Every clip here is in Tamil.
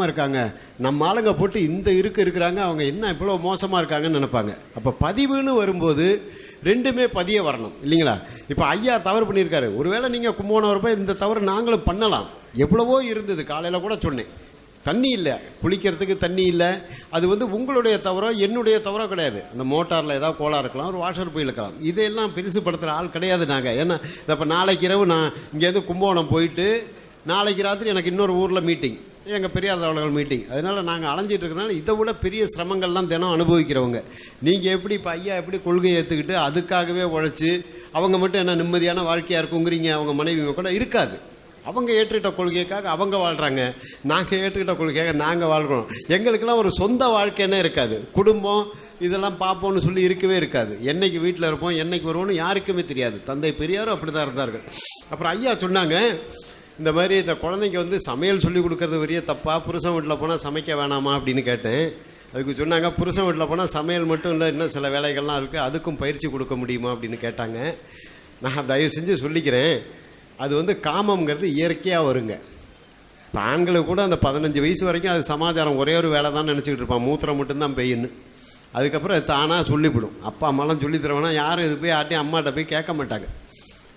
இருக்காங்க, நம்ம ஆளுங்க போட்டு இந்த இருக்கிறாங்க, அவங்க என்ன இவ்வளோ மோசமாக இருக்காங்கன்னு நினைப்பாங்க. அப்போ பதிவுன்னு வரும்போது ரெண்டுமே பதிய வரணும் இல்லைங்களா? இப்போ ஐயா தவறு பண்ணியிருக்காரு, ஒருவேளை நீங்கள் கும்போணம் வரப்போ இந்த தவறு நாங்களும் பண்ணலாம். எவ்வளவோ இருந்தது, காலையில் கூட சொன்னேன், தண்ணி இல்லை, குளிக்கிறதுக்கு தண்ணி இல்லை. அது உங்களுடைய தவறோ என்னுடைய தவறோ கிடையாது. அந்த மோட்டாரில் ஏதாவது கோளாக இருக்கலாம், ஒரு வாஷர் போய் இருக்கலாம். இதையெல்லாம் பெருசுப்படுத்துகிற ஆள் கிடையாது நாங்கள். ஏன்னா இப்போ நாளைக்கு இரவு நான் இங்கேருந்து கும்போணம் போயிட்டு நாளைக்கு ராத்திரி எனக்கு இன்னொரு ஊரில் மீட்டிங், எங்கள் பெரியார் தலைவர்கள் மீட்டிங். அதனால் நாங்கள் அலைஞ்சிட்டு இருக்கிறனால இதை விட பெரிய சிரமங்கள்லாம் தினம் அனுபவிக்கிறவங்க. நீங்கள் எப்படி இப்போ ஐயா எப்படி கொள்கையை ஏற்றுக்கிட்டு அதுக்காகவே உழைச்சி அவங்க மட்டும் என்ன நிம்மதியான வாழ்க்கையாக இருக்குங்கிறீங்க? அவங்க மனைவி கூட இருக்காது. அவங்க ஏற்றுக்கிட்ட கொள்கைக்காக அவங்க வாழ்கிறாங்க, நாங்கள் ஏற்றுக்கிட்ட கொள்கையாக நாங்கள் வாழ்கிறோம். எங்களுக்கெல்லாம் ஒரு சொந்த வாழ்க்கைன்னே இருக்காது. குடும்பம் இதெல்லாம் பார்ப்போம்னு சொல்லி இருக்கவே இருக்காது. என்னைக்கு வீட்டில் இருப்போம், என்னைக்கு வருவோம்னு யாருக்குமே தெரியாது. தந்தை பெரியாரும் அப்படி தான் இருந்தார்கள். அப்புறம் ஐயா சொன்னாங்க, இந்த மாதிரி இந்த குழந்தைங்க சமையல் சொல்லி கொடுக்கறது பெரிய தப்பா, புருஷன் வீட்டில் போனால் சமைக்க வேணாமா அப்படின்னு கேட்டேன். அதுக்கு சொன்னாங்க, புருஷன் வீட்டில் போனால் சமையல் மட்டும் இல்லை, இன்னும் சில வேலைகள்லாம் இருக்குது, அதுக்கும் பயிற்சி கொடுக்க முடியுமா அப்படின்னு கேட்டாங்க. நான் தயவு செஞ்சு சொல்லிக்கிறேன், அது காமங்கிறது இயற்கையாக வருங்க. இப்போ ஆண்களுக்கு கூட அந்த 15 வயசு வரைக்கும் அது சமாச்சாரம் ஒரே ஒரு வேலை தான் நினச்சிக்கிட்டு இருப்பான், மூத்திரம் மட்டும்தான் பெய்யுன்னு. அதுக்கப்புறம் அது தானாக சொல்லிவிடும். அப்பா அம்மாலாம் சொல்லி தருவேன்னா யாரும் இது போய் யார்ட்டையும் அம்மாட்ட போய் கேட்க மாட்டாங்க.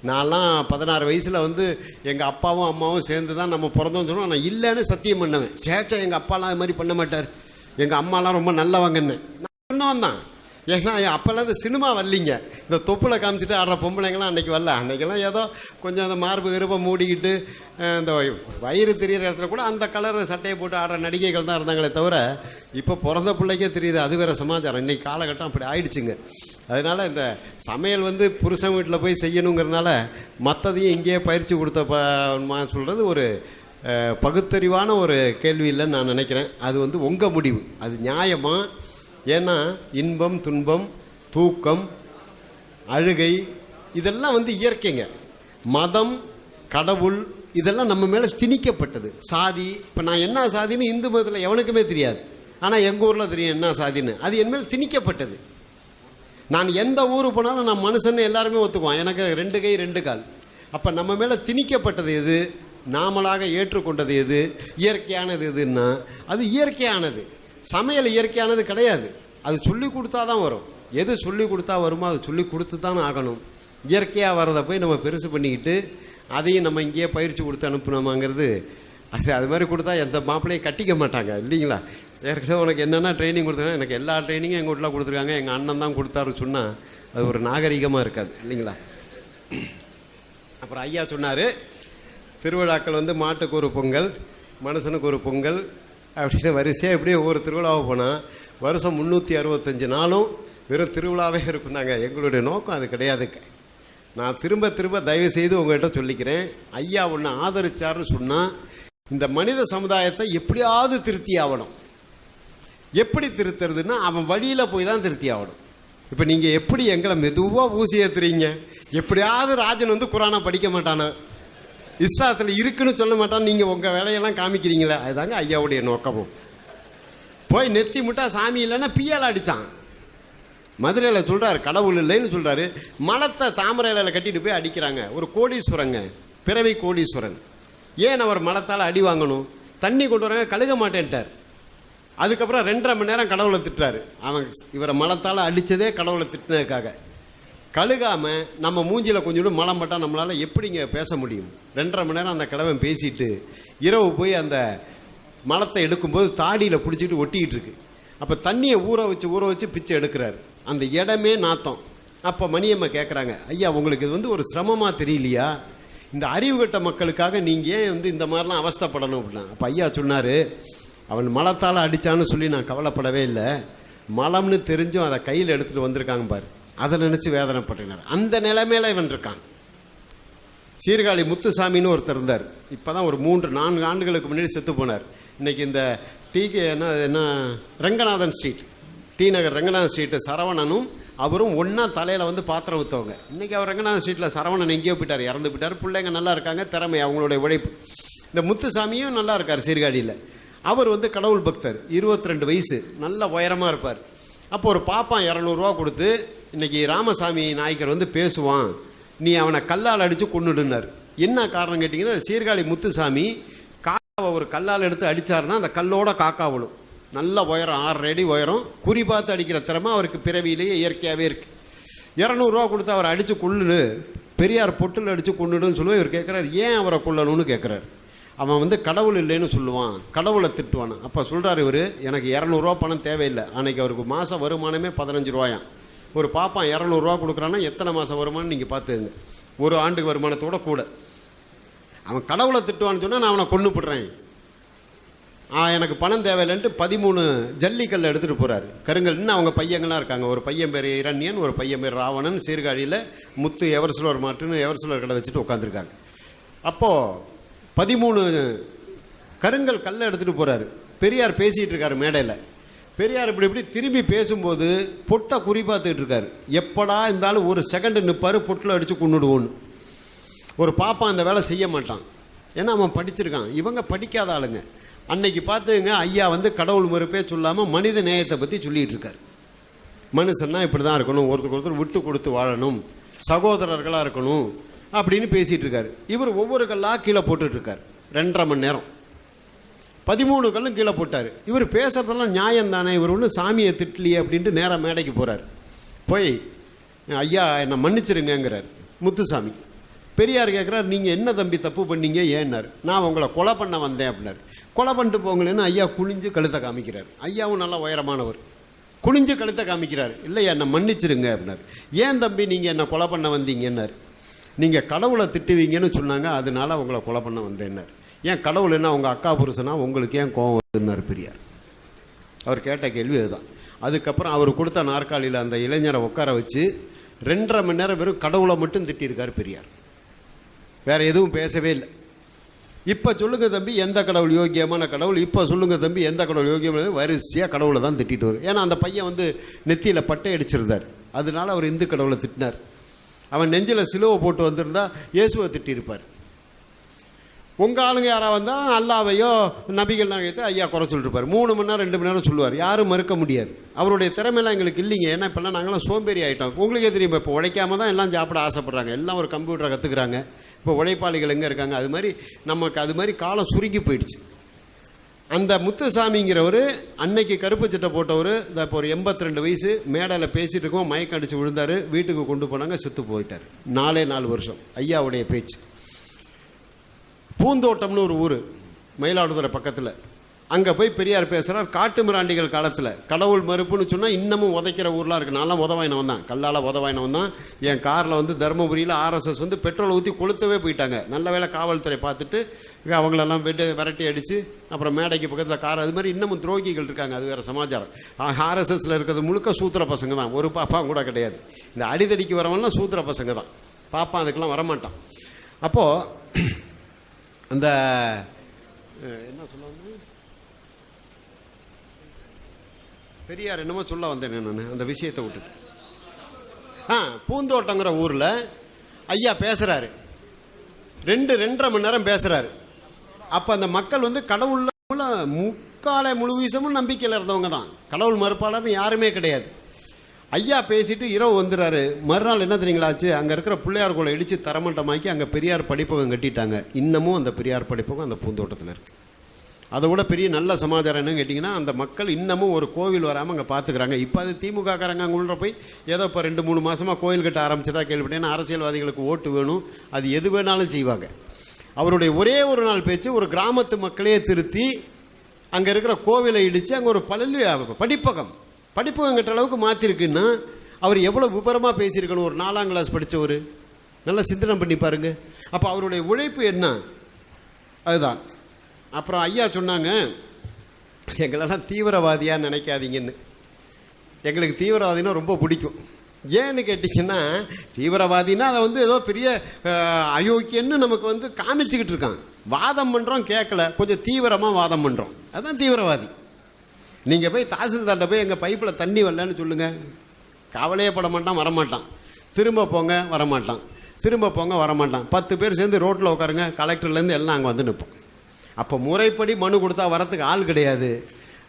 நான்லாம் 16 வயசில் எங்கள் அப்பாவும் அம்மாவும் சேர்ந்து தான் நம்ம பிறந்தோம்னு சொல்லுவோம். நான் இல்லைன்னு சத்தியம் பண்ணுவேன். சேச்சா எங்கள் அப்பாலாம் அது மாதிரி பண்ண மாட்டார், எங்கள் அம்மாலாம் ரொம்ப நல்லவங்கன்னு நான் சொன்னவன் தான். ஏன்னா அப்போல்லாம் இந்த சினிமா வரலிங்க, இந்த தொப்புல காமிச்சிட்டு ஆடுற பொம்பளைங்களாம் அன்றைக்கி வரல. அன்றைக்கெல்லாம் ஏதோ கொஞ்சம் அந்த மார்பு விருப்பம் மூடிக்கிட்டு இந்த வயிறு தெரிகிற இடத்துல கூட அந்த கலர் சட்டையை போட்டு ஆடுற நடிகைகள் தான் இருந்தாங்களே தவிர, இப்போ பிறந்த பிள்ளைக்கே தெரியுது அது வேறு சமாச்சாரம். இன்றைக்கி காலகட்டம் அப்படி ஆயிடுச்சுங்க. அதனால் இந்த சமையல் புருஷன் வீட்டில் போய் செய்யணுங்கிறதுனால மற்றதையும் இங்கேயே பயிற்சி கொடுத்த சொல்கிறது ஒரு பகுத்தறிவான ஒரு கேள்வி இல்லைன்னு நான் நினைக்கிறேன். அது உங்கள் முடிவு, அது நியாயமாக. ஏன்னா இன்பம் துன்பம் தூக்கம் அழுகை இதெல்லாம் இயற்கைங்க. மதம் கடவுள் இதெல்லாம் நம்ம மேலே திணிக்கப்பட்டது. சாதி, இப்போ நான் என்ன சாதின்னு இந்து மதத்தில் எவனுக்குமே தெரியாது, ஆனால் எங்கள் ஊரில் தெரியும் என்ன சாதின்னு. அது என் மேல் திணிக்கப்பட்டது. நான் எந்த ஊருக்கு போனாலும் நான் மனுஷன்னு எல்லாருமே ஒத்துக்குவான், எனக்கு 2 கை 2 கால். அப்போ நம்ம மேலே திணிக்கப்பட்டது எது, நாமளாக ஏற்றுக்கொண்டது எது, இயற்கையானது எதுன்னா அது இயற்கையானது. சமையல் இயற்கையானது கிடையாது, அது சொல்லி கொடுத்தா தான் வரும். எது சொல்லி கொடுத்தா வருமோ அது சொல்லி கொடுத்து தான் ஆகணும். இயற்கையாக வரதை போய் நம்ம பெருசு பண்ணிக்கிட்டு அதையும் நம்ம இங்கேயே பயிற்சி கொடுத்து அனுப்பினோமாங்கிறது அது மாதிரி கொடுத்தா எந்த மாப்பிள்ளையும் கட்டிக்க மாட்டாங்க இல்லைங்களா? ஏற்கனவே உனக்கு என்னென்ன ட்ரைனிங் கொடுத்துருக்காங்க, எனக்கு எல்லா ட்ரைனிங்கும் எங்கள் வீட்டில் கொடுத்துருக்காங்க, எங்கள் அண்ணன் தான் கொடுத்தாரு சொன்னால் அது ஒரு நாகரிகமாக இருக்காது இல்லைங்களா? அப்புறம் ஐயா சொன்னார், திருவிழாக்கள் மாட்டுக்கு ஒரு பொங்கல், மனுஷனுக்கு ஒரு பொங்கல் அப்படின்னு வரிசையாக இப்படியே ஒவ்வொரு திருவிழாவை போனால் வருஷம் 365 நாளும் வெறும் திருவிழாவே இருக்குனாங்க. எங்களுடைய நோக்கம் அது கிடையாதுங்க. நான் திரும்ப திரும்ப தயவு செய்து உங்கள்கிட்ட சொல்லிக்கிறேன், ஐயா ஒன்று ஆதரிச்சாருன்னு சொன்னால் இந்த மனித சமுதாயத்தை எப்படியாவது திருத்தி ஆகணும். எப்படி திருத்துறதுன்னா அவன் வழியில் போய் தான் திருத்தி ஆகணும். இப்போ நீங்கள் எப்படி எங்களை மெதுவாக ஊசி ஏற்றுறீங்க, எப்படியாவது ராஜன் குரானை படிக்க மாட்டானா, இஸ்லாத்தில் இருக்குன்னு சொல்ல மாட்டான்னு நீங்கள் உங்கள் வேலையெல்லாம் காமிக்கிறீங்களே, அதுதாங்க ஐயாவுடைய நோக்கமும். போய் நெத்தி முட்டா சாமி இல்லைன்னா பியால் அடித்தான். மதுரையில் சொல்கிறார், கடவுள் இல்லைன்னு சொல்கிறாரு, மலத்தை தாமரை இலையில கட்டிட்டு போய் அடிக்கிறாங்க. ஒரு கோடீஸ்வரங்க, பிறவி கோடீஸ்வரன். ஏன் அவர் மலத்தால் அடி வாங்கணும்? தண்ணி கொண்டு வராங்க, கழுக மாட்டேன்ட்டார். அதுக்கப்புறம் 2.5 மணி நேரம் கடவுளை திட்டுறாரு. அவன் இவரை மலத்தால் அடித்ததே கடவுளை திட்டினதுக்காக. கழுகாமல் நம்ம மூஞ்சியில் கொஞ்சம் மலம் பட்டால் நம்மளால் எப்படிங்க பேச முடியும்? 2.5 மணி நேரம் அந்த கிழவன் பேசிட்டு இரவு போய் அந்த மலத்தை எடுக்கும்போது தாடியில் பிடிச்சிட்டு ஒட்டிக்கிட்டு இருக்கு. அப்போ தண்ணியை ஊற வச்சு பிச்சை எடுக்கிறாரு. அந்த இடமே நாத்தம். அப்போ மணியம்மா கேட்குறாங்க, ஐயா உங்களுக்கு இது ஒரு சிரமமாக தெரியலையா? இந்த அறிவு கட்ட மக்களுக்காக நீங்கள் ஏன் இந்த மாதிரிலாம் அவஸ்தைப்படணும் அப்படின்னா? அப்போ ஐயா சொன்னார், அவன் மலத்தால் அடித்தான்னு சொல்லி நான் கவலைப்படவே இல்லை, மலம்னு தெரிஞ்சும் அதை கையில் எடுத்துகிட்டு வந்திருக்காங்க பாரு, அதை நினச்சி வேதனைப்பட்டினார். அந்த நிலைமையில இவன் இருக்கான். சீர்காழி முத்துசாமின்னு ஒருத்தர் இருந்தார், இப்போ தான் ஒரு 3-4 ஆண்டுகளுக்கு முன்னாடி செத்து போனார். இன்றைக்கி இந்த டீக்கு என்ன ரங்கநாதன் ஸ்ட்ரீட், டி நகர் ரங்கநாதன் ஸ்ட்ரீட்டு சரவணனும் அவரும் ஒன்றா தலையில் பாத்திரம் ஊற்றவங்க. இன்றைக்கி அவர் ரங்கநாதன் ஸ்ட்ரீட்டில் சரவணன் எங்கேயோ போயிட்டார், இறந்து போயிட்டார். பிள்ளைங்க நல்லா இருக்காங்க, திறமை அவங்களுடைய உழைப்பு. இந்த முத்துசாமியும் நல்லா இருக்கார் சீர்காழியில். அவர் கடவுள் பக்தர், 22 வயசு, நல்ல உயரமாக இருப்பார். அப்போ ஒரு பாப்பான் 200 ரூபா கொடுத்து, இன்னைக்கு ராமசாமி நாயக்கர் பேசுவான், நீ அவனை கல்லால் அடித்து கொன்னுடுனார். என்ன காரணம் கேட்டிங்கன்னா, சீர்காழி முத்துசாமி காவை ஒரு கல்லால் எடுத்து அடித்தாருன்னா அந்த கல்லோட காக்கா விழும். நல்ல உயரம், 6 அடி உயரம். குறி பார்த்து அடிக்கிற திறமை அவருக்கு பிறவியிலேயே இயற்கையாகவே இருக்குது. 200 ரூபா கொடுத்து அவரை அடித்து கொள்ளுன்னு, பெரியார் பொட்டில் அடித்து கொண்டுடுன்னு சொல்லுவோம். இவர் கேட்குறாரு, ஏன் அவரை கொல்லணும்னு கேட்குறாரு. அவன் வந்து கடவுள் இல்லைன்னு சொல்லுவான், கடவுளை திட்டுவான். அப்போ சொல்கிறார் இவர், எனக்கு 200 ரூபா பணம் தேவையில்லை. அன்றைக்கி அவருக்கு மாத வருமானமே 15 ரூபாயாம். ஒரு பாப்பான் 200 ரூபா கொடுக்குறான்னா எத்தனை மாதம் வருமானம் நீங்கள் பார்த்துங்க. ஒரு ஆண்டுக்கு வருமானத்தோட கூட. அவன் கடவுளை திட்டுவான்னு சொன்னால் நான் அவனை கொண்டு போடுறேன், எனக்கு பணம் தேவையில்லைன்ட்டு 13 ஜல்லிக்கல்லை எடுத்துகிட்டு போகிறாரு. கருங்கல். இன்னும் அவங்க பையங்கள்லாம் இருக்காங்க. ஒரு பையன் பேர் இரண்யன், ஒரு பையன் பேர் ராவணன். சீர்காழியில் முத்து எவர்சிலோர் மாட்டுன்னு எவர்சிலோர் கடை வச்சுட்டு உட்காந்துருக்காங்க. அப்போது 13 கருங்கல் கல்லை எடுத்துகிட்டு போகிறாரு. பெரியார் பேசிகிட்டு இருக்காரு மேடையில். பெரியார் இப்படி திரும்பி பேசும்போது பொட்டை குறி பார்த்துக்கிட்டு இருக்காரு. எப்படா இருந்தாலும் ஒரு செகண்டு நிற்பார், பொட்டில் அடித்து கொண்டுடுவோன்னு. ஒரு பாப்பா அந்த வேலை செய்ய மாட்டான், ஏன்னா அவன் படிச்சிருக்கான். இவங்க படிக்காத ஆளுங்க. அன்னைக்கு பார்த்துங்க, ஐயா வந்து கடவுள் மறுப்பே சொல்லாமல் மனித நேயத்தை பற்றி சொல்லிகிட்டு இருக்கார். மனுஷன்னா இப்படி தான் இருக்கணும், ஒருத்தருக்கு ஒருத்தர் விட்டு கொடுத்து வாழணும், சகோதரர்களாக இருக்கணும் அப்படின்னு பேசிகிட்டு இருக்காரு. இவர் ஒவ்வொரு கல்லாக கீழே போட்டுட்ருக்கார். 2.5 மணி நேரம் 13 கல்லும் கீழே போட்டார். இவர் பேசுகிறதெல்லாம் நியாயம் தானே, இவர் ஒன்றும் சாமியை திட்டலையே அப்படின்ட்டு நேராக மேடைக்கு போகிறார். போய் ஐயா என்னை மன்னிச்சிருங்கிறார் முத்துசாமி. பெரியார் கேட்குறாரு, நீங்கள் என்ன தம்பி தப்பு பண்ணீங்க ஏன்னார். நான் உங்களை கொலை பண்ண வந்தேன் அப்படின்னாரு. கொலை பண்ணிட்டு போங்களேன்னு ஐயா குனிஞ்சு கழுத்தை காமிக்கிறார். ஐயாவும் நல்லா உயரமானவர். குனிஞ்சு கழுத்தை காமிக்கிறார். இல்லையா என்னை மன்னிச்சிருங்க அப்படின்னாரு. ஏன் தம்பி நீங்கள் என்னை கொலை பண்ண வந்தீங்கன்னார். நீங்கள் கடவுளை திட்டுவீங்கன்னு சொன்னாங்க, அதனால உங்களை கொலை பண்ண வந்தேன்னார். ஏன் கடவுள் என்ன உங்கள் அக்கா புருஷனா, உங்களுக்கு ஏன் கோவம் வருதுன்னார் பெரியார். அவர் கேட்ட கேள்வி அதுதான். அதுக்கப்புறம் அவர் கொடுத்த நாற்காலியில் அந்த இளைஞரை உட்கார வச்சு 2.5 மணி நேரம் வெறும் கடவுளை மட்டும் திட்டியிருக்கார் பெரியார். வேற எதுவும் பேசவே இல்லை. இப்போ சொல்லுங்க தம்பி எந்த கடவுள் யோகியமான கடவுள், இப்போ சொல்லுங்க தம்பி எந்த கடவுள் யோகியமான, வரிசையாக கடவுளை தான் திட்டிட்டு வரும். ஏன்னா அந்த பையன் வந்து நெத்தியில் பட்டை அடிச்சிருந்தார், அதனால அவர் இந்து கடவுளை திட்டினார். அவன் நெஞ்சில் சிலுவை போட்டு வந்திருந்தா இயேசுவை திட்டியிருப்பார். உங்கள் ஆளுங்க யாராக வந்தால் அல்லாவையோ நபிகள் நாயகத்தை ஐயா குறை சொல்லிருப்பார். 3 மணி நேரம் 2 மணி நேரம் சொல்லுவார். யாரும் மறுக்க முடியாது. அவருடைய திறமையெல்லாம் எங்களுக்கு இல்லைங்க. ஏன்னா இப்போல்லாம் நாங்களாம் சோம்பேறி ஆகிட்டோம். உங்களுக்கே தெரியும், இப்போ உழைக்காம தான் எல்லாம் சாப்பிட ஆசைப்படுறாங்க. எல்லாம் ஒரு கம்ப்யூட்டரை கற்றுக்குறாங்க. இப்போ உழைப்பாளிகள் எங்கே இருக்காங்க? அது மாதிரி நமக்கு அது மாதிரி காலம் சுருங்கி போயிடுச்சு. அந்த முத்துசாமிங்கிறவர் அன்னைக்கு கருப்பு சட்டை போட்டவர், இப்போ ஒரு 82 வயசு, மேடையில் பேசிகிட்டு இருக்கோம், மயக்கம் அடித்து விழுந்தார். வீட்டுக்கு கொண்டு போனாங்க, செத்து போயிட்டார். 4 வருஷம் ஐயாவுடைய பேச்சு. பூந்தோட்டம்னு ஒரு ஊர் மயிலாடுதுறை பக்கத்தில், அங்கே போய் பெரியார் பேசுகிறார். காட்டு மிராண்டிகள் காலத்தில் கடவுள் மறுப்புன்னு சொன்னால் இன்னமும் உதைக்கிற ஊர்லாம் இருக்குது. நான்லாம் உதவாயினவன் தான், கல்லால் உதவாயினவன் தான். என் காரில் வந்து தருமபுரியில் RSS வந்து பெட்ரோலை ஊற்றி கொளுத்தவே போயிட்டாங்க. நல்ல வேளை காவல்துறை பார்த்துட்டு அவங்களெல்லாம் விரட்டி அடித்து அப்புறம் மேடைக்கு பக்கத்தில் கார். அது மாதிரி இன்னமும் துரோகிகள் இருக்காங்க, அது வேறு சமாச்சாரம். RSSல இருக்கிறது முழுக்க சூத்திர பசங்க தான், ஒரு பாப்பா கூட கிடையாது. இந்த அடிதடிக்கு வரவன்லாம் சூத்திர பசங்க தான், பாப்பா அதுக்கெல்லாம் வரமாட்டான். அப்போது அந்த என்ன சொல்லுவாங்க, பெரியார் என்னமோ சொல்ல வந்தேன் நான் அந்த விஷயத்தை விட்டுட்டு. பூந்தோட்டங்கிற ஊரில் ஐயா பேசுகிறாரு. 2.5 மணி நேரம் பேசுகிறாரு. அப்போ அந்த மக்கள் வந்து கடவுள் முழு வீசமும் நம்பிக்கையில் இருந்தவங்க தான். கடவுள் மறுப்பாளர்னு யாருமே கிடையாது. ஐயா பேசிட்டு இரவு வந்துடுறாரு. மறுநாள் என்ன தெரியுங்களாச்சு, அங்கே இருக்கிற பிள்ளையார் கோளை இடித்து தரமட்டமாக்கி அங்கே பெரியார் படிப்பகம் கட்டிட்டாங்க. இன்னமும் அந்த பெரியார் படிப்பகம் அந்த பூந்தோட்டத்தில் இருக்குது. அதை விட பெரிய நல்ல சமாச்சாரம் என்னன்னு கேட்டிங்கன்னா, அந்த மக்கள் இன்னமும் ஒரு கோவில் வராமல் அங்கே பார்த்துக்கிறாங்க. இப்போ அது திமுக காரங்க அங்கே உள்ள போய் ஏதோ இப்போ 2-3 மாதமாக கோயில் கட்ட ஆரம்பிச்சதா கேள்விப்பட்டேன். அரசியல்வாதிகளுக்கு ஓட்டு வேணும், அது எது வேணாலும் செய்வாங்க. அவருடைய ஒரே ஒரு நாள் பேச்சு ஒரு கிராமத்து மக்களையே திருத்தி அங்கே இருக்கிற கோவிலை இடித்து அங்கே ஒரு படிப்பகம் கட்டுற அளவுக்கு மாற்றிருக்குன்னா அவர் எவ்வளோ விபரமாக பேசியிருக்கணும். ஒரு 4ஆம் கிளாஸ் படித்தவர், நல்லா சிந்தனை பண்ணி பாருங்க. அப்போ அவருடைய உழைப்பு என்ன, அதுதான். அப்புறம் ஐயா சொன்னாங்க, எங்களெல்லாம் தீவிரவாதியாக நினைக்காதீங்கன்னு. எங்களுக்கு தீவிரவாதினா ரொம்ப பிடிக்கும். ஏன்னு கேட்டிங்கன்னா, தீவிரவாதினா அதை வந்து ஏதோ பெரிய அயோக்கியன்னு நமக்கு வந்து காமிச்சுக்கிட்டு இருக்கான். வாதம் பண்ணுறோம், கேட்கல, கொஞ்சம் தீவிரமாக வாதம் பண்ணுறோம், அதுதான் தீவிரவாதி. நீங்கள் போய் தாசில்தார்ட்ட போய் எங்கள் பைப்பில் தண்ணி வரலன்னு சொல்லுங்கள், கவலையே பட மாட்டான், வரமாட்டான். திரும்ப போங்க, வரமாட்டான். திரும்ப போங்க, வரமாட்டான். 10 பேர் சேர்ந்து ரோட்டில் உட்காருங்க, கலெக்டர்லேருந்து எல்லாம் அங்கே வந்து நிற்போம். அப்போ முறைப்படி மனு கொடுத்தா வரத்துக்கு ஆள் கிடையாது.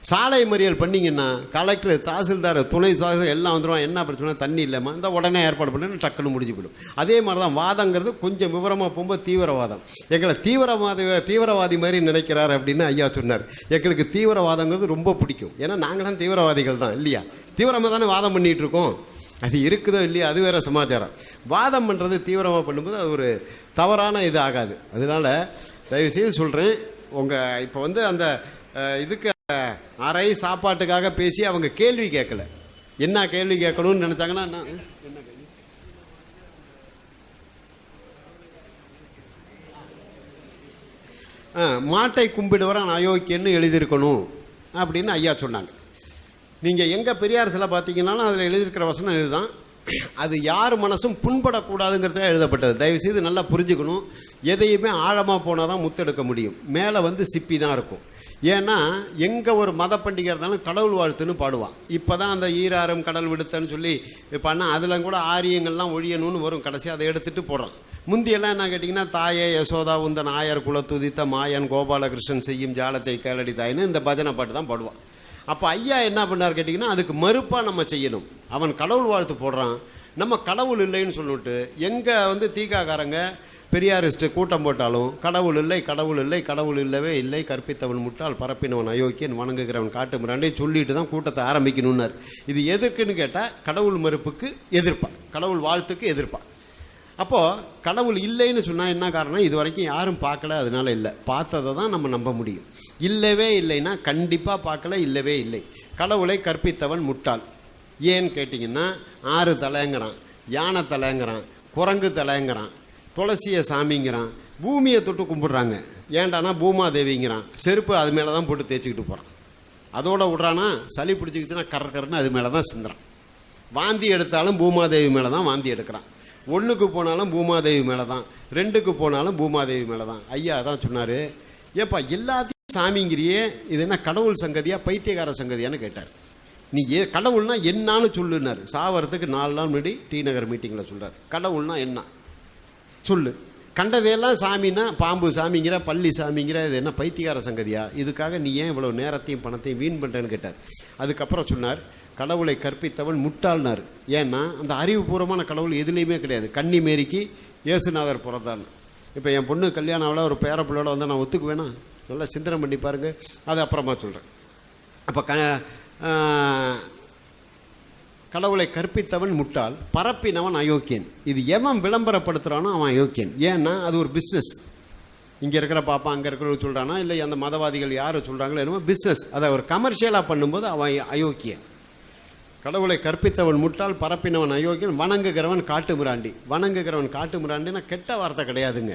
சாலை மறியல் பண்ணிங்கன்னா கலெக்டர், தாசில்தார், துணை சாகு எல்லாம் வந்துடுவான். என்ன பிரச்சனை, தண்ணி இல்லைம்மா, இந்த உடனே ஏற்பாடு பண்ணி டக்குன்னு முடிஞ்சு போயிடும். அதே மாதிரி தான் வாதங்கிறது கொஞ்சம் விவரமாக போகும்போது தீவிரவாதம். எங்களை தீவிரவாதி மாதிரி நினைக்கிறார் அப்படின்னு ஐயா சொன்னார். எங்களுக்கு தீவிரவாதங்கிறது ரொம்ப பிடிக்கும். ஏன்னா நாங்களாம் தீவிரவாதிகள் தான் இல்லையா? தீவிரமாக தானே வாதம் பண்ணிகிட்டு இருக்கோம். அது இருக்குதோ இல்லையா அது வேறு சமாச்சாரம். வாதம் பண்ணுறது தீவிரமாக பண்ணும்போது அது ஒரு தவறான இது ஆகாது. அதனால் தயவுசெய்து சொல்கிறேன், உங்கள் இப்போ வந்து அந்த இதுக்கு அறை சாப்பாட்டுக்காக பேசி அவங்க கேள்வி கேட்கல. என்ன கேள்வி கேட்கணும்னு நினச்சாங்கன்னா என்ன மாட்டை கும்பிடுவரான் அயோக்கியன்னு எழுதியிருக்கணும் அப்படின்னு ஐயா சொன்னாங்க. நீங்கள் எங்கள் பெரியார் சிலை பார்த்தீங்கன்னாலும் அதில் எழுதியிருக்கிற வசனம் இதுதான். அது யார் மனசும் புண்படக்கூடாதுங்கிறதுக்காக எழுதப்பட்டது. தயவுசெய்து நல்லா புரிஞ்சுக்கணும். எதையுமே ஆழமாக போனால் தான் முத்தெடுக்க முடியும். மேலே வந்து சிப்பி தான் இருக்கும். ஏன்னா எங்கே ஒரு மத பண்டிகை இருந்தாலும் கடவுள் வாழ்த்துன்னு பாடுவான். இப்போ தான் அந்த ஈராறும் கடல் விடுத்தன்னு சொல்லி பண்ணால் அதில் கூட ஆரியங்கள்லாம் ஒழியணும்னு வரும். கடைசி அதை எடுத்துகிட்டு போடுறான். முந்தியெல்லாம் என்ன கேட்டிங்கன்னா, தாயே யசோதா உந்தன் ஆயர் குலத்துதித்த மாயன் கோபாலகிருஷ்ணன் செய்யும் ஜாலத்தை கேளடி தாயின்னு இந்த பஜனை பாட்டு தான் பாடுவான். அப்போ ஐயா என்ன பண்ணார் கேட்டிங்கன்னா, அதுக்கு மறுப்பாக நம்ம செய்யணும். அவன் கடவுள் வாழ்த்து போடுறான், நம்ம கடவுள் இல்லைன்னு சொல்லிட்டு எங்கே வந்து தீக்காக்காரங்க பெரியாரிஸ்ட்டு கூட்டம் போட்டாலும் கடவுள் இல்லை, கடவுள் இல்லை, கடவுள் இல்லவே இல்லை, கற்பித்தவன் முட்டாள், பரப்பினவன் அயோக்கியன், வணங்குகிறவன் காட்டு மிராண்டே சொல்லிட்டு தான் கூட்டத்தை ஆரம்பிக்கணும்னார். இது எதுக்குன்னு கேட்டால் கடவுள் மறுப்புக்கு எதிர்ப்பான், கடவுள் வாழ்த்துக்கு எதிர்ப்பான். அப்போது கடவுள் இல்லைன்னு சொன்னால் என்ன காரணம், இது வரைக்கும் யாரும் பார்க்கல, அதனால இல்லை. பார்த்ததை தான் நம்ம நம்ப முடியும். இல்லவே இல்லைன்னா கண்டிப்பாக பார்க்கல, இல்லவே இல்லை. கடவுளை கற்பித்தவன் முட்டாள். ஏன்னு கேட்டிங்கன்னா, 6 தலைங்கிறான், யானை தலைங்கிறான், குரங்கு தலைங்கிறான், துளசியை சாமிங்கிறான், பூமியை தொட்டு கும்பிட்றாங்க. ஏண்டானா பூமாதேவிங்கிறான், செருப்பு அது மேலே தான் போட்டு தேய்ச்சிக்கிட்டு போகிறான். அதோட விட்றானா, சளி பிடிச்சிக்கிச்சுன்னா கரன்னு அது மேலே தான் சிந்துறான். வாந்தி எடுத்தாலும் பூமாதேவி மேலே தான் வாந்தி எடுக்கிறான். 1க்கு போனாலும் பூமாதேவி மேலே தான், 2க்கு போனாலும் பூமாதேவி மேலே தான். ஐயா தான் சொன்னார், ஏப்பா எல்லாத்தையும் சாமிங்கிறியே, இது என்ன கடவுள் சங்கதியா பைத்தியகார சங்கதியான்னு கேட்டார். நீ கடவுள்னா என்னான்னு சொல்லுனார். சாவறதுக்கு 4 நாள் முன்னாடி டி நகர் மீட்டிங்கில் சொல்கிறார், கடவுள்னா என்ன சொல்லு. கண்டதையெல்லாம் சாமின்னா பாம்பு சாமிங்கிற, பள்ளி சாமிங்கிற, இது என்ன பைத்தியகார சங்கதியா? இதுக்காக நீ ஏன் இவ்வளோ நேரத்தையும் பணத்தையும் வீண் பண்ணுறேன்னு கேட்டார். அதுக்கப்புறம் சொன்னார், கடவுளை கற்பித்தவன் முட்டாள்னார். ஏன்னா அந்த அறிவுபூர்வமான கடவுள் எதுலேயுமே கிடையாது. கன்னி மேரிக்கு இயேசுநாதர் பிறந்தான். இப்போ என் பொண்ணு கல்யாணம் ஒரு பேர பிள்ளையோட வந்து நான் ஒத்துக்குவேனா? நல்லா சிந்தனை பண்ணி பாருங்கள். அது அப்புறமா சொல்கிறேன். அப்போ கடவுளை கற்பித்தவன் முட்டாள், பரப்பினவன் அயோக்கியன். இது எவன் விளம்பரப்படுத்துகிறானோ அவன் அயோக்கியன். ஏன்னா அது ஒரு பிஸ்னஸ். இங்கே இருக்கிற பாப்பா அங்கே இருக்கிறவங்க சொல்கிறானா, இல்லை அந்த மதவாதிகள் யார் சொல்கிறாங்களோ என்னமோ பிஸ்னஸ். அதை ஒரு கமர்ஷியலாக பண்ணும்போது அவன் அயோக்கியன். கடவுளை கற்பித்தவன் முட்டாள், பரப்பினவன் அயோக்கியன், வணங்குகிறவன் காட்டு மிராண்டி. வணங்குகிறவன் காட்டு மிராண்டின்னா கெட்ட வார்த்தை கிடையாதுங்க.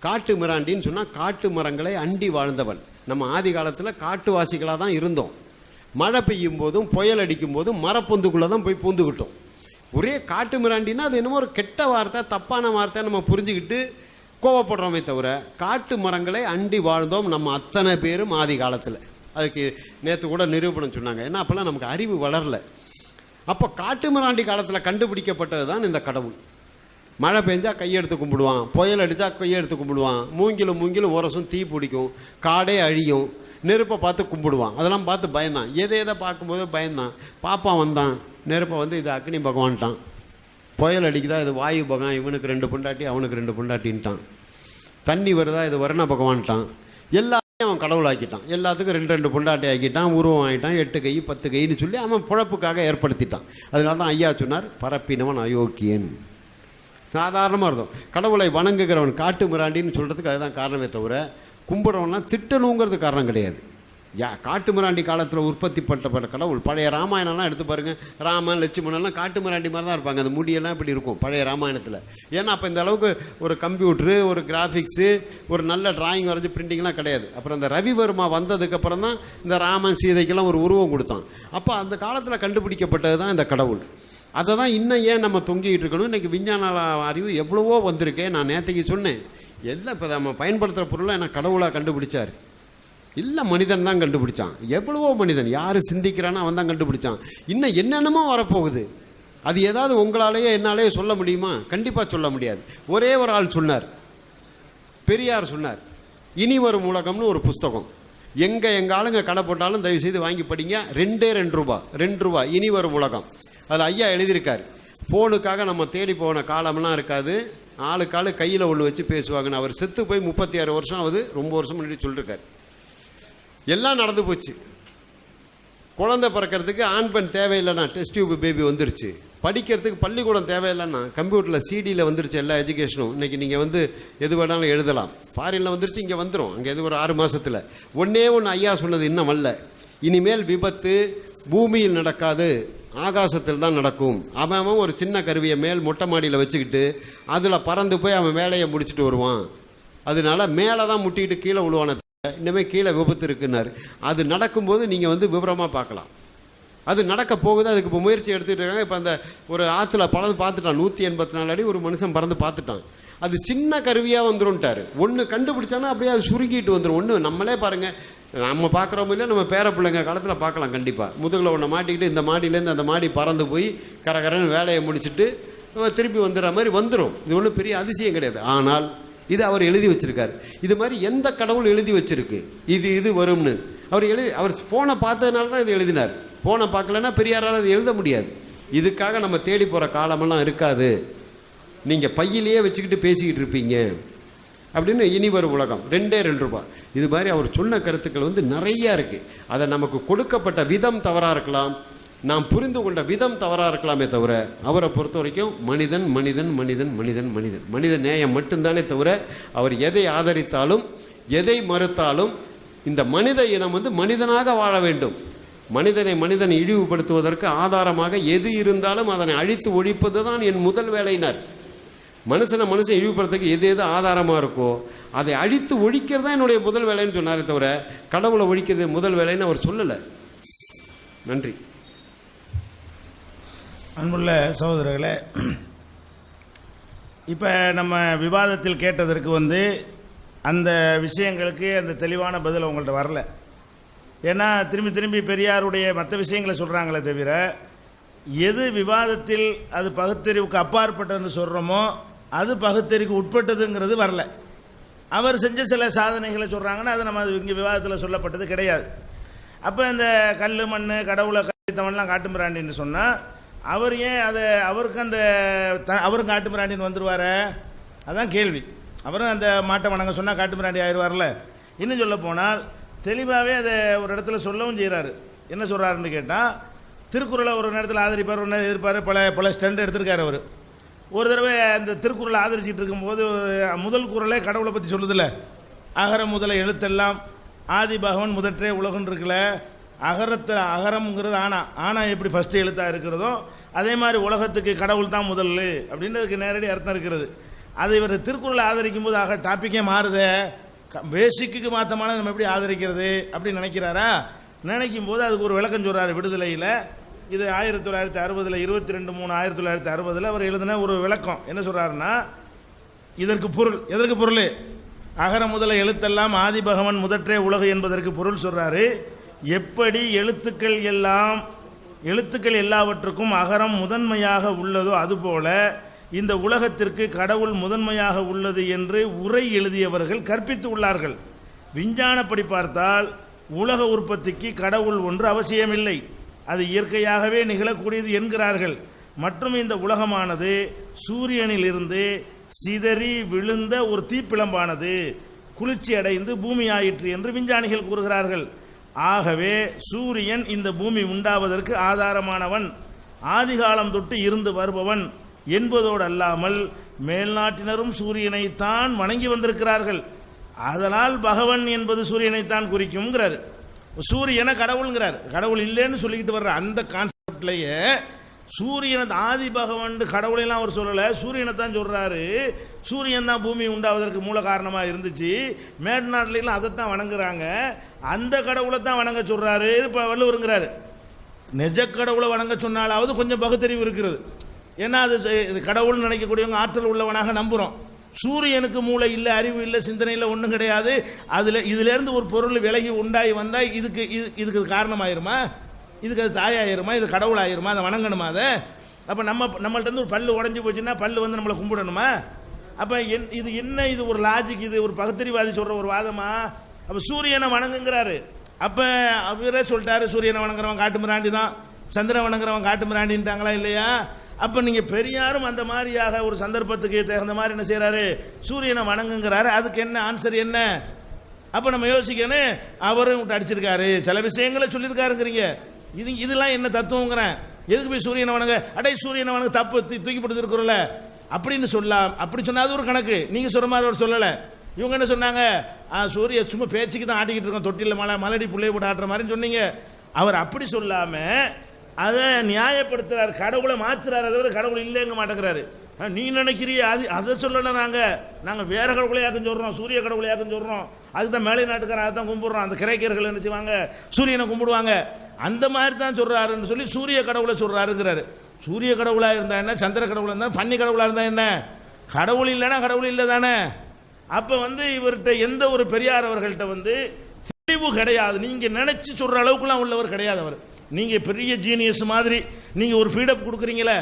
காட்டு மிராண்டின்னு சொன்னால் காட்டு மரங்களை அண்டி வாழ்ந்தவன். நம்ம ஆதி காலத்தில் காட்டுவாசிகளாக தான் இருந்தோம். மழை பெய்யும் போதும் புயல் அடிக்கும் போதும் மரப்பொந்துக்குள்ளே தான் போய் பூந்துக்கிட்டோம். ஒரே காட்டு மிராண்டின்னா அது என்னமோ ஒரு கெட்ட வார்த்தை, தப்பான வார்த்தை நம்ம புரிஞ்சுக்கிட்டு கோவப்படுறோமே தவிர, காட்டு மரங்களை அண்டி வாழ்ந்தோம் நம்ம அத்தனை பேரும் ஆதி காலத்தில். அதுக்கு நேற்று கூட நிரூபணம் சொன்னாங்க. ஏன்னா அப்போல்லாம் நமக்கு அறிவு வளரல. அப்போ காட்டு மிராண்டி காலத்தில் கண்டுபிடிக்கப்பட்டது தான் இந்த கடவுள். மழை பெஞ்சா கையெடுத்து கும்பிடுவான், புயல் அடித்தா கையெடுத்து கும்பிடுவான், மூங்கிலும் உரசும் தீ பிடிக்கும், காடே அழியும், நெருப்பை பார்த்து கும்பிடுவான். அதெல்லாம் பார்த்து பயந்தான். எதை பார்க்கும்போது பயந்தான். பாப்பா வந்தான், நெருப்பை வந்து இது அக்னி பகவான்ட்டான். புயல் அடிக்குதா இது வாயு பகவான், இவனுக்கு 2 பொண்டாட்டி அவனுக்கு 2 பொண்டாட்டின்ட்டான். தண்ணி வருதா இது வருண பகவான்ட்டான். எல்லாத்தையும் அவன் கடவுளாக்கிட்டான். எல்லாத்துக்கும் 2 பொண்டாட்டி ஆக்கிட்டான், உருவம் ஆகிட்டான், 8 கை 10 கைன்னு சொல்லி அவன் பிழப்புக்காக ஏற்படுத்திட்டான். அதனால தான் ஐயா சொன்னார், பரப்பினவன் அயோக்கியன். சாதாரணமாக இருந்தோம். கடவுளை வணங்குகிறவன் காட்டு மிராண்டின்னு சொல்கிறதுக்கு அதுதான் காரணமே தவிர, கும்பிட்றவனா திட்டணுங்கிறது காரணம் கிடையாது. காட்டு மிராண்டி காலத்தில் உற்பத்தி பண்ணப்பட்ட கடவுள். பழைய ராமாயணம்லாம் எடுத்து பாருங்கள், ராமன் லட்சுமணன்லாம் காட்டு மிராண்டி மாதிரி தான் இருப்பாங்க. அந்த முடியெல்லாம் இப்படி இருக்கும் பழைய ராமாயணத்தில். ஏன்னா அப்போ இந்த அளவுக்கு ஒரு கம்ப்யூட்ரு, ஒரு கிராஃபிக்ஸு, ஒரு நல்ல டிராயிங் வரைஞ்சி பிரிண்டிங்லாம் கிடையாது. அப்புறம் இந்த ரவிவர்மா வந்ததுக்கப்புறம் தான் இந்த ராமன் சீதைக்கெல்லாம் ஒரு உருவம் கொடுத்தான். அப்போ அந்த காலத்தில் கண்டுபிடிக்கப்பட்டது தான் இந்த கடவுள். அதை தான் இன்னும் ஏன் நம்ம தொங்கிக்கிட்டு இருக்கணும். இன்றைக்கி விஞ்ஞான அறிவு எவ்வளவோ வந்திருக்கேன். நான் நேற்றுக்கு சொன்னேன், எல்லாம் இப்போ நம்ம பயன்படுத்துகிற பொருளை என்ன கடவுளாக கண்டுபிடிச்சார்? இல்லை, மனிதன் தான் கண்டுபிடிச்சான். எவ்வளவோ மனிதன், யார் சிந்திக்கிறானோ அவன் தான் கண்டுபிடிச்சான். இன்னும் என்னென்னமோ வரப்போகுது. அது ஏதாவது உங்களாலேயே என்னாலேயே சொல்ல முடியுமா? கண்டிப்பாக சொல்ல முடியாது. ஒரே ஒரு ஆள் சொன்னார், பெரியார் சொன்னார், இனி வரும் உலகம்னு ஒரு புஸ்தகம். எங்கள் ஆளுங்க கடை போட்டாலும் தயவு செய்து வாங்கி படிங்க. 2 ரூபா 2 ரூபா இனி வரும் உலகம். அதில் ஐயா எழுதியிருக்காரு, ஃபோனுக்காக நம்ம தேடி போன காலம்லாம் இருக்காது, ஆளுக்காளு கையில் ஒன்று வச்சு பேசுவாங்கன்னு. அவர் செத்து போய் 36 வருஷம் ஆகுது, ரொம்ப வருஷம் முன்னாடி சொல்லியிருக்காரு. எல்லாம் நடந்து போச்சு. குழந்தை பிறக்கிறதுக்கு ஆண் பெண் தேவையில்லைண்ணா, டெஸ்ட் டியூப் பேபி வந்துருச்சு. படிக்கிறதுக்கு பள்ளிக்கூடம் தேவையில்லைன்னா கம்ப்யூட்டரில் சிடியில் வந்துருச்சு எல்லா எஜுகேஷனும். இன்றைக்கி நீங்கள் எது வேணாலும் எழுதலாம். ஃபாரினில் வந்துருச்சு, இங்கே வந்துடும். அங்கே ஒரு 6 மாதத்தில். ஒன்றே ஒன்று ஐயா சொன்னது இன்னும் அல்ல, இனிமேல் விபத்து பூமியில் நடக்காது, ஆகாசத்தில் தான் நடக்கும். அவன் ஒரு சின்ன கருவியை மேல் மொட்டை மாடியில் வச்சுக்கிட்டு அதில் பறந்து போய் அவன் வேலையை முடிச்சுட்டு வருவான். அதனால மேலே தான் முட்டிக்கிட்டு கீழே விழுவான, இனிமேல் கீழே விபத்து இருக்குன்னாரு. அது நடக்கும்போது நீங்கள் விவரமாக பார்க்கலாம். அது நடக்க போகுது, அதுக்கு இப்போ முயற்சி எடுத்துகிட்டு இருக்காங்க. இப்போ அந்த ஒரு ஆற்றுல பறந்து பார்த்துட்டான், 184 அடி ஒரு மனுஷன் பறந்து பார்த்துட்டான். அது சின்ன கருவியாக வந்துரும்ட்டார். ஒன்று கண்டுபிடிச்சானா அப்படியே அது சுருங்கிட்டு வந்துடும். ஒன்று நம்மளே பாருங்கள், நம்ம பார்க்குறோம் இல்லை, நம்ம பேர பிள்ளைங்க காலத்தில் பார்க்கலாம் கண்டிப்பாக. முதுகில் ஒன்று மாட்டிக்கிட்டு இந்த மாடியிலேருந்து அந்த மாடி பறந்து போய் கரகரன்னு வேலையை முடிச்சுட்டு திருப்பி வந்துடுற மாதிரி வந்துடும். இது ஒன்றும் பெரிய அதிசயம் கிடையாது. ஆனால் இது அவர் எழுதி வச்சிருக்காரு. இது மாதிரி எந்த கடவுள் எழுதி வச்சிருக்கு இது வரும்னு? அவர் ஃபோனை பார்த்ததுனால தான் இது எழுதினார். ஃபோனை பார்க்கலன்னா பெரியாரால் அது எழுத முடியாது. இதுக்காக நம்ம தேடி போகிற காலமெல்லாம் இருக்காது. நீங்கள் பையிலேயே வச்சுக்கிட்டு பேசிக்கிட்டு இருப்பீங்க அப்படின்னு இனி வரும் உலகம். 2 ரூபா. இது மாதிரி அவர் சொன்ன கருத்துக்கள் நிறையா இருக்குது. அதை நமக்கு கொடுக்கப்பட்ட விதம் தவறாக இருக்கலாம், நாம் புரிந்து கொண்ட விதம் தவறாக இருக்கலாமே தவிர, அவரை பொறுத்த வரைக்கும் மனிதன் மனிதன் மனிதன் மனிதன் மனிதன் மனித நேயம் மட்டும்தானே தவிர, அவர் எதை ஆதரித்தாலும் எதை மறுத்தாலும் இந்த மனித இனம் மனிதனாக வாழ வேண்டும். மனிதனை மனிதன் இழிவுபடுத்துவதற்கு ஆதாரமாக எது இருந்தாலும் அதனை அழித்து ஒழிப்பது தான் என் முதல் வேலையினர். மனுஷன் இழிவுபடுறதுக்கு எது ஆதாரமாக இருக்கோ அதை அழித்து ஒழிக்கிறது தான் என்னுடைய முதல் வேலைன்னு சொன்னாரே தவிர, கடவுளை ஒழிக்கிறது முதல் வேலைன்னு அவர் சொல்லலை. நன்றி. அன்புள்ள சகோதரர்களே, இப்போ நம்ம விவாதத்தில் கேட்டதற்கு அந்த விஷயங்களுக்கு அந்த தெளிவான பதில் உங்கள்கிட்ட வரல. ஏன்னா திரும்பி திரும்பி பெரியாருடைய மற்ற விஷயங்களை சொல்கிறாங்களே தவிர, எது விவாதத்தில் அது பகுத்தறிவுக்கு அப்பாற்பட்டதுன்னு சொல்கிறோமோ அது பகுத்தறிவுக்கு உட்பட்டதுங்கிறது வரல. அவர் செஞ்ச சில சாதனைகளை சொல்கிறாங்கன்னா அது நம்ம இங்கே விவாதத்தில் சொல்லப்பட்டது கிடையாது. அப்போ இந்த கல் மண் கடவுளை கழித்தவன்லாம் காட்டுமிராண்டின்னு சொன்னால் அவர் ஏன் அதை அவரும் காட்டுமிராண்டின்னு வந்துடுவார? அதான் கேள்வி. அவரும் அந்த மாட்டை வணங்க சொன்னால் காட்டுமிராண்டி ஆயிடுவார்ல. இன்னும் சொல்ல போனால் தெளிவாகவே அதை ஒரு இடத்துல சொல்லவும் செய்கிறாரு. என்ன சொல்கிறாருன்னு கேட்டால், திருக்குறளை ஒரு நேரத்தில் ஆதரிப்பார், ஒரு நேரம் எதிர்ப்பார், பல ஸ்டண்ட் எடுத்திருக்காரு அவர். ஒரு தடவை அந்த திருக்குறளை ஆதரிச்சிட்டு இருக்கும்போது முதல் குறளே கடவுளை பற்றி சொல்லுதில்ல, அகர முதல எழுத்தெல்லாம் ஆதி பகவன் முதற்றே உலகன்னு இருக்குல்ல. அகரம்ங்கிறது ஆனா எப்படி ஃபர்ஸ்ட் எழுத்தாக இருக்கிறதோ அதே மாதிரி உலகத்துக்கு கடவுள் தான் முதல் அப்படின்றதுக்கு நேரடி அர்த்தம் இருக்கிறது. அதை இவர் திருக்குறளை ஆதரிக்கும் போது டாப்பிக்கே மாறுதே, பேசிக்கு மாற்றமான நம்ம எப்படி ஆதரிக்கிறது அப்படின்னு நினைக்கிறாரா? நினைக்கும் போது அதுக்கு ஒரு விளக்கம் சொல்றாரு விடுதலையில். இது 1960 22/3/1960 அவர் எழுதின ஒரு விளக்கம். என்ன சொல்றாருன்னா, இதற்கு பொருள் எதற்கு பொருள்? அகர முதல எழுத்தெல்லாம் ஆதி பகவன் முதற்றே உலகு என்பதற்கு பொருள் சொல்றாரு. எப்படி எழுத்துக்கள் எல்லாவற்றுக்கும் அகரம் முதன்மையாக உள்ளதோ அதுபோல இந்த உலகத்திற்கு கடவுள் முதன்மையாக உள்ளது என்று உரை எழுதியவர்கள் கற்பித்து உள்ளார்கள். விஞ்ஞானப்படி பார்த்தால் உலக உற்பத்திக்கு கடவுள் ஒன்று அவசியமில்லை, அது இயற்கையாகவே நிகழக்கூடியது என்கிறார்கள். மற்றும் இந்த உலகமானது சூரியனில் இருந்து சிதறி விழுந்த ஒரு தீப்பிழம்பானது குளிர்ச்சி அடைந்து பூமி ஆயிற்று என்று விஞ்ஞானிகள் கூறுகிறார்கள். ஆகவே சூரியன் இந்த பூமி உண்டாவதற்கு ஆதாரமானவன், ஆதிகாலம் தொட்டு இருந்து வருபவன் என்பதோடு அல்லாமல் மேல்நாட்டினரும் சூரியனைத்தான் வணங்கி வந்திருக்கிறார்கள். அதனால் பகவன் என்பது சூரியனைத்தான் குறிக்கும்ங்கிறார். சூரியனை கடவுள்ங்கிறார். கடவுள் இல்லைன்னு சொல்லிக்கிட்டு வர்ற அந்த கான்செப்ட்லயே சூரியனை ஆதி பகவன் கடவுளெல்லாம் அவர் சொல்லலை, சூரியனை தான் சொல்றாரு. சூரியன் தான் பூமி உண்டாவதற்கு மூல காரணமாக இருந்துச்சு. மேல்நாட்டிலாம் அதைத்தான் வணங்குறாங்க, அந்த கடவுளை தான் வணங்க சொல்றாரு இப்போ வள்ளுவருங்கிறாரு. நிஜ கடவுளை வணங்க சொன்னாலாவது கொஞ்சம் பகுத்தறிவு இருக்கிறது. ஏன்னா அது கடவுள்னு நினைக்கக்கூடியவங்க ஆற்றல் உள்ளவனாக நம்புகிறோம். சூரியனுக்கு மூளை இல்லை, அறிவு இல்லை, சிந்தனை இல்லை, ஒன்றும் கிடையாது. இதுலேருந்து ஒரு பொருள் விலகி உண்டாகி வந்தால் இதுக்கு காரணமாயிருமா? இதுக்கு அது தாயாயிருமா? இது கடவுள் ஆயிருமா? அதை வணங்கணுமா? அதை அப்போ நம்மள்ட்ட இருந்து ஒரு பல்லு உடஞ்சி போச்சுன்னா பல்லு நம்மளை கும்பிடணுமா? அப்போ இது என்ன? இது ஒரு லாஜிக், இது ஒரு பகுத்தறிவாதி சொல்கிற ஒரு வாதமா? அப்ப சூரியனை வணங்குங்கிறாரு. அப்ப அவரே சொல்லிட்டாரு சூரியனை வணங்குறவன் காட்டு மிராண்டி தான், சந்திரன் வணங்குறவன் காட்டு மிராண்டின்ட்டாங்களா இல்லையா? அப்ப நீங்க பெரியாரும் அந்த மாதிரியாக ஒரு சந்தர்ப்பத்துக்கு தகுந்த மாதிரி என்ன செய்யறாரு, சூரியனை வணங்குங்கிறாரு. அதுக்கு என்ன ஆன்சர் என்ன? அப்ப நம்ம யோசிக்கணும். அவரும் விட்டு அடிச்சிருக்காரு, சில விஷயங்களை சொல்லியிருக்காருங்கிறீங்க, இதெல்லாம் என்ன தத்துவங்கிறேன். எதுக்கு போய் சூரியனை வணங்க, அடை சூரியனை வணங்க தப்பு தூக்கி போட்டுருக்குறோம்ல அப்படின்னு சொல்லலாம். அப்படி சொன்னா அது ஒரு கணக்கு. நீங்க சொல்ற மாதிரி அவர் சொல்லல. இவங்க என்ன சொன்னாங்க, சூரிய சும்மா பேச்சுக்கு தான் ஆட்டிக்கிட்டு இருக்கோம், தொட்டில மலடி புள்ளைய போட்டு ஆட்டுற மாதிரி சொன்னீங்க. அவர் அப்படி சொல்லாம அதை நியாயப்படுத்துறாரு, கடவுளை மாத்துறாரு. அதை கடவுள் இல்லைங்க மாட்டேங்கிறாரு. நீ நினைக்கிறிய அதை சொல்லல, நாங்க வேற கடவுளையாக்கும் சொல்றோம், சூரிய கடவுளையாக்கும் சொல்றோம். அதுதான் மேலை நாட்டுக்காரன் அதை தான் கும்பிடுறோம். அந்த கிரைக்கியர்கள் என்ன செய்வாங்க, சூரியனை கும்பிடுவாங்க. அந்த மாதிரி தான் சொல்றாருன்னு சொல்லி சூரிய கடவுளை சொல்றாருங்கிறாரு. சூரிய கடவுளா இருந்தா என்ன, சந்திர கடவுளா இருந்தா, பன்னி கடவுளா இருந்தா என்ன, கடவுள் இல்லைன்னா கடவுள் இல்லை தானே. அப்ப இவர்கிட்ட எந்த ஒரு பெரியார் அவர்கள்ட்ட தெளிவு கிடையாது. நீங்க நினைச்சு சொல்ற அளவுக்குலாம் உள்ளவர் கிடையாது அவர். நீங்க பெரிய ஜீனியஸ் மாதிரி நீங்க ஒரு ஃபீடப் கொடுக்குறீங்களே,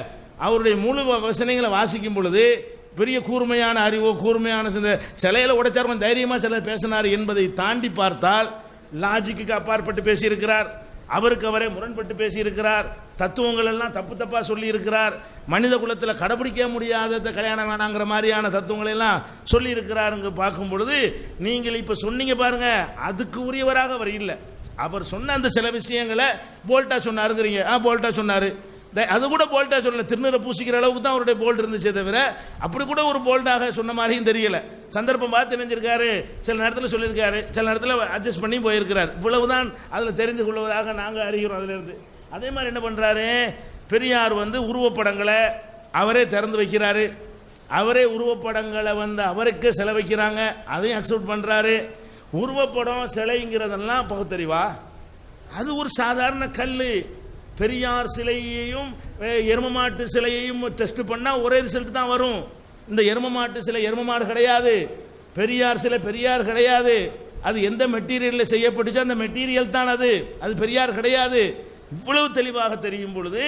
அவருடைய முழு வசனங்களை வாசிக்கும் பொழுது பெரிய கூர்மையான அறிவோ கூர்மையான சிலையில உடைச்சார் தைரியமா சிலர் பேசினார் என்பதை தாண்டி பார்த்தால் லாஜிக்கு அப்பாற்பட்டு பேசியிருக்கிறார். அவருக்கு அவரே முரண்பட்டு பேசியிருக்கிறார். தத்துவங்கள் எல்லாம் தப்பு தப்பா சொல்லி இருக்கிறார். மனித குலத்தில் கடைபிடிக்க முடியாத கல்யாணம் வேணாங்கிற மாதிரியான தத்துவங்களை எல்லாம் சொல்லி இருக்கிறார். பார்க்கும் பொழுது நீங்கள் இப்ப சொன்னீங்க பாருங்க, அதுக்கு உரியவராக அவர் இல்லை. அவர் சொன்ன அந்த சில விஷயங்களை போல்டா சொன்னாருங்கிறீங்க. போல்டா சொன்னாரு, அது கூட போல்டா சொல்லல, திருநீரை பூசிக்கிற அளவுக்கு தான் அவருடைய போல்ட் இருந்துச்சே தவிர அப்படி கூட ஒரு போல்டாக சொன்ன மாதிரியும் தெரியல. சந்தர்ப்பம் பார்த்து நினைஞ்சிருக்காரு, சில நேரத்தில் சொல்லியிருக்காரு, சில நேரத்தில் அட்ஜஸ்ட் பண்ணி போயிருக்கிறார். இவ்வளவுதான் அதில் தெரிந்து கொள்வதாக நாங்கள் அறிகிறோம். அதுல இருந்து அதே மாதிரி என்ன பண்றாரு, பெரியார் உருவப்படங்களை அவரே திறந்து வைக்கிறாரு. அவரே உருவப்படங்களை அவருக்கு செலவைக்கிறாங்க, அதையும் அக்செப்ட் பண்றாரு. உருவப்படம் சிலைங்கிறதெல்லாம் பகுத்தறிவா? அது ஒரு சாதாரண கல்லு. பெரியார் சிலையையும் எருமமாட்டு சிலையையும் டெஸ்ட் பண்ணா ஒரே ரிசல்ட் தான் வரும். இந்த எருமமாட்டு சிலை எருமமாடு கிடையாது, பெரியார் சிலை பெரியார் கிடையாது. அது எந்த மெட்டீரியல்ல செய்யப்பட்டுச்சோ அந்த மெட்டீரியல் தான் அது பெரியார் கிடையாது. இவ்வளவு தெளிவாக தெரியும் பொழுது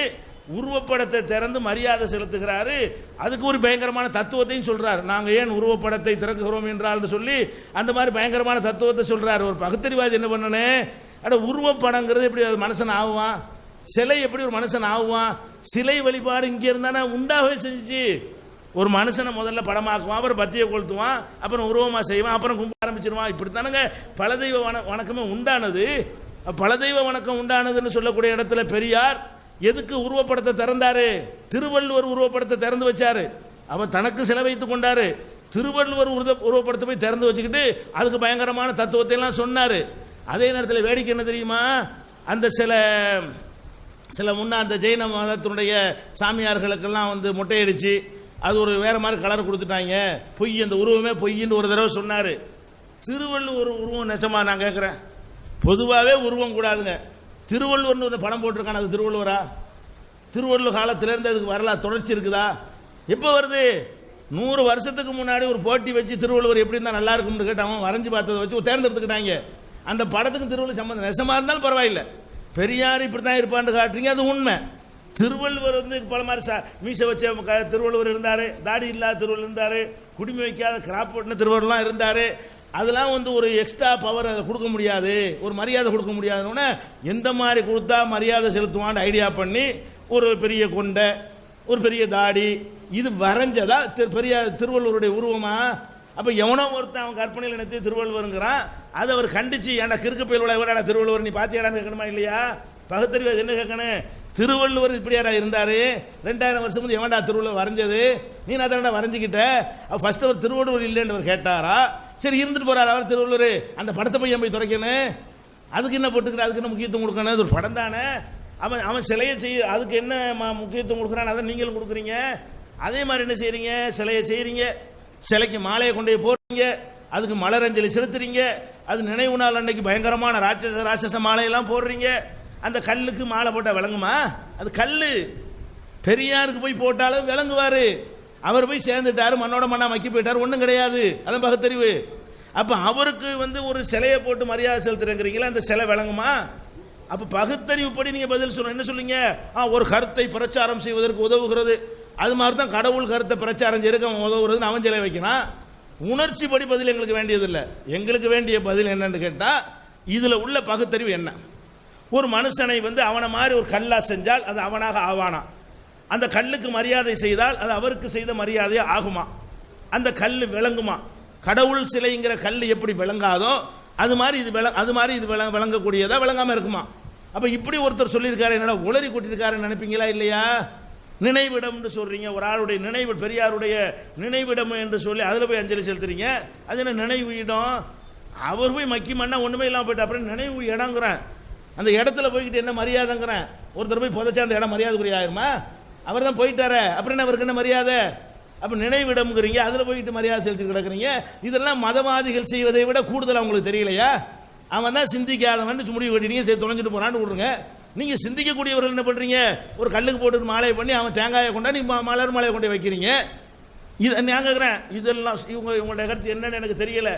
உருவப்படத்தை திறந்து மரியாதை செலுத்துகிறாரு. அதுக்கு ஒரு பயங்கரமான தத்துவத்தையும் சொல்றாரு. நாங்க ஏன் உருவப்படத்தை திறக்குகிறோம் என்றால் சொல்லி அந்த மாதிரி பயங்கரமான தத்துவத்தை சொல்றாரு. ஒரு பகுத்தறிவாதி என்ன பண்ணனே, அட உருவப்படங்கிறது எப்படி அது மனுஷன் ஆகுவான், சிலை எப்படி ஒரு மனுஷன் ஆகுவான், சிலை வழிபாடு இங்க இருந்தானே உண்டாகவே செஞ்சுச்சு. ஒரு மனுஷனை முதல்ல படமாக்குவான், அப்புறம் பத்தியை கொளுத்துவான், அப்புறம் உருவமா செய்வான், அப்புறம் கும்பிட ஆரம்பிச்சிருவான். இப்படித்தானுங்க பல தெய்வ வணக்கமே உண்டானது. பல தெய்வ வணக்கம் உண்டானதுன்னு சொல்லக்கூடிய இடத்துல பெரியார் எதுக்கு உருவப்படத்தை திறந்தாரு? திருவள்ளுவர் உருவப்படத்தை திறந்து வச்சாரு. அவர் தனக்கு சிலை வைத்துக் கொண்டாரு. திருவள்ளுவர் உருவப்படத்தை போய் திறந்து வச்சுக்கிட்டு அதுக்கு பயங்கரமான தத்துவத்தை எல்லாம் சொன்னாரு. அதே நேரத்தில் வேடிக்கை என்ன தெரியுமா, அந்த சில முன்ன அந்த ஜெயின மதத்தினுடைய சாமியார்களுக்கெல்லாம் மொட்டையடிச்சு அது ஒரு வேற மாதிரி கலர் கொடுத்துட்டாங்க, பொய், அந்த உருவமே பொய்ன்னு ஒரு தடவை சொன்னாரு. திருவள்ளுவர் உருவம் நெசமா நான் கேட்கிறேன்? பொதுவாகவே உருவம் கூடாதுங்க. திருவள்ளுவர்னு ஒரு படம் போட்டிருக்கான, அது திருவள்ளுவரா? திருவள்ளுவர் காலத்திலிருந்து அதுக்கு வரலாறு தொடர்ச்சி இருக்குதா? எப்போ வருது? 100 வருஷத்துக்கு முன்னாடி ஒரு போட்டி வச்சு திருவள்ளுவர் எப்படி இருந்தால் நல்லா இருக்கும்னு கேட்டு அவன் வரைஞ்சு பார்த்ததை வச்சு தேர்ந்தெடுத்துக்கிட்டாங்க. அந்த படத்துக்கு திருவள்ளுவர் சம்பந்தம் நெசமா இருந்தாலும் பரவாயில்லை. பெரியார் இப்படி தான் இருப்பான்னு காட்டுறீங்க, அது உண்மை. திருவள்ளுவர் பல மாதிரி மீசை வச்ச திருவள்ளுவர் இருந்தாரு, தாடி இல்லாத திருவள்ளுவர் இருந்தாரு, குடிமை வைக்காத கிராப் போட்டின திருவள்ளுவர்லாம் இருந்தாரு. அதெல்லாம் ஒரு எக்ஸ்ட்ரா பவர் அதை கொடுக்க முடியாது, ஒரு மரியாதை கொடுக்க முடியாதுன்னு எந்த மாதிரி கொடுத்தா மரியாதை செலுத்துவான்னு ஐடியா பண்ணி ஒரு பெரிய கொண்டை, ஒரு பெரிய தாடி, இது வரைஞ்சதா பெரிய திருவள்ளுவருடைய உருவமா? அப்ப எவனோ ஒருத்தன் அவன் கற்பனையில் நினைத்து திருவள்ளுவருங்கிறான். அதை அவர் கண்டிச்சு, ஏன்டா கிறுக்கு பயில்வா திருவள்ளுவர் நீ பாத்தியாடான்னு கேட்கணுமா இல்லையா? பகுத்தறிவு என்ன கேட்கணும்? திருவள்ளுவர் இப்படியாடா இருந்தாரு, 2000 வருஷம் முந்தைய எவன்டா திருவள்ளுவர் வரைஞ்சது, நீ அதான்டா வரைஞ்சிக்கிட்ட. ஃபர்ஸ்ட் அவர் திருவள்ளுவர் இல்லைன்னு அவர் கேட்டாரா? சரி இருந்துட்டு போறாரு அவர் திருவள்ளுவர், அந்த படத்தை போய் போய் துறைக்கணும், அதுக்கு என்ன போட்டுக்கிற, அதுக்கு என்ன முக்கியத்துவம் கொடுக்கணும்? அது ஒரு படம் தானே. அவன் சிலையை செய்ய அதுக்கு என்ன முக்கியத்துவம் கொடுக்குறான், அதை நீங்களும் கொடுக்குறீங்க. அதே மாதிரி என்ன செய்யறீங்க, சிலையை செய்யறீங்க, சிலைக்கு மாலையை கொண்டு போடுறீங்க, அதுக்கு மலரஞ்சலி செலுத்துறீங்க, அது நினைவு நாள் அன்னைக்கு பயங்கரமான ராட்சச மாலையெல்லாம் போடுறீங்க. அந்த கல்லுக்கு மாலை போட்டால் விளங்குமா? அது கல்லு. பெரியாருக்கு போய் போட்டாலும் விளங்குவாரு. அவர் போய் சேர்ந்துட்டாரு, மண்ணோட மண்ணா மக்கி போயிட்டாரு, ஒன்றும் கிடையாது. அதான் பகுத்தறிவு. அப்ப அவருக்கு ஒரு சிலையை போட்டு மரியாதை செலுத்துறீங்களா, அந்த சிலை விளங்குமா? அப்ப பகுத்தறிவு படி நீங்க பதில் சொல்லணும். என்ன சொல்லுங்க? ஒரு கருத்தை பிரச்சாரம் செய்வதற்கு உதவுகிறது. அது மாதிரி தான் கடவுள் கருத்தை பிரச்சாரம் செய்யறதுக்கு அவன் உதவுறதுன்னு அவன் சிலை வைக்கிறான். உணர்ச்சி படி பதில் எங்களுக்கு வேண்டியதில்லை. எங்களுக்கு வேண்டிய பதில் என்னன்னு கேட்டா, இதுல உள்ள பகுத்தறிவு என்ன? ஒரு மனுஷனை அவனை மாதிரி ஒரு கல்லா செஞ்சால் அது அவனாக ஆவானா? அந்த கல்லுக்கு மரியாதை செய்தால் அது அவருக்கு செய்த மரியாதையா ஆகுமா? அந்த கல் விளங்குமா? கடவுள் சிலைங்கிற கல் எப்படி விளங்காதோ அது மாதிரி இது விளங்கக்கூடியதா, விளங்காம இருக்குமா? அப்ப இப்படி ஒருத்தர் சொல்லியிருக்காரு, என்னடா உளறி கொட்டிருக்காருன்னு நினைப்பீங்களா இல்லையா? நினைவிடம் என்று சொல்றீங்க, ஒரு ஆளுடைய நினைவு, பெரியாருடைய நினைவிடம் என்று சொல்லி அதுல போய் அஞ்சலி செலுத்துறீங்க. அது என்ன நினைவு இடம்? அவர் போய் மக்கி மண்ணா ஒண்ணுமே இல்லாம போயிட்டு அப்புறம் நினைவு இடங்கிறேன். அந்த இடத்துல போய்கிட்டு என்ன மரியாதைங்கிறேன்? ஒருத்தர் போய் புதைச்சா அந்த இடம் மரியாதைக்குரிய ஆயிருமா? அவர் தான் போயிட்டாரு, அப்புறம் என்ன அவருக்கு என்ன மரியாதை? அப்ப நினைவிடம்ங்கிறீங்க, அதுல போயிட்டு மரியாதை செலுத்தி கிடக்குறீங்க. இதெல்லாம் மதவாதிகள் செய்வதை விட கூடுதல் அவங்களுக்கு தெரியலையா? அவன் தான் சிந்திக்காதவன் முடிவு கட்டினீங்க, சரி தொலைஞ்சிட்டு போறான்னு விடுங்க. நீங்க சிந்திக்கக்கூடியவர்கள் என்ன பண்றீங்க? ஒரு கல்லுக்கு போட்டு மாலையை பண்ணி அவன் தேங்காயை கொண்டா நீ மலர் மாலையை கொண்டு வைக்கிறீங்க. இது நான் கேட்கிறேன், இதெல்லாம் இவங்களுடைய கருத்து என்னன்னு எனக்கு தெரியல.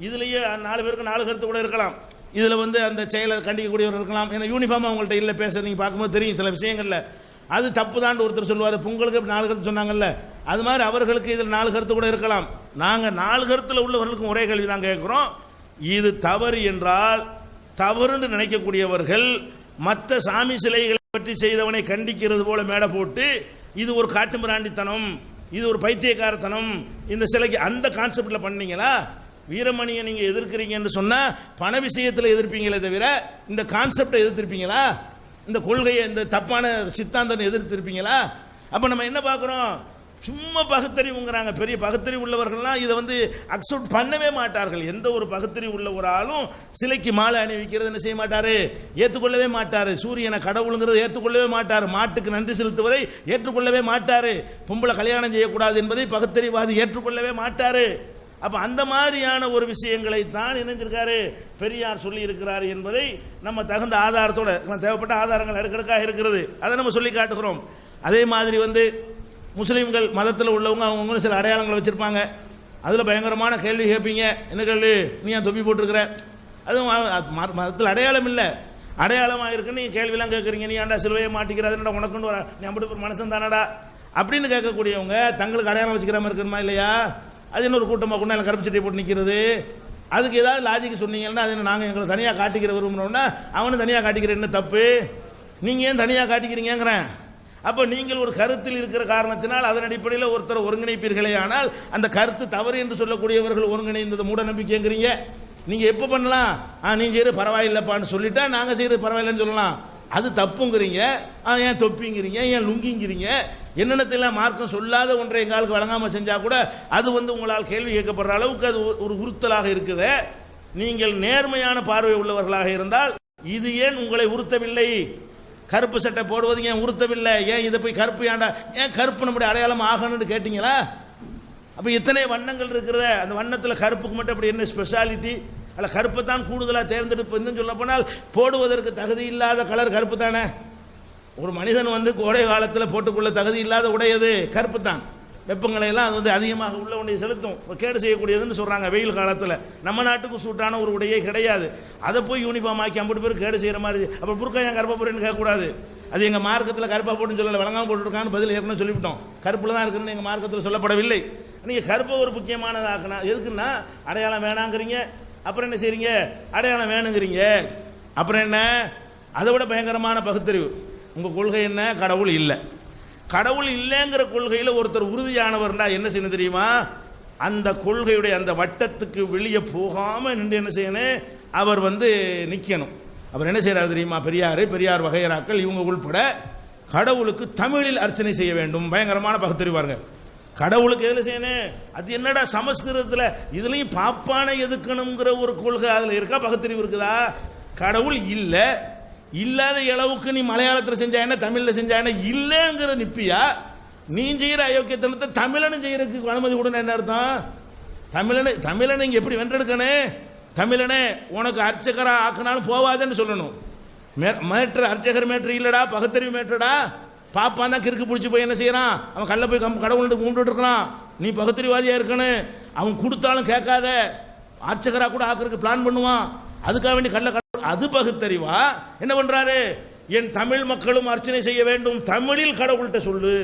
இதுலயே 4 பேருக்கு 4 கருத்து கூட இருக்கலாம். இதுல அந்த செயலை கண்டிக்கக்கூடியவர் இருக்கலாம். ஏன்னா யூனிஃபார்ம் அவங்கள்ட்ட இல்ல பேச, நீங்க பார்க்கும்போது தெரியும் சில விஷயங்கள்ல அது தப்பு தான் ஒருத்தர் சொல்லுவாரு. பொங்கலுக்கு 4 கருத்து சொன்னாங்கல்ல, அது மாதிரி அவர்களுக்கு இதில் 4 கருத்து கூட இருக்கலாம். நாங்க 4 கருத்துல உள்ளவர்களுக்கும் ஒரே கேள்வி தான் கேட்கிறோம். இது தவறு என்றால், தவறுன்னு நினைக்கக்கூடியவர்கள் மற்ற சாமி சிலைகளை பற்றி செய்தவனை கண்டிக்கிறது போல மேடை போட்டு இது ஒரு காட்டு மிராண்டித்தனம், இது ஒரு பைத்தியக்காரத்தனம், இந்த சிலைக்கு அந்த கான்செப்ட்ல பண்ணீங்களா? வீரமணியை நீங்க எதிர்க்கிறீங்கன்னு சொன்னா பண விஷயத்தில் எதிர்ப்பீங்களே தவிர இந்த கான்செப்டை எதிர்த்திருப்பீங்களா? இந்த கொள்கையை, இந்த தப்பான சித்தாந்தம் எதிர்த்திருப்பீங்களா? அப்ப நம்ம என்ன பார்க்கிறோம்? சும்மா பகுத்தறிவுங்கிறாங்க. பெரிய பகுத்தறிவு உள்ளவர்கள்லாம் இதை அக்செப்ட் பண்ணவே மாட்டார்கள். எந்த ஒரு பகுத்தறிவு உள்ள ஒரு ஆளும் சிலைக்கு மாலை அணிவிக்கிறது என்ன செய்ய மாட்டாரு? ஏற்றுக்கொள்ளவே மாட்டாரு. சூரியனை கடவுளுங்கிறத ஏற்றுக்கொள்ளவே மாட்டாரு. மாட்டுக்கு நன்றி செலுத்துவதை ஏற்றுக்கொள்ளவே மாட்டாரு. பொம்பளை கல்யாணம் செய்யக்கூடாது என்பதை பகுத்தறிவாதி ஏற்றுக்கொள்ளவே மாட்டாரு. அப்ப அந்த மாதிரியான ஒரு விஷயங்களை தான் இணைஞ்சிருக்காரு பெரியார் சொல்லி இருக்கிறார் என்பதை நம்ம தகுந்த ஆதாரத்தோட, தேவைப்பட்ட ஆதாரங்கள் அடுக்கடுக்காக இருக்கிறது, அதை நம்ம சொல்லி காட்டுகிறோம். அதே மாதிரி முஸ்லீம்கள் மதத்தில் உள்ளவங்க அவங்க சில அடையாளங்களை வச்சிருப்பாங்க. அதில் பயங்கரமான கேள்வி கேட்பீங்க. என்ன கேள்வி? நீ ஏன் தொப்பி போட்டிருக்கிற? அதுவும் மதத்தில் அடையாளம் இல்லை, அடையாளமாக இருக்குன்னு நீங்கள் கேள்வியெல்லாம் கேட்குறீங்க. நீ ஏன்டா சிலுவையை மாட்டிக்கிற? அதுடா உனக்குன்னு வர, நீ அப்படி ஒரு மனுஷன் தானடா அப்படின்னு கேட்கக்கூடியவங்க தங்களுக்கு அடையாளம் வச்சுக்கிறாம இருக்கணுமா இல்லையா? அது இன்னொரு கூட்டமாக கொண்டு எல்லாம் கருப்பு சட்டையை போட்டு நிற்கிறது. அதுக்கு ஏதாவது லாஜிக் சொன்னீங்கன்னா அது நாங்கள் எங்களை தனியாக காட்டிக்கிற விரும்புகிறோம்னா அவனு தனியாக காட்டிக்கிற என்ன தப்பு? நீங்கள் ஏன் தனியாக காட்டிக்கிறீங்கிறேன். அப்போ நீங்கள் ஒரு கருத்தில் இருக்கிற காரணத்தினால் அதன் அடிப்படையில் ஒருத்தர் ஒருங்கிணைப்பீர்களே, ஆனால் அந்த கருத்து தவறு என்று சொல்லக்கூடியவர்கள் ஒருங்கிணைந்தது மூட நம்பிக்கைங்கிறீங்க. நீங்கள் எப்போ பண்ணலாம்? நீங்கள் செய்கிற பரவாயில்லப்பான்னு சொல்லிட்டா நாங்கள் செய்கிற பரவாயில்லன்னு சொல்லலாம். அது தப்புங்கிறீங்க. ஏன் தொப்பிங்கிறீங்க, ஏன் லுங்கிங்கிறீங்க, என்னென்னத்தெல்லாம் மார்க்கம் சொல்லாத ஒன்றை எங்களுக்கு வழங்காமல் செஞ்சா கூட அது உங்களால் கேள்வி கேட்கப்படுற அளவுக்கு அது ஒரு உறுத்தலாக இருக்குது. நீங்கள் நேர்மையான பார்வை உள்ளவர்களாக இருந்தால் இது ஏன் உங்களை உறுத்தவில்லை? கருப்பு சட்டை போடுவது ஏன் உறுத்தவில்லை? ஏன் இதை போய் கருப்பு ஏண்டா, ஏன் கருப்பு நம்முடைய அடையாளம் ஆகணும்னு கேட்டீங்களா? அப்ப எத்தனை வண்ணங்கள் இருக்கிறத, அந்த வண்ணத்தில் கருப்புக்கு மட்டும் அப்படி என்ன ஸ்பெஷாலிட்டி? அல்ல கருப்பை தான் கூடுதலாக தேர்ந்தெடுப்பு. இன்னும் சொல்ல போனால் போடுவதற்கு தகுதி இல்லாத கலர் கருப்பு தானே. ஒரு மனிதன் கோடை காலத்தில் போட்டுக்கொள்ள தகுதி இல்லாத உடையது கருப்பு தான். வெப்பங்களை எல்லாம் அது அதிகமாக உள்ள ஒன்றை செலுத்தும், கேடு செய்யக்கூடியதுன்னு சொல்றாங்க. வெயில் காலத்தில் நம்ம நாட்டுக்கு சூட்டான ஒரு உடையே கிடையாது. அதை போய் யூனிஃபார்ம் ஆக்கி 50 பேர் கேடு செய்யற மாதிரி. அப்புறம் புர்கா ஏன் கருப்பா போறேன்னு கேட்கக்கூடாது. அது எங்க மார்க்கத்தில் கருப்பா போட்டுன்னு சொல்லல, வழங்காம போட்டுருக்கான்னு பதில் ஏற்கனவே சொல்லிவிட்டோம். கருப்புல தான் இருக்குன்னு எங்க மார்க்கத்தில் சொல்லப்படவில்லை. நீங்க கருப்பை ஒரு முக்கியமானது ஆக்கணும். எதுக்குன்னா அடையாளம் வேணாங்கிறீங்க, அப்புறம் என்ன செய்றீங்க? அடையாளம் வேணுங்கிறீங்க. அப்புறம் என்ன? அதை விட பயங்கரமான பகுத்தறிவு. உங்க கொள்கை என்ன? கடவுள் இல்லை. கடவுள் இல்லைங்கிற கொள்கையில் ஒருத்தர் உறுதியானவர்னா என்ன செய்யணும் தெரியுமா? அந்த கொள்கையுடைய அந்த வட்டத்துக்கு வெளியே போகாம நின்று என்ன செய்யணும்? அவர் நிக்கணும். அவர் என்ன செய்யறாரு தெரியுமா? பெரியார் வகையராக்கள் இவங்க உள்பட கடவுளுக்கு தமிழில் அர்ச்சனை செய்ய வேண்டும். பயங்கரமான பகுத்தறிவாருங்க. கடவுளுக்கு எதுல செய்யணும்? அது என்னடா சமஸ்கிருதத்தில் இதுலயும் பாப்பானை எதுக்கணுங்கிற ஒரு கொள்கை அதுல இருக்கா? பகுத்தறிவு இருக்குதா? கடவுள் இல்ல, இல்லாத அளவுக்கு நீ மலையாளத்தில் செஞ்சா என்ன, தமிழ்ல செஞ்சா என்ன, இல்லைங்கிற நிப்பியா? நீ செய்யற அயோக்கியத்தனத்தை தமிழனும் செய்யறதுக்கு அனுமதி கொடுன்னு என்ன அர்த்தம்? தமிழனை இங்க எப்படி வென்றெடுக்கணும்? தமிழனே உனக்கு அர்ச்சகரா ஆக்கினாலும் போவாதுன்னு சொல்லணும். மேற்று அர்ச்சகர் மேற்று இல்லடா, பகுத்தறிவு மேற்றடா. பாப்பான் தான் கிறுக்கு பிடிச்சி போய் என்ன செய்யறான்? அவன் கல்ல போய் கடவுள்கிட்ட கும்பிட்டு இருக்கிறான். நீ பகுத்தறிவாதியா இருக்கணும். அவன் கொடுத்தாலும் கேட்காத, அர்ச்சகரா கூட ஆக்கிறதுக்கு பிளான் பண்ணுவான். அதுக்காக வேண்டி கல்ல அது பகுத்தறிவா? என்ன பண்றாரு? என் தமிழ் மக்களும் அர்ச்சனை செய்ய வேண்டும், தமிழில் கடவுள்கிட்ட சொல்லு.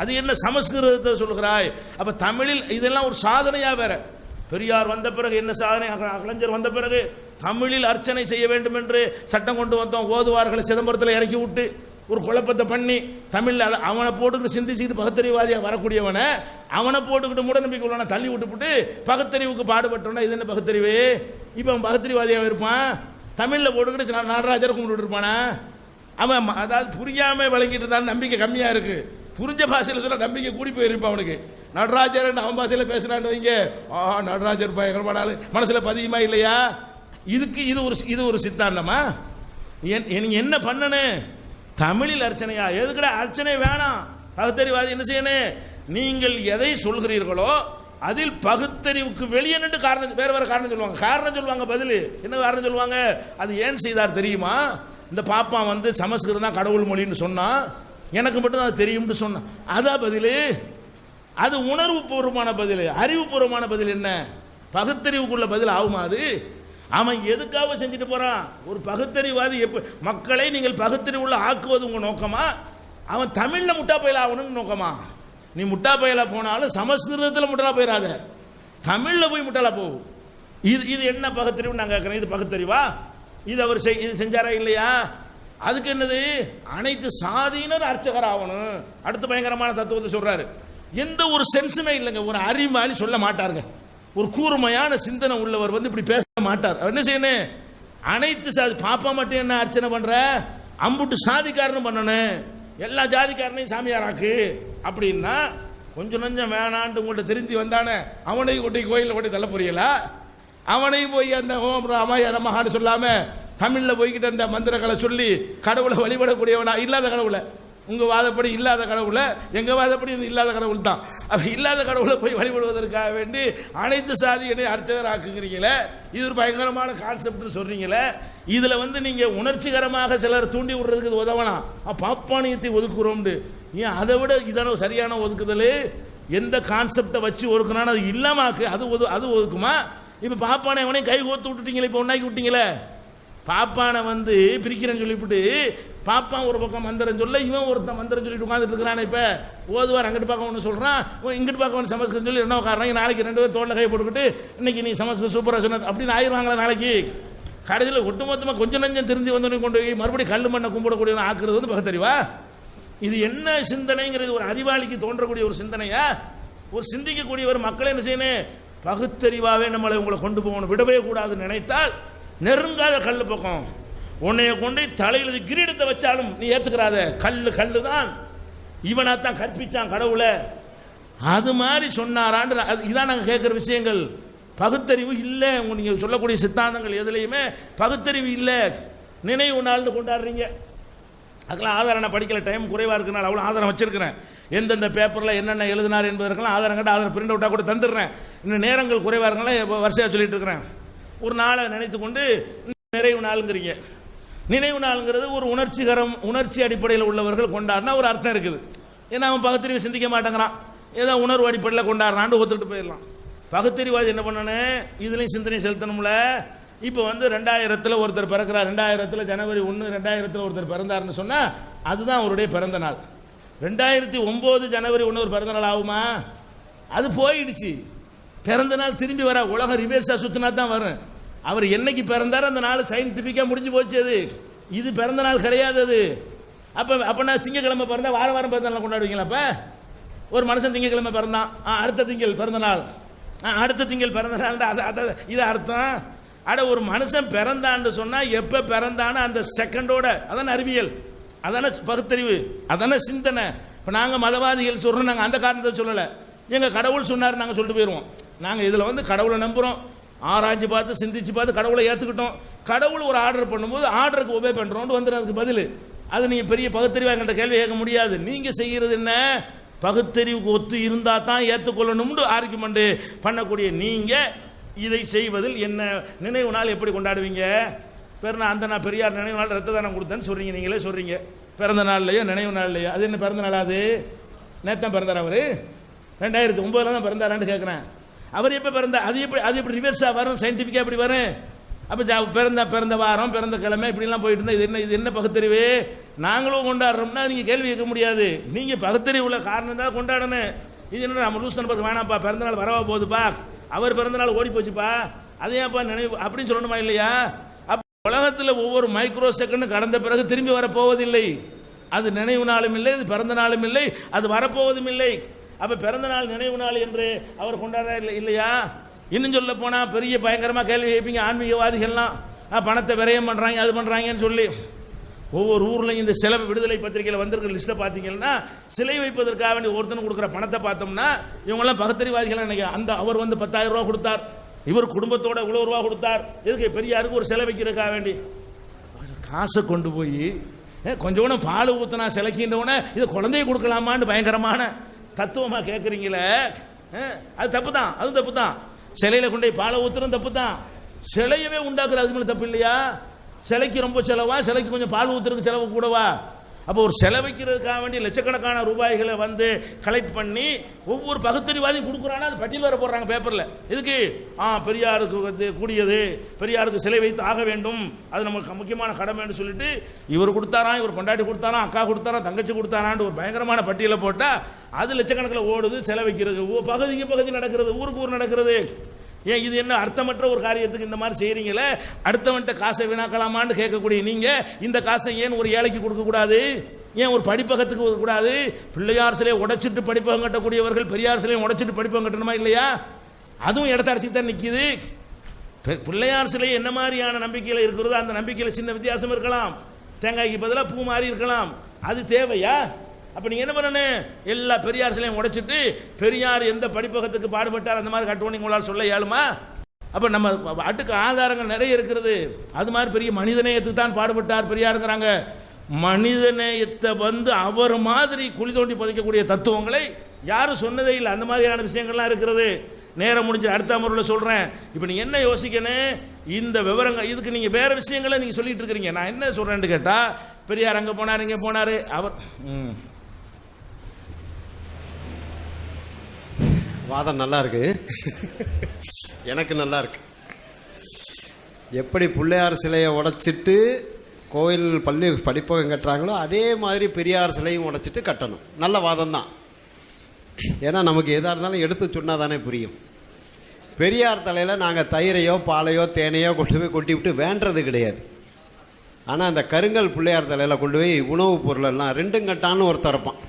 அது என்ன சமஸ்கிருதத்தை சொல்லுகிறாய்? அப்ப தமிழில் இதெல்லாம் ஒரு சாதனையா வேற. பெரியார் வந்த பிறகு என்ன சாதனை, கலைஞர் வந்த பிறகு தமிழில் அர்ச்சனை செய்ய வேண்டும் என்று சட்டம் கொண்டு வந்தோம். ஓதுவார்களை சிதம்பரத்தில் இறக்கி விட்டு ஒரு குழப்பத்தை பண்ணி தமிழ்ல அவனை போட்டுக்கிட்டு சிந்திச்சுக்கிட்டு பகுத்தறிவாதியா வரக்கூடியவனை அவனை போட்டுக்கிட்டு மூட நம்பிக்கை உள்ளவனை தள்ளி விட்டுப்புட்டு பகுத்தறிவுக்கு பாடுபட்டோன்னா இது என்ன பகுத்தறிவு? இப்போ அவன் பகுத்தறிவாதியாக இருப்பான். தமிழ்ல போட்டுக்கிட்டு நடராஜரை கும்பிட்டு இருப்பானா? அவன் அதாவது புரியாம விளங்கிட்டு இருந்தாலும் நம்பிக்கை கம்மியா இருக்கு. புரிஞ்ச பாஷையில் சொல்ல நம்பிக்கை கூடி போயிருப்பான் அவனுக்கு. நடராஜர் அவன் பாஷையில் பேசுறான்னு வைங்க, நடராஜர் பயங்கரமான ஆளு மனசுல பதியுமா இல்லையா? இதுக்கு இது ஒரு சித்தாந்தமா? நீங்க என்ன பண்ணணும்? தமிழில் அர்ச்சனையா? எதுக்குடா அர்ச்சனை வேணாம். பகுத்தறிவாதி என்ன செய்யணும்? நீங்கள் எதை சொல்கிறீர்களோ அதில் பகுத்தறிவுக்கு வெளியே நின்று காரணம் வேற காரணம் சொல்லுவாங்க. காரணம் சொல்லுவாங்க, பதில் என்ன காரணம் சொல்லுவாங்க? அது ஏன் செய்தார் தெரியுமா? இந்த பாப்பா வந்து சமஸ்கிருதம் தான் கடவுள் மொழின்னு சொன்னா, எனக்கு மட்டும் தான் தெரியும்னு சொன்னான். அதான் பதில். அது உணர்வு பூர்வமான பதில். அறிவுபூர்வமான பதில் என்ன? பகுத்தறிவுக்குள்ள பதில் ஆகுமா? அது அவன் எதுக்காக செஞ்சுட்டு போறான்? ஒரு பகுத்தறிவாதி மக்களை நீங்கள் பகுத்தறிவுள்ள ஆக்குவது உங்க நோக்கமா? அவன் தமிழ்ல முட்டா பயில ஆகணும்னு நோக்கமா? நீ முட்டா பயில போனாலும் சமஸ்கிருதத்தில் முட்டா போயிடாத, தமிழ்ல போய் முட்டாளா போகும். இது என்ன பகுத்தறிவு நான் கேட்கிறேன். இது பகுத்தறிவா? இது அவர் இது செஞ்சாரா இல்லையா? அதுக்கு என்னது? அனைத்து சாதியினர் அர்ச்சகர் ஆகணும். அடுத்து பயங்கரமான தத்துவத்தை சொல்றாரு. எந்த ஒரு சென்ஸுமே இல்லைங்க. ஒரு அறிவாளி சொல்ல மாட்டாருங்க. ஒரு கூர்மையான சிந்தனை உள்ளவர் வந்து இப்படி பேச மாட்டார். என்ன செய்யணும்? அனைத்து சாதி பாப்பா மட்டும் என்ன அர்ச்சனை பண்ற, அம்புட்டு சாதிக்காரனும் பண்ணணும், எல்லா ஜாதிக்காரனையும் சாமியாராக்கு அப்படின்னா கொஞ்சம் நஞ்சம் வேணான்ட்டு உங்கள்கிட்ட திருந்தி வந்தானே அவனையும் கொட்டி கோயிலில் கொட்டி தள்ள புரியல. அவனையும் போய் அந்த ஓம் ராமாய நமஹான்னு சொல்லாம தமிழ்ல போய்கிட்ட அந்த மந்திரங்களை சொல்லி கடவுளை வழிபடக்கூடியவனா? இல்லாத கடவுளை, உங்க வாதப்படி இல்லாத கடவுளை, எங்க வாதப்படி இல்லாத கடவுள் தான். இல்லாத கடவுளை போய் வழிபடுவதற்காக வேண்டி அனைத்து சாதியினை அர்ச்சகர் ஆக்குங்கிறீங்களே, இது ஒரு பயங்கரமான கான்செப்ட் சொல்றீங்களே. இதுல வந்து நீங்க உணர்ச்சிகரமாக சிலர் தூண்டி விடுறதுக்கு உதவலாம். பாப்பானியத்தை ஒதுக்குறோம். ஏன் அதை விட இதான சரியான ஒதுக்குதல்? எந்த கான்செப்டை வச்சு ஒதுக்குனா அது இல்லாமாக்கு அது ஒதுக்குமா? இப்ப பாப்பானை எவனையும் கை கோத்து விட்டுட்டீங்களே, இப்ப உண்டாக்கி விட்டீங்களே. பாப்பானை வந்து பிரிக்கிறேன்னு சொல்லிவிட்டு பாப்பான் ஒரு பக்கம் மந்திரம் சொல்ல, இவன் ஒருத்தன் மந்திரம் சொல்லிட்டு உட்காந்துட்டு இருக்கிறான். இப்ப ஓதுவார் அங்கிட்டு பார்க்க ஒன்று சொல்றான், இங்கிட்டு பார்க்க ஒன்று சமஸ்கிருதம் சொல்லி என்ன காரணம்? நாளைக்கு 2 பேர் தோல்ல கை போட்டுக்கிட்டு இன்னைக்கு நீ சமஸ்கிருதம் சூப்பரா சொன்ன அப்படின்னு ஆயிடுவாங்களா? நாளைக்கு கடைசியில் ஒட்டுமொத்தமாக கொஞ்சம் நஞ்சம் திருந்தி வந்தோடனே கொண்டு போய் மறுபடியும் கல் மண்ணை கும்பிடக்கூடிய ஆக்குறது வந்து பகுத்தறிவா? இது என்ன சிந்தனைங்கிறது? ஒரு அறிவாளிக்கு தோன்றக்கூடிய ஒரு சிந்தனையா? ஒரு சிந்திக்கக்கூடிய ஒரு மக்களை என்ன செய்யணும்? பகுத்தறிவாவே நம்மளை உங்களை கொண்டு போகணும், விடவே கூடாதுன்னு நினைத்தால் நெருங்காத கல்லு பக்கம் உன்னைய கொண்டு தலையில் கிரீடத்தை வச்சாலும் நீ ஏத்துக்கிறாத. கல்லு தான். இவனாத்தான் கற்பிச்சான் கடவுளை. அது மாதிரி சொன்னாரான்னு இதான் நாங்கள் கேட்குற விஷயங்கள். பகுத்தறிவு இல்லை. நீங்கள் சொல்லக்கூடிய சித்தாந்தங்கள் எதுலையுமே பகுத்தறிவு இல்லை. நினைவு நாள்னு கொண்டாடுறீங்க. அதுக்கெல்லாம் ஆதாரம் நான் படிக்கல, டைம் குறைவாக இருக்குனால அவ்வளோ ஆதாரம் வச்சிருக்கிறேன். எந்தெந்த பேப்பரில் என்னென்ன எழுதினார் என்பதற்கெல்லாம் ஆதாரம் கட்ட ஆதாரம் பிரிண்ட் அவுட்டாக கூட தந்துடுறேன். இன்னும் நேரங்கள் குறைவாக இருக்கனால வரிசையாக சொல்லிட்டு இருக்கிறேன். ஒரு நாளை நினைத்து கொண்டு நிறைவு நாளுங்கிறீங்க. நினைவு நாளுங்கிறது ஒரு உணர்ச்சி அடிப்படையில் உள்ளவர்கள் கொண்டாடினா ஒரு அர்த்தம் இருக்குது. ஏன்னா அவன் பகுத்தறிவு சிந்திக்க மாட்டேங்கிறான், ஏதோ உணர்வு அடிப்படையில் கொண்டாடுறான்னு ஒத்துட்டு போயிடலாம். பகுத்தறிவாதி என்ன பண்ணணும்? இதுலையும் சிந்தனை செலுத்தணும்ல. இப்போ வந்து 2000 ஒருத்தர் பிறக்கிறார், 2000 ஜனவரி 1 2000 ஒருத்தர் பிறந்தார்னு சொன்னா அதுதான் அவருடைய பிறந்த நாள். 2009 ஜனவரி 1 ஒரு பிறந்த நாள் ஆகுமா? அது போயிடுச்சு. பிறந்த நாள் திரும்பி வர உலகம் ரிவர்ஸா சுத்தினா தான் வரும். அவர் என்னைக்கு பிறந்தார் அந்த நாள் சயின்டிபிக்கா முடிஞ்சு போச்சு. அது இது பிறந்த நாள் கிடையாது. அது அப்ப நான் திங்கக்கிழமை பிறந்தா வாரம் பிறந்த நாள் கொண்டாடுவீங்களா? அப்ப ஒரு மனுஷன் திங்கக்கிழமை பிறந்தான், அடுத்த திங்கள் பிறந்த நாள், அடுத்த திங்கள் பிறந்த நாள், இது அர்த்தம். ஒரு மனுஷன் பிறந்தான்னு சொன்னா எப்ப பிறந்தான்னு அந்த செகண்டோட, அதான அறிவியல், அதான பகுத்தறிவு, அதான சிந்தனை. இப்ப நாங்க மதவாதிகள் சொல்றோம், நாங்க அந்த காரணத்தை சொல்லல. எங்க கடவுள் சொன்னார் நாங்க சொல்லிட்டு போயிருவோம். நாங்க இதுல வந்து கடவுளை நம்புறோம், ஆராய்ச்சி பார்த்து சிந்திச்சு பார்த்து கடவுளை ஏத்துக்கிட்டோம். கடவுள் ஒரு ஆர்டர் பண்ணும்போது ஆர்டருக்கு ஒபே பண்றோம் வந்து அதுக்கு பதில். அது நீங்க பெரிய பகுத்தறிவு என்கிட்ட கேள்வி கேட்க முடியாது. நீங்க செய்யறது என்ன? பகுத்தறிவுக்கு ஒத்து இருந்தா தான் ஏற்றுக்கொள்ளணும்னு ஆர்குமெண்ட் பண்ணக்கூடிய நீங்க இதை செய்வதில் என்ன? நினைவு நாள் எப்படி கொண்டாடுவீங்க? நான் பெரியார் நினைவு நாள் ரத்த தானம் கொடுத்தேன்னு சொல்றீங்க, நீங்களே சொல்றீங்க. பிறந்த நாள்லையோ நினைவு நாள்லையோ அது என்ன பிறந்த நாள்? அது நேத்தான் பிறந்தார். அவரு 2009 தான் பிறந்தாரான்னு கேட்கிறேன். அவர் எப்ப பிறந்தா? அது எப்படி ரிவர்ஸா வரும்? சயின்டிபிக்கா எப்படி வரும்? அப்ப பிறந்த வாரம் பிறந்த கிழமை இப்படிலாம் போயிட்டு இருந்தா இது என்ன பகுத்தறிவு? நாங்களும் கொண்டாடுறோம்னா நீங்க கேள்வி கேட்க முடியாது. நீங்க பகுத்தறிவு உள்ள காரணம் தான் கொண்டாடணும். இது என்ன நம்ம லூஸ் நம்பருக்கு வேணாம்ப்பா, பிறந்த நாள் வரவா போகுதுப்பா, அவர் பிறந்த நாள் ஓடி போச்சுப்பா, அதையாப்பா நினைவு அப்படின்னு சொல்லணுமா இல்லையா? அப்ப உலகத்தில் ஒவ்வொரு மைக்ரோ செகண்ட் கடந்த பிறகு திரும்பி வரப்போவதில்லை. அது நினைவு நாளும் இல்லை, அது பிறந்த நாளும் இல்லை, அது வரப்போவதும் இல்லை. அப்ப பிறந்த நாள் நினைவு நாள் என்று அவர் கொண்டாட இல்லையா? இன்னும் சொல்ல போனா பெரிய பயங்கரமா கேள்வி கேட்பீங்க ஆன்மீகவாதிகள்லாம், பணத்தை விரயம் பண்றாங்க அது பண்றாங்கன்னு சொல்லி. ஒவ்வொரு ஊர்லையும் இந்த செலவு விடுதலை பத்திரிகையில் வந்திருக்கிற லிஸ்ட்டை பார்த்தீங்கன்னா சிலை வைப்பதற்காக வேண்டி ஒருத்தனுக்கு கொடுக்குற பணத்தை பார்த்தோம்னா இவங்கெல்லாம் பகத்தறிவாதிகள் நினைக்கிறேன். அந்த அவர் வந்து 10,000 ரூபா கொடுத்தார், இவர் குடும்பத்தோட இவ்வளவு ரூபா கொடுத்தார், எதுக்கு பெரியாருக்கு ஒரு சிலை வைக்கிறதுக்காக வேண்டி. காசை கொண்டு போய் கொஞ்சம் பால் ஊத்தினா சிலைக்கின்றவன இது குழந்தைய கொடுக்கலாமான்னு பயங்கரமான தத்துவமா கேட்குறீங்களே, அது தப்பு தான், அது தப்பு தான். சிலையில கொண்டு போய் பாலை ஊத்துறது தப்பு தான். சிலையவே உண்டாக்குறது அதுக்கு மேலே தப்பு இல்லையா? சிலைக்கு ரொம்ப செலவா, சிலைக்கு கொஞ்சம் பால் ஊத்துறதுக்கு செலவு கூடவா? அப்போ ஒரு செலவைக்கிறதுக்காக வேண்டிய லட்சக்கணக்கான ரூபாய்களை வந்து கலெக்ட் பண்ணி ஒவ்வொரு பகுத்தறிவாதியும் கொடுக்குறாங்கன்னா அது பட்டியல் வர போடுறாங்க பேப்பர்ல. இதுக்கு பெரியாருக்கு வந்து கூடியது, பெரியாருக்கு சிலை வைத்து ஆக வேண்டும், அது நமக்கு முக்கியமான கடமைன்னு சொல்லிட்டு இவர் கொடுத்தாராம், இவர் கொண்டாட்டி கொடுத்தாராம், அக்கா கொடுத்தாராம், தங்கச்சி கொடுத்தாரான்னு ஒரு பயங்கரமான பட்டியலை போட்டா அது லட்சக்கணக்கில் ஓடுது. செலை வைக்கிறது பகுதிக்கு பகுதி நடக்கிறது, ஊருக்கு ஊர் நடக்கிறது. ஏன் இது என்ன அர்த்தமற்ற ஒரு காரியத்துக்கு இந்த மாதிரி செய்றீங்களே? அடுத்தவன்ட்ட காசை வீணாக்கலாமான்னு கேட்கக்கூடிய நீங்க இந்த காசை ஏன் ஒரு ஏழைக்கு கொடுக்க கூடாது? ஏன் ஒரு படிப்பகத்துக்கு கொடுக்க கூடாது? பிள்ளையார் சிலையை உடைச்சிட்டு படிப்பகம் கட்டக்கூடியவர்கள் பெரியார் சிலையை உடைச்சிட்டு படிப்பகம் கட்டணுமா இல்லையா? அதுவும் இடத்த அடிச்சு தான் நிக்குது. பிள்ளையார் சிலை என்ன மாதிரியான நம்பிக்கையில இருக்கிறதோ அந்த நம்பிக்கையில சின்ன வித்தியாசம் இருக்கலாம், தேங்காய்க்கு பதிலாக பூ மாறி இருக்கலாம். அது தேவையா? அப்ப நீங்க என்ன பண்ணணும்? எல்லா பெரியார் சிலையும் உடைச்சிட்டு பெரியார் எந்த படிப்பகத்துக்கு பாடுபட்டார் அந்த மாதிரி கட்டுவோம் உங்களால் சொல்ல இயலுமா? அப்ப நம்ம அட்டுக்கு ஆதாரங்கள் நிறைய இருக்கிறது. அது மாதிரி பெரிய மனிதநேயத்துக்கு தான் பாடுபட்டார் பெரியாருங்கிறாங்க. மனிதநேயத்தை வந்து அவர் மாதிரி குழி தோண்டி புதைக்கக்கூடிய தத்துவங்களை யாரும் சொன்னதே இல்லை. அந்த மாதிரியான விஷயங்கள்லாம் இருக்கிறது. நேரம் முடிஞ்சு அடுத்த முறையில் சொல்றேன். இப்ப நீங்க என்ன யோசிக்கணும்? இந்த விவரங்கள் இதுக்கு நீங்க வேற விஷயங்களை நீங்க சொல்லிட்டு இருக்கிறீங்க. நான் என்ன சொல்றேன்னு கேட்டா, பெரியார் அங்க போனாரு இங்க போனாரு அவர் வாதம் நல்லா இருக்கு, எனக்கு நல்லா இருக்கு. எப்படி பிள்ளையார் சிலையை உடைச்சிட்டு கோயில் பள்ளி படிப்பகம் கட்டுறாங்களோ அதே மாதிரி பெரியார் சிலையும் உடைச்சிட்டு கட்டணும். நல்ல வாதம் தான். ஏன்னா நமக்கு எதாக இருந்தாலும் எடுத்து சொன்னால் தானே புரியும். பெரியார் தலையில் நாங்கள் தயிரையோ பாலையோ தேனையோ கொண்டு போய் கொட்டி விட்டு வேண்டது கிடையாது. ஆனால் அந்த கருங்கல் பிள்ளையார் தலையில் கொண்டு போய் உணவுப் பொருளெல்லாம் ரெண்டும் கட்டான்னு ஒருத்தர் இருப்பான்.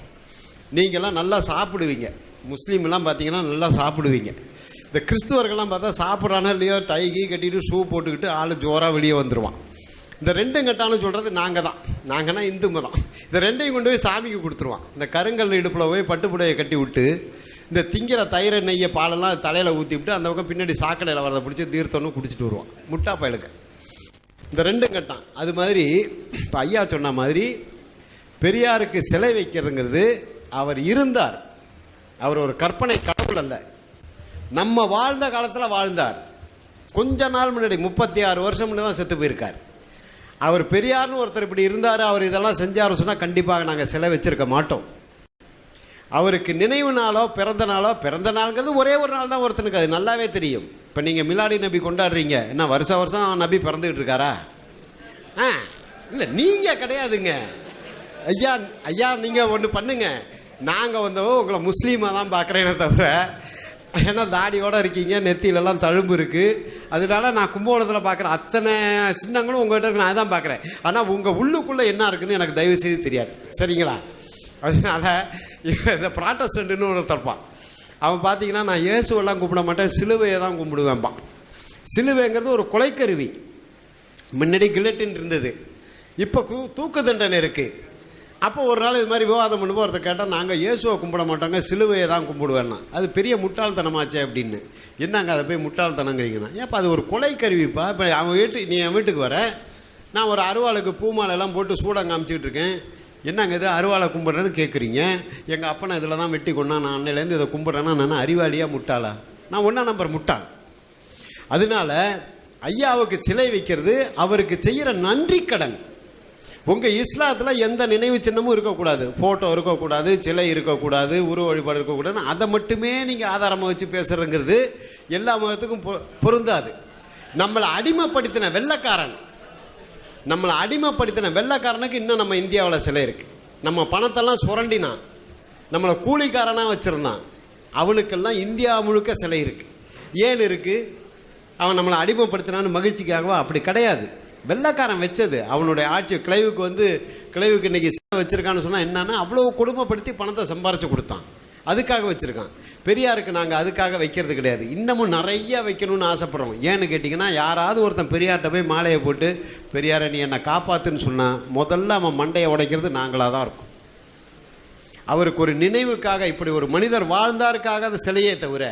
நீங்கள்லாம் நல்லா சாப்பிடுவீங்க, முஸ்லீம்லாம் பார்த்தீங்கன்னா நல்லா சாப்பிடுவீங்க. இந்த கிறிஸ்துவர்கள்லாம் பார்த்தா சாப்பிட்றானோ இல்லையோ டைகி கட்டிட்டு ஷூ போட்டுக்கிட்டு ஆள் ஜோராக வெளியே வந்துடுவான். இந்த ரெண்டும் கட்டான்னு சொல்கிறது நாங்கள் தான். நாங்கன்னா இந்து மதம். இந்த ரெண்டையும் கொண்டு போய் சாமிக்கு கொடுத்துருவான். இந்த கருங்கல் இடுப்பில் போய் பட்டுப்புடையை கட்டி விட்டு இந்த திங்கிற தயிரை நெய்ய பாலெல்லாம் தலையில் ஊற்றி விட்டு அந்த பக்கம் பின்னாடி சாக்கடையில் வரதை பிடிச்சி தீர்த்தம்னு குடிச்சிட்டு வருவான் முட்டா பயலுக்கு. இந்த ரெண்டும் கட்டான். அது மாதிரி இப்போ ஐயா சொன்ன மாதிரி பெரியாருக்கு சிலை வைக்கிறதுங்கிறது அவர் இருந்தார். அவர் ஒரு கற்பனை கடவுள் அல்ல. நம்ம வாழ்ந்த காலத்தில் வாழ்ந்தார். கொஞ்ச நாள் முன்னாடி 36 வருஷம் முன்னாடி தான் செத்து போயிருக்கார். அவர் பெரியார்னு ஒருத்தர் இப்படி இருந்தார், அவர் இதெல்லாம் செஞ்சார் சொன்னால் கண்டிப்பாக நாங்கள் சிலை வச்சிருக்க மாட்டோம். அவருக்கு நினைவு நாளோ பிறந்த நாளுங்கிறது ஒரே ஒரு நாள் தான் ஒருத்தனுக்கு, அது நல்லாவே தெரியும். இப்போ நீங்கள் மிலாடி நபி கொண்டாடுறீங்க, என்ன வருஷம் நபி பிறந்துக்கிட்டு இருக்காரா? இல்லை நீங்கள் கிடையாதுங்க ஐயா. ஐயா நீங்கள் ஒன்று பண்ணுங்க, நாங்கள் உங்களை முஸ்லீமாக தான் பார்க்குறேனே தவிர, ஏன்னா தாடியோடு இருக்கீங்க, நெத்தியிலலாம் தழும்பு இருக்குது, அதனால நான் கும்பகோணத்தில் பார்க்குறேன் அத்தனை சின்னங்களும் உங்கள்கிட்ட இருக்கு, நான் தான் பார்க்குறேன். ஆனால் உங்கள் உள்ளுக்குள்ளே என்ன இருக்குன்னு எனக்கு தயவு செய்து தெரியாது, சரிங்களா? அதனால இந்த ப்ராட்டஸ்டன்ட்னு ஒன்று தருப்பான். அவன் பார்த்தீங்கன்னா நான் இயேசுவெல்லாம் கும்பிட மாட்டேன், சிலுவையை தான் கும்பிடுவேன்பான். சிலுவைங்கிறது ஒரு கொலைக்கருவி. முன்னாடி கில்லட்டின் இருந்தது, இப்போ தூக்கு தண்டனை இருக்குது. அப்போ ஒரு நாள் இது மாதிரி விவாதம் பண்ணும்போது ஒருத்தர் கேட்டால் நாங்கள் இயேசுவை கும்பிட மாட்டோங்க, சிலுவையை தான் கும்பிடுவேன்னா. அது பெரிய முட்டாள்தனமாச்சே அப்படின்னு. என்னங்க அதை போய் முட்டாள்தனங்கிறீங்கன்னா, ஏப்பா அது ஒரு கொலை கருவிப்பா. இப்போ நீ என் வீட்டுக்கு வர, நான் ஒரு அருவாளுக்கு பூமாலையெல்லாம் போட்டு சூடம் காமிச்சிக்கிட்டு இருக்கேன், என்னங்க இது அருவாளை கும்பிட்றேன்னு கேட்குறீங்க. எங்கள் அப்பனை இதில் தான் வெட்டி கொண்டா, நான் அன்னையிலேருந்து இதை கும்பிட்றேன்னா நான் அறிவாளியாக முட்டாளா? நான் ஒன்றா நம்பர் முட்டாள். அதனால ஐயாவுக்கு சிலை வைக்கிறது அவருக்கு செய்கிற நன்றி கடன். உங்கள் இஸ்லாத்தில் எந்த நினைவு சின்னமும் இருக்கக்கூடாது, ஃபோட்டோ இருக்கக்கூடாது, சிலை இருக்கக்கூடாது, உருவ வழிபாடு இருக்கக்கூடாது. அதை மட்டுமே நீங்கள் ஆதாரமாக வச்சு பேசுகிறங்கிறது எல்லா மதத்துக்கும் பொருந்தாது. நம்மளை அடிமைப்படுத்தின வெள்ளைக்காரனுக்கு இன்னும் நம்ம இந்தியாவில் சிலை இருக்குது. நம்ம பணத்தெல்லாம் சுரண்டினான், நம்மளை கூலிக்காரனாக வச்சுருந்தான், அவனுக்கெல்லாம் இந்தியா முழுக்க சிலை இருக்குது. ஏன் இருக்கு? அவன் நம்மளை அடிமைப்படுத்தினான்னு மகிழ்ச்சிக்காகவா? அப்படி கிடையாது. வெள்ளைக்காரன் வச்சது. அவனுடைய ஆட்சி கிளைவுக்கு இன்னைக்கு வச்சிருக்கான்னு சொன்னா என்னன்னா, அவ்வளவு கொடுமைப்படுத்தி பணத்தை சம்பாரிச்சு கொடுத்தான், அதுக்காக வச்சிருக்கான். பெரியாருக்கு நாங்க அதுக்காக வைக்கிறது கிடையாது. இன்னமும் நிறைய வைக்கணும்னு ஆசைப்படுறோம். ஏன்னு கேட்டீங்கன்னா, யாராவது ஒருத்தன் பெரியார்கிட்ட போய் மாலையை போட்டு பெரியாரை நீ என்னை காப்பாத்துன்னு சொன்னா முதல்ல அவன் மண்டையை உடைக்கிறது நாங்களாக தான் இருக்கும். அவருக்கு ஒரு நினைவுக்காக, இப்படி ஒரு மனிதர் வாழ்ந்தாருக்காக அந்த சிலையே தவிர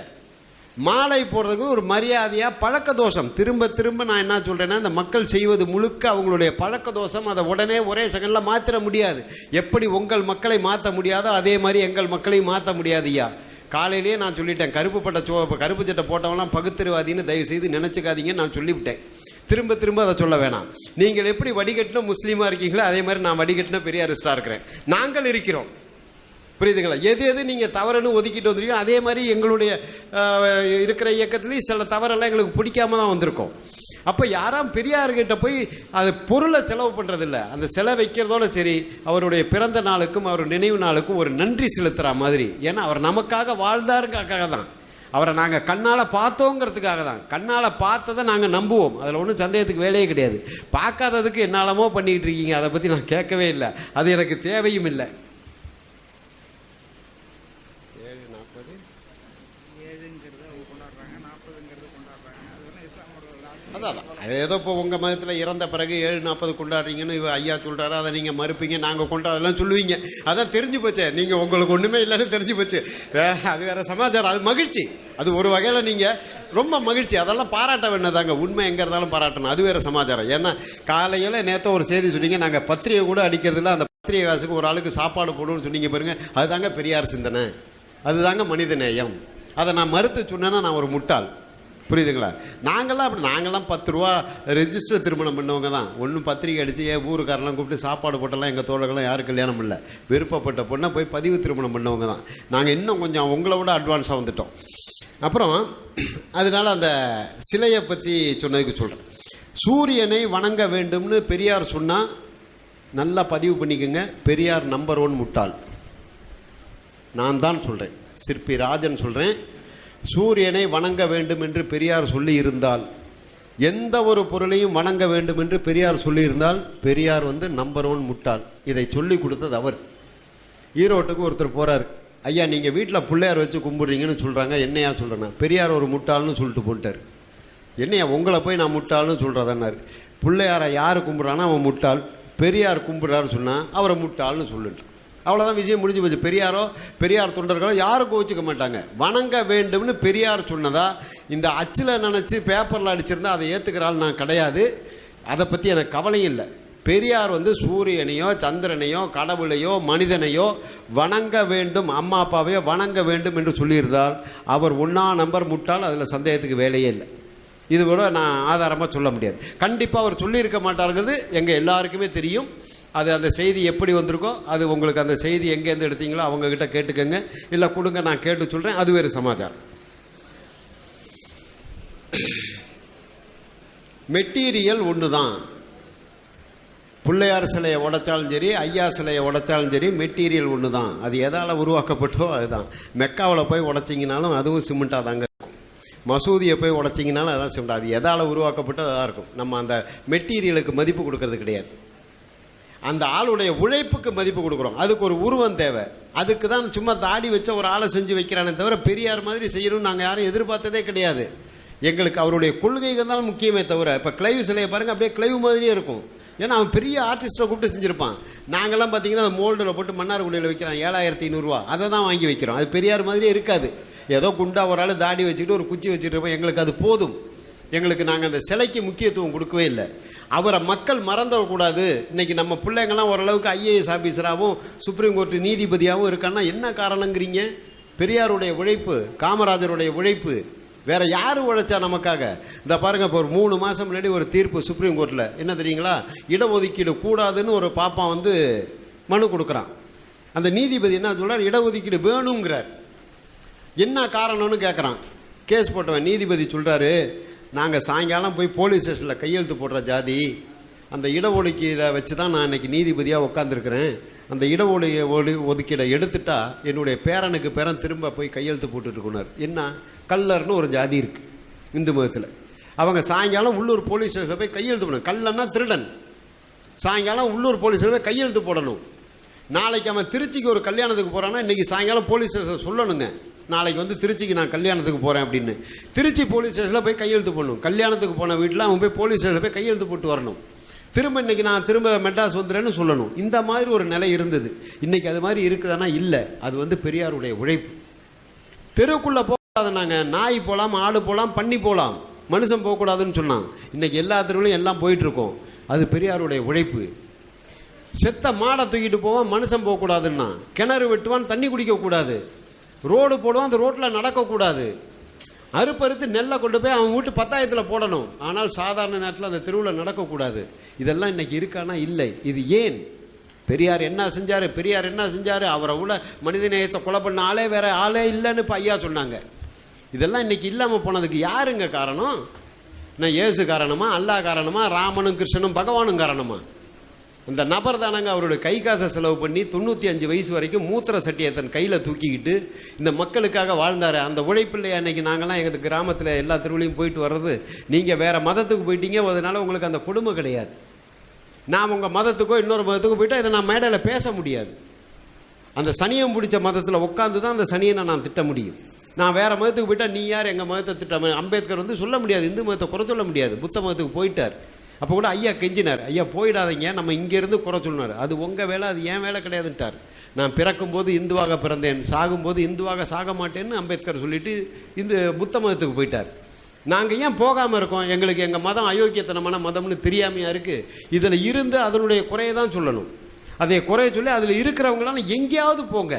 மாலை போடுறதுக்கு ஒரு மரியாதையா பழக்க தோஷம். திரும்ப திரும்ப நான் என்ன சொல்றேன்னா, இந்த மக்கள் செய்வது முழுக்க அவங்களுடைய பழக்க தோஷம். அதை உடனே ஒரே செகண்ட்ல மாத்திர முடியாது. எப்படி உங்கள் மக்களை மாற்ற முடியாதோ அதே மாதிரி எங்கள் மக்களையும் மாற்ற முடியாது. ஐயா, காலையிலேயே நான் சொல்லிட்டேன், கருப்பு சட்டை போட்டவங்களாம் பகுத்தறிவாதின்னு தயவு செய்து நினைச்சுக்காதீங்கன்னு நான் சொல்லிவிட்டேன். திரும்ப திரும்ப அதை சொல்ல வேணாம். நீங்கள் எப்படி வடிகட்டின முஸ்லீமா இருக்கீங்களோ அதே மாதிரி நான் வடிகட்டின பெரியாரிஸ்டா இருக்கிறேன். நாங்கள் இருக்கிறோம், புரியுதுங்களா? எது நீங்க தவறுன்னு ஒதுக்கிட்டு வந்துருக்கீங்க, அதே மாதிரி எங்களுடைய இருக்கிற இயக்கத்திலேயும் சில தவறெல்லாம் எங்களுக்கு பிடிக்காம தான் வந்திருக்கோம். அப்ப யாராம் பெரியார்கிட்ட போய் அது பொருளை செலவு பண்றதில்ல, அந்த செலவு வைக்கிறதோட சரி, அவருடைய பிறந்த நாளுக்கும் அவர் நினைவு நாளுக்கும் ஒரு நன்றி செலுத்துற மாதிரி. ஏன்னா அவர் நமக்காக வாழ்ந்தாருக்காக தான், அவரை நாங்க கண்ணால பார்த்தோங்கிறதுக்காக தான். கண்ணால பார்த்ததை நாங்க நம்புவோம், அதுல ஒன்றும் சந்தேகத்துக்கு வேலையே கிடையாது. பார்க்காததுக்கு என்னாலமோ பண்ணிட்டு இருக்கீங்க, அதை பத்தி நான் கேட்கவே இல்லை, அது எனக்கு தேவையும் இல்லை. அதான் ஏதோ இப்போ உங்கள் மதத்தில் இறந்த பிறகு 7:40 கொண்டாடுறீங்கன்னு ஐயா சொல்கிறாரு, அதை நீங்கள் மறுப்பீங்க, நாங்கள் கொண்டாடலாம் சொல்லுவீங்க. அதான் தெரிஞ்சு போச்சு, நீங்கள் உங்களுக்கு ஒன்றுமே இல்லைன்னு தெரிஞ்சு போச்சு. அது வேற சமாச்சாரம். அது மகிழ்ச்சி, அது ஒரு வகையில் நீங்கள் ரொம்ப மகிழ்ச்சி, அதெல்லாம் பாராட்ட வேண்டியதாங்க. உண்மை எங்கே இருந்தாலும் பாராட்டணும், அது வேற சமாச்சாரம். ஏன்னா காலையில் நேற்று ஒரு செய்தி சொன்னீங்க, நாங்கள் பத்திரிகை கூட அடிக்கிறதுல அந்த பத்திரிகை வாசுக்கு ஒரு ஆளுக்கு சாப்பாடு போடணும்னு சொன்னீங்க பாருங்க, அதுதாங்க பெரியார் சிந்தனை, அதுதாங்க மனித நேயம். அதை நான் மறுத்து சொன்னேன்னா நான் ஒரு முட்டாள், புரியுதுங்களா? நாங்கள்லாம் 10 ரூபா ரெஜிஸ்டர் திருமணம் பண்ணவங்க தான். ஒன்றும் பத்திரிக்கை அடித்து என் ஊருக்காரெல்லாம் கூப்பிட்டு சாப்பாடு போட்டெல்லாம் எங்கள் தோழர்கள்லாம் யாரும் கல்யாணம் இல்லை. விருப்பப்பட்ட பொண்ணை போய் பதிவு திருமணம் பண்ணவங்க தான். நாங்கள் இன்னும் கொஞ்சம் உங்களை விட அட்வான்ஸாக வந்துட்டோம். அப்புறம் அதனால அந்த சிலையை பற்றி சொன்னதுக்கு சொல்கிறேன். சூரியனை வணங்க வேண்டும்னு பெரியார் சொன்னால் நல்லா பதிவு பண்ணிக்கோங்க, பெரியார் நம்பர் 1 முட்டாள். நான் தான் சொல்கிறேன், சிற்பி ராஜன் சொல்கிறேன். சூரியனை வணங்க வேண்டும் என்று பெரியார் சொல்லி இருந்தால், எந்த ஒரு பொருளையும் வணங்க வேண்டும் என்று பெரியார் சொல்லியிருந்தால், பெரியார் நம்பர் 1 முட்டாள். இதை சொல்லி கொடுத்தது அவர். ஈரோட்டுக்கு ஒருத்தர் போறார், ஐயா நீங்க வீட்டில் பிள்ளையார் வச்சு கும்பிடுறீங்கன்னு சொல்றாங்க, என்னையா சொல்றேன்னா? பெரியார் ஒரு முட்டாள்னு சொல்லிட்டு போட்டார். என்னையா உங்களை போய் நான் முட்டாள்னு சொல்றதான்னாரு. பிள்ளையாரை யாரு கும்பிட்றான்னா அவன் முட்டாள், பெரியார் கும்பிடுறாரு சொன்னா அவரை முட்டாள்னு சொல்லிட்டு அவ்வளோதான், விஷயம் முடிஞ்சு போச்சு. பெரியார் தொண்டர்களோ யாரும் கோச்சிக்க மாட்டாங்க. வணங்க வேண்டும்னு பெரியார் சொன்னதா இந்த அச்சில் நினச்சி பேப்பரில் அடிச்சிருந்தா அதை ஏற்றுக்கிறாள் நான் கிடையாது. அதை பற்றி எனக்கு கவலையும் இல்லை. பெரியார் சூரியனையோ சந்திரனையோ கடவுளையோ மனிதனையோ வணங்க வேண்டும், அம்மா அப்பாவையோ வணங்க வேண்டும் என்று சொல்லியிருந்தால் அவர் 1ஆம் நம்பர் முட்டால், அதில் சந்தேகத்துக்கு வேலையே இல்லை. இது கூட நான் ஆதாரமாக சொல்ல முடியாது. கண்டிப்பாக அவர் சொல்லியிருக்க மாட்டார்கள், எங்கள் எல்லாருக்குமே தெரியும். அது அந்த செய்தி எப்படி வந்திருக்கோ, அது உங்களுக்கு அந்த செய்தி எங்கேருந்து எடுத்தீங்களோ அவங்கக்கிட்ட கேட்டுக்கங்க, இல்லை கொடுங்க, நான் கேட்டு சொல்கிறேன், அது வேறு சமாச்சாரம். மெட்டீரியல் ஒன்று தான். பிள்ளையார் சிலையை உடைச்சாலும் சரி, ஐயா சிலையை உடைச்சாலும் சரி, மெட்டீரியல் ஒன்று தான். அது எதால் உருவாக்கப்பட்டோ அதுதான். மெக்காவில் போய் உடைச்சிங்கனாலும் அதுவும் சிமெண்ட்டாக தாங்க இருக்கும். மசூதியை போய் உடைச்சிங்கனாலும் அதான் சிமெண்ட். அது எதால் உருவாக்கப்பட்டோ அதான் இருக்கும். நம்ம அந்த மெட்டீரியலுக்கு மதிப்பு கொடுக்கறது கிடையாது. அந்த ஆளுடைய உழைப்புக்கு மதிப்பு கொடுக்குறோம். அதுக்கு ஒரு உருவம் தேவை. அதுக்கு தான் சும்மா தாடி வச்ச ஒரு ஆளை செஞ்சு வைக்கிறானே தவிர பெரியார் மாதிரி செய்யணும்னு நாங்கள் யாரும் எதிர்பார்த்ததே கிடையாது. எங்களுக்கு அவருடைய கொள்கைகள் தான் முக்கியமே தவிர, இப்போ கிளைவு சிலையை பாருங்க, அப்படியே கிளைவு மாதிரியே இருக்கும். ஏன்னா அவன் பெரிய ஆர்டிஸ்ட்டை கூப்பிட்டு செஞ்சுருப்பான். நாங்கள்லாம் பார்த்தீங்கன்னா அந்த மோல்டில் போட்டு மன்னார்குடியில் வைக்கிறான் 7500 ரூபா, அதை தான் வாங்கி வைக்கிறோம். அது பெரியார் மாதிரியே இருக்காது. ஏதோ குண்டா ஒரு ஆள் தாடி வச்சுக்கிட்டு ஒரு குச்சி வச்சுட்டு இருப்போம், எங்களுக்கு அது போதும். எங்களுக்கு நாங்கள் அந்த சிலைக்கு முக்கியத்துவம் கொடுக்கவே இல்லை. அவரை மக்கள் மறந்துடக்கூடாது. இன்னைக்கு நம்ம பிள்ளைங்கள்லாம் ஓரளவுக்கு IAS ஆஃபீஸராகவும் சுப்ரீம் கோர்ட்டு நீதிபதியாகவும் இருக்கான்னா என்ன காரணங்கிறீங்க? பெரியாருடைய உழைப்பு, காமராஜருடைய உழைப்பு. வேற யாரு உழைச்சா நமக்காக? இந்த பாருங்க, இப்போ ஒரு 3 மாதம் முன்னாடி ஒரு தீர்ப்பு சுப்ரீம் கோர்ட்டில், என்ன தெரியுங்களா? இடஒதுக்கீடு கூடாதுன்னு ஒரு பாப்பா மனு கொடுக்குறான். அந்த நீதிபதி என்ன சொல்றார்? இடஒதுக்கீடு வேணுங்கிறார். என்ன காரணம்னு கேட்குறான். கேஸ் போட்டவன் நீதிபதி சொல்றாரு, நாங்கள் சாயங்காலம் போய் போலீஸ் ஸ்டேஷனில் கையெழுத்து போடுற ஜாதி, அந்த இடஒதுக்கீடை வச்சு தான் நான் இன்னைக்கு நீதிபதியாக உட்காந்துருக்கிறேன். அந்த ஒதுக்கீடை எடுத்துட்டா என்னுடைய பேரனுக்கு பேரன் திரும்ப போய் கையெழுத்து போட்டுட்டு இருக்கணும். என்ன? கல்லர்னு ஒரு ஜாதி இருக்கு. இந்து மதத்தில். அவங்க சாயங்காலம் உள்ளூர் போலீஸ் ஸ்டேஷனில் போய் கையெழுத்து போடணும். கள்ளன்னா திருடன். சாயங்காலம் உள்ளூர் போலீஸ் ஸ்டேஷனில் போய் கையெழுத்து போடணும். நாளைக்கு அவன் திருச்சிக்கு ஒரு கல்யாணத்துக்கு போகிறான்னா இன்றைக்கி சாயங்காலம் போலீஸ் ஸ்டேஷன் சொல்லணுங்க, நாளைக்கு வந்து திருச்சிக்கு நான் கல்யாணத்துக்கு போகிறேன் அப்படின்னு. திருச்சி போலீஸ் ஸ்டேஷனில் போய் கையெழுத்து போடணும். கல்யாணத்துக்கு போன வீட்டில் அவன் போய் போலீஸ் ஸ்டேஷனில் போய் கையெழுத்து போட்டு வரணும். திரும்ப இன்றைக்கி நான் திரும்ப மெட்ராஸ் வந்துடுறேன்னு சொல்லணும். இந்த மாதிரி ஒரு நிலை இருந்தது. இன்றைக்கி அது மாதிரி இருக்குதுன்னா இல்லை. அது வந்து பெரியாருடைய உழைப்பு. தெருவுக்குள்ளே போகாத நாங்கள் நாய் போகலாம், ஆடு போகலாம், பன்னி போகலாம், மனுஷன் போகக்கூடாதுன்னு சொன்னான். இன்றைக்கி எல்லா தெருவிலையும் எல்லாம் போயிட்டுருக்கோம். அது பெரியாருடைய உழைப்பு. செத்த மாடை தூக்கிட்டு போவான், மனுஷன் போகக்கூடாதுன்னா. கிணறு வெட்டுவான், தண்ணி குடிக்கக்கூடாது. ரோடு போடுவான், அந்த ரோட்டில் நடக்கக்கூடாது. அறுப்பறுத்து நெல்லை கொண்டு போய் அவன் வீட்டு பத்தாயத்தில் போடணும். ஆனால் சாதாரண நேரத்தில் அந்த தெருவில் நடக்கக்கூடாது. இதெல்லாம் இன்னைக்கு இருக்கானா? இல்லை. இது ஏன்? பெரியார் என்ன செஞ்சார், பெரியார் என்ன செஞ்சார், அவரை உள்ள மனிதநேயத்தை கொலை பண்ண ஆளே வேற ஆளே இல்லைன்னு இப்போ ஐயா சொன்னாங்க. இதெல்லாம் இன்னைக்கு இல்லாமல் போனதுக்கு யாருங்க காரணம்? நான் இயேசு காரணமா, அல்லாஹ் காரணமா, ராமனும் கிருஷ்ணனும் பகவானும் காரணமா? அந்த நபர் தானங்க அவருடைய கை காசை செலவு பண்ணி 95 வயசு வரைக்கும் மூத்திர சட்டியை தன் கையில் தூக்கிக்கிட்டு இந்த மக்களுக்காக வாழ்ந்தார். அந்த உழைப்பில்லையா அன்னைக்கு நாங்கள்லாம் எங்கள் கிராமத்தில் எல்லா தெருவிலையும் போயிட்டு வர்றது? நீங்கள் வேறு மதத்துக்கு போயிட்டீங்க, அதனால உங்களுக்கு அந்த கொடுமை கிடையாது. நான் உங்கள் மதத்துக்கோ இன்னொரு மதத்துக்கோ போயிட்டால் இதை நான் மேடையில் பேச முடியாது. அந்த சனியம் பிடிச்ச மதத்தில் உட்காந்து தான் அந்த சனியனை நான் திட்ட முடியும். நான் வேறு மதத்துக்கு போயிட்டால் நீ யார் எங்கள் மதத்தை திட்ட? அம்பேத்கர் வந்து சொல்ல முடியாது, இந்து மதத்தை குறை சொல்ல முடியாது. புத்த மதத்துக்கு போயிட்டார். அப்போ கூட ஐயா கெஞ்சினார், ஐயா போயிடாதீங்க, நம்ம இங்கேருந்து குறை சொன்னார். அது உங்கள் வேலை, அது ஏன் வேலை கிடையாதுன்ட்டார். நான் பிறக்கும்போது இந்துவாக பிறந்தேன், சாகும்போது இந்துவாக சாக மாட்டேன்னு அம்பேத்கர் சொல்லிட்டு இந்த புத்த மதத்துக்கு போயிட்டார். நாங்கள் ஏன் போகாமல் இருக்கோம்? எங்களுக்கு எங்கள் மதம் அயோக்கியத்தனமான மதம்னு தெரியாமையா இருக்குது? இதில் இருந்து அதனுடைய குறையை தான் சொல்லணும். அதை குறைய சொல்லி அதில் இருக்கிறவங்களாம் எங்கேயாவது போங்க,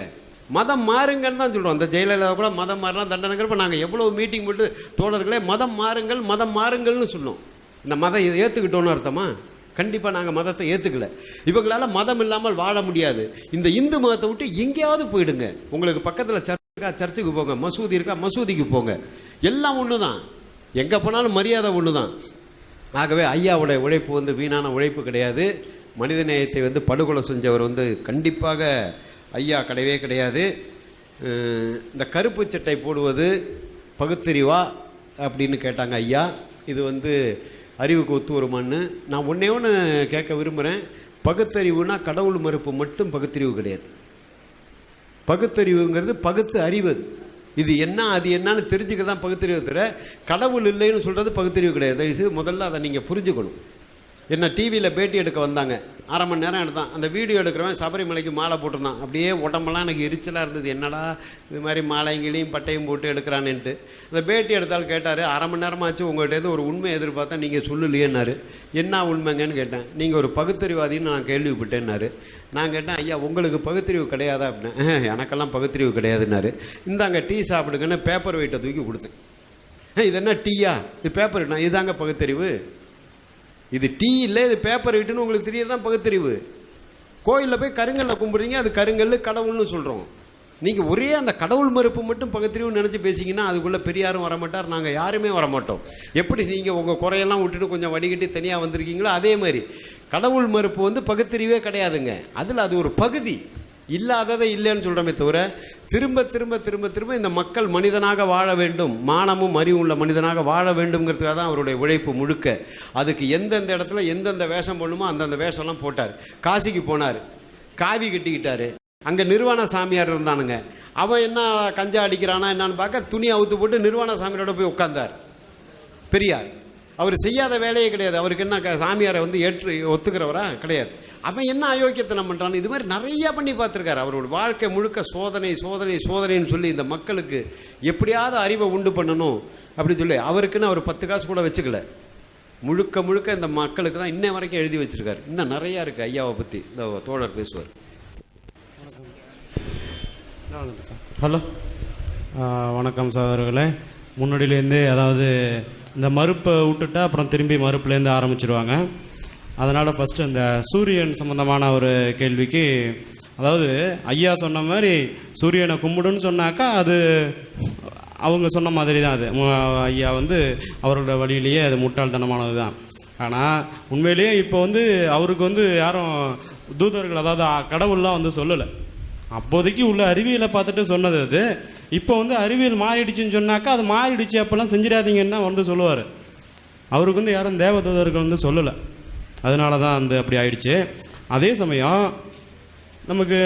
மதம் மாறுங்கன்னு தான் சொல்கிறோம். அந்த ஜெயலலிதா கூட மதம் மாறினா தண்டனைங்கிறப்ப நாங்கள் எவ்வளோ மீட்டிங் போட்டு தோழர்களே மதம் மாறுங்கள், மதம் மாறுங்கள்னு சொன்னோம். இந்த மதம் ஏற்றுக்கிட்டோன்னு அர்த்தமா? கண்டிப்பாக நாங்கள் மதத்தை ஏற்றுக்கல. இவங்களால் மதம் இல்லாமல் வாழ முடியாது. இந்த இந்து மதத்தை விட்டு எங்கேயாவது போயிடுங்க. உங்களுக்கு பக்கத்தில் சர்ச் இருக்கா, சர்ச்சுக்கு போங்க. மசூதி இருக்கா, மசூதிக்கு போங்க. எல்லாம் ஒன்று தான். எங்கே போனாலும் மரியாதை ஒன்று தான். ஆகவே ஐயாவுடைய உழைப்பு வந்து வீணான உழைப்பு கிடையாது. மனிதநேயத்தை வந்து படுகொலை செஞ்சவர் வந்து கண்டிப்பாக ஐயா கிடையவே கிடையாது. இந்த கருப்பு சட்டை போடுவது பகுத்தறிவா அப்படின்னு கேட்டாங்க ஐயா. இது வந்து அறிவுக்கு ஒத்து வருமான்னு நான் ஒன்றே ஒன்று கேட்க விரும்புகிறேன். பகுத்தறிவுனா கடவுள் மறுப்பு மட்டும் பகுத்தறிவு கிடையாது. பகுத்தறிவுங்கிறது பகுத்து அறிவது. இது என்ன அது என்னன்னு தெரிஞ்சுக்க தான் பகுத்தறிவு தவிர கடவுள் இல்லைன்னு சொல்கிறது பகுத்தறிவு கிடையாது. தயவுசெய்து முதல்ல அதை நீங்கள் புரிஞ்சுக்கணும். என்ன டிவியில் பேட்டி எடுக்க வந்தாங்க, 1/2 மணி நேரம் எடுத்தான். அந்த வீடியோ எடுக்கிறவன் சபரிமலைக்கு மாலை போட்டிருந்தான். அப்படியே உடம்பெல்லாம் எனக்கு எரிச்சலாக இருந்தது. என்னடா இது மாதிரி மாலைங்களையும் பட்டையும் போட்டு எடுக்கிறான்னுட்டு. அந்த பேட்டி எடுத்தாலும் கேட்டார், 1/2 மணி நேரமாச்சு உங்கள்கிட்ட ஒரு உண்மை எதிர்பார்த்தா நீங்கள் சொல்லலையேன்னாரு. என்ன உண்மைங்கன்னு கேட்டேன். நீங்கள் ஒரு பகுத்தறிவாதின்னு நான் கேள்விப்பட்டேன்னாரு. நான் கேட்டேன், ஐயா உங்களுக்கு பகுத்தறிவு கிடையாதா அப்படின்னா? எனக்கெல்லாம் பகுத்தறிவு கிடையாதுன்னாரு. இந்தாங்க டீ சாப்பிடுங்கன்னு பேப்பர் வெயிட்டை தூக்கி கொடுத்தேன். இது என்ன டீயா? இது பேப்பர் வெயிட்னா? இதுதாங்க பகுத்தறிவு. இது டீ இல்லை, இது பேப்பர் வெயிட்டுன்னு உங்களுக்கு தெரியறதான் பகுத்தறிவு. கோயிலில் போய் கருங்கல்ல கும்பிட்றீங்க, அது கருங்கல் கடவுள்னு சொல்கிறோம். நீங்கள் ஒரே அந்த கடவுள் மறுப்பு மட்டும் பகுத்தறிவுன்னு நினச்சி பேசிங்கன்னா அதுக்குள்ளே பெரியாரும் வரமாட்டார், நாங்கள் யாருமே வரமாட்டோம். எப்படி நீங்கள் உங்கள் குறையெல்லாம் விட்டுட்டு கொஞ்சம் வடிகட்டி தனியாக வந்திருக்கீங்களோ அதே மாதிரி கடவுள் மறுப்பு வந்து பகுத்தறிவே கிடையாதுங்க. அதில் அது ஒரு பகுதி. இல்லாததை இல்லைன்னு சொல்கிறோமே தவிர திரும்ப திரும்ப திரும்ப திரும்ப இந்த மக்கள் மனிதனாக வாழ வேண்டும், மானமும் அறிவும் உள்ள மனிதனாக வாழ வேண்டும்ங்கிறதுக்காக தான் அவருடைய உழைப்பு முழுக்க. அதுக்கு எந்தெந்த இடத்துல எந்தெந்த வேஷம் போடணுமோ அந்தந்த வேஷம்லாம் போட்டார். காசிக்கு போனார், காவி கட்டிக்கிட்டாரு. அங்கே நிர்வாண சாமியார் இருந்தானுங்க. அவன் என்ன கஞ்சா அடிக்கிறானா என்னன்னு பார்க்க துணி அவுத்து போட்டு நிர்வாண சாமியாரோட போய் உட்கார்ந்தார் பெரியார். அவர் செய்யாத வேலையே கிடையாது. அவருக்கு என்ன சாமியாரை வந்து ஏற்று ஒத்துக்கிறவரா? கிடையாது. அவன் என்ன அயோக்கியத்தனம் பண்ணுறான்னு இது மாதிரி நிறையா பண்ணி பார்த்துருக்காரு. அவரோட வாழ்க்கை முழுக்க சோதனை சோதனை சோதனைன்னு சொல்லி இந்த மக்களுக்கு எப்படியாவது அறிவை உண்டு பண்ணணும் அப்படின்னு சொல்லி அவருக்குன்னு அவர் 10 காசு கூட வச்சுக்கல. முழுக்க முழுக்க இந்த மக்களுக்கு தான் இன்ன வரைக்கும் எழுதி வச்சிருக்காரு. இன்னும் நிறையா இருக்குது ஐயாவை பற்றி. இந்த தோழர் பேசுவார். ஹலோ, வணக்கம் சகோதரர்களே. முன்னாடியிலேருந்தே அதாவது இந்த மறுப்பை விட்டுட்டா அப்புறம் திரும்பி மறுப்புலேருந்து ஆரம்பிச்சிருவாங்க. அதனால் ஃபஸ்ட்டு இந்த சூரியன் சம்மந்தமான ஒரு கேள்விக்கு, அதாவது ஐயா சொன்ன மாதிரி சூரியனை கும்பிடுன்னு சொன்னாக்கா அது அவங்க சொன்ன மாதிரி தான். அது ஐயா வந்து அவரோட வழியிலேயே அது முட்டாள்தனமானது தான். ஆனால் உண்மையிலேயே இப்போ வந்து அவருக்கு வந்து யாரும் தூதர்கள், அதாவது கடவுள்லாம் வந்து சொல்லலை. அப்போதைக்கு உள்ள அறிவியலை பார்த்துட்டு சொன்னது அது. இப்போ வந்து அறிவியல் மாறிடுச்சுன்னு சொன்னாக்கா அது மாறிடுச்சு அப்பெல்லாம் செஞ்சிடாதீங்கன்னா வந்து சொல்லுவார். அவருக்கு வந்து யாரும் தேவதூதர்கள் வந்து சொல்லலை, அதனால தான் வந்து அப்படி ஆயிடுச்சு. அதே சமயம் நமக்கு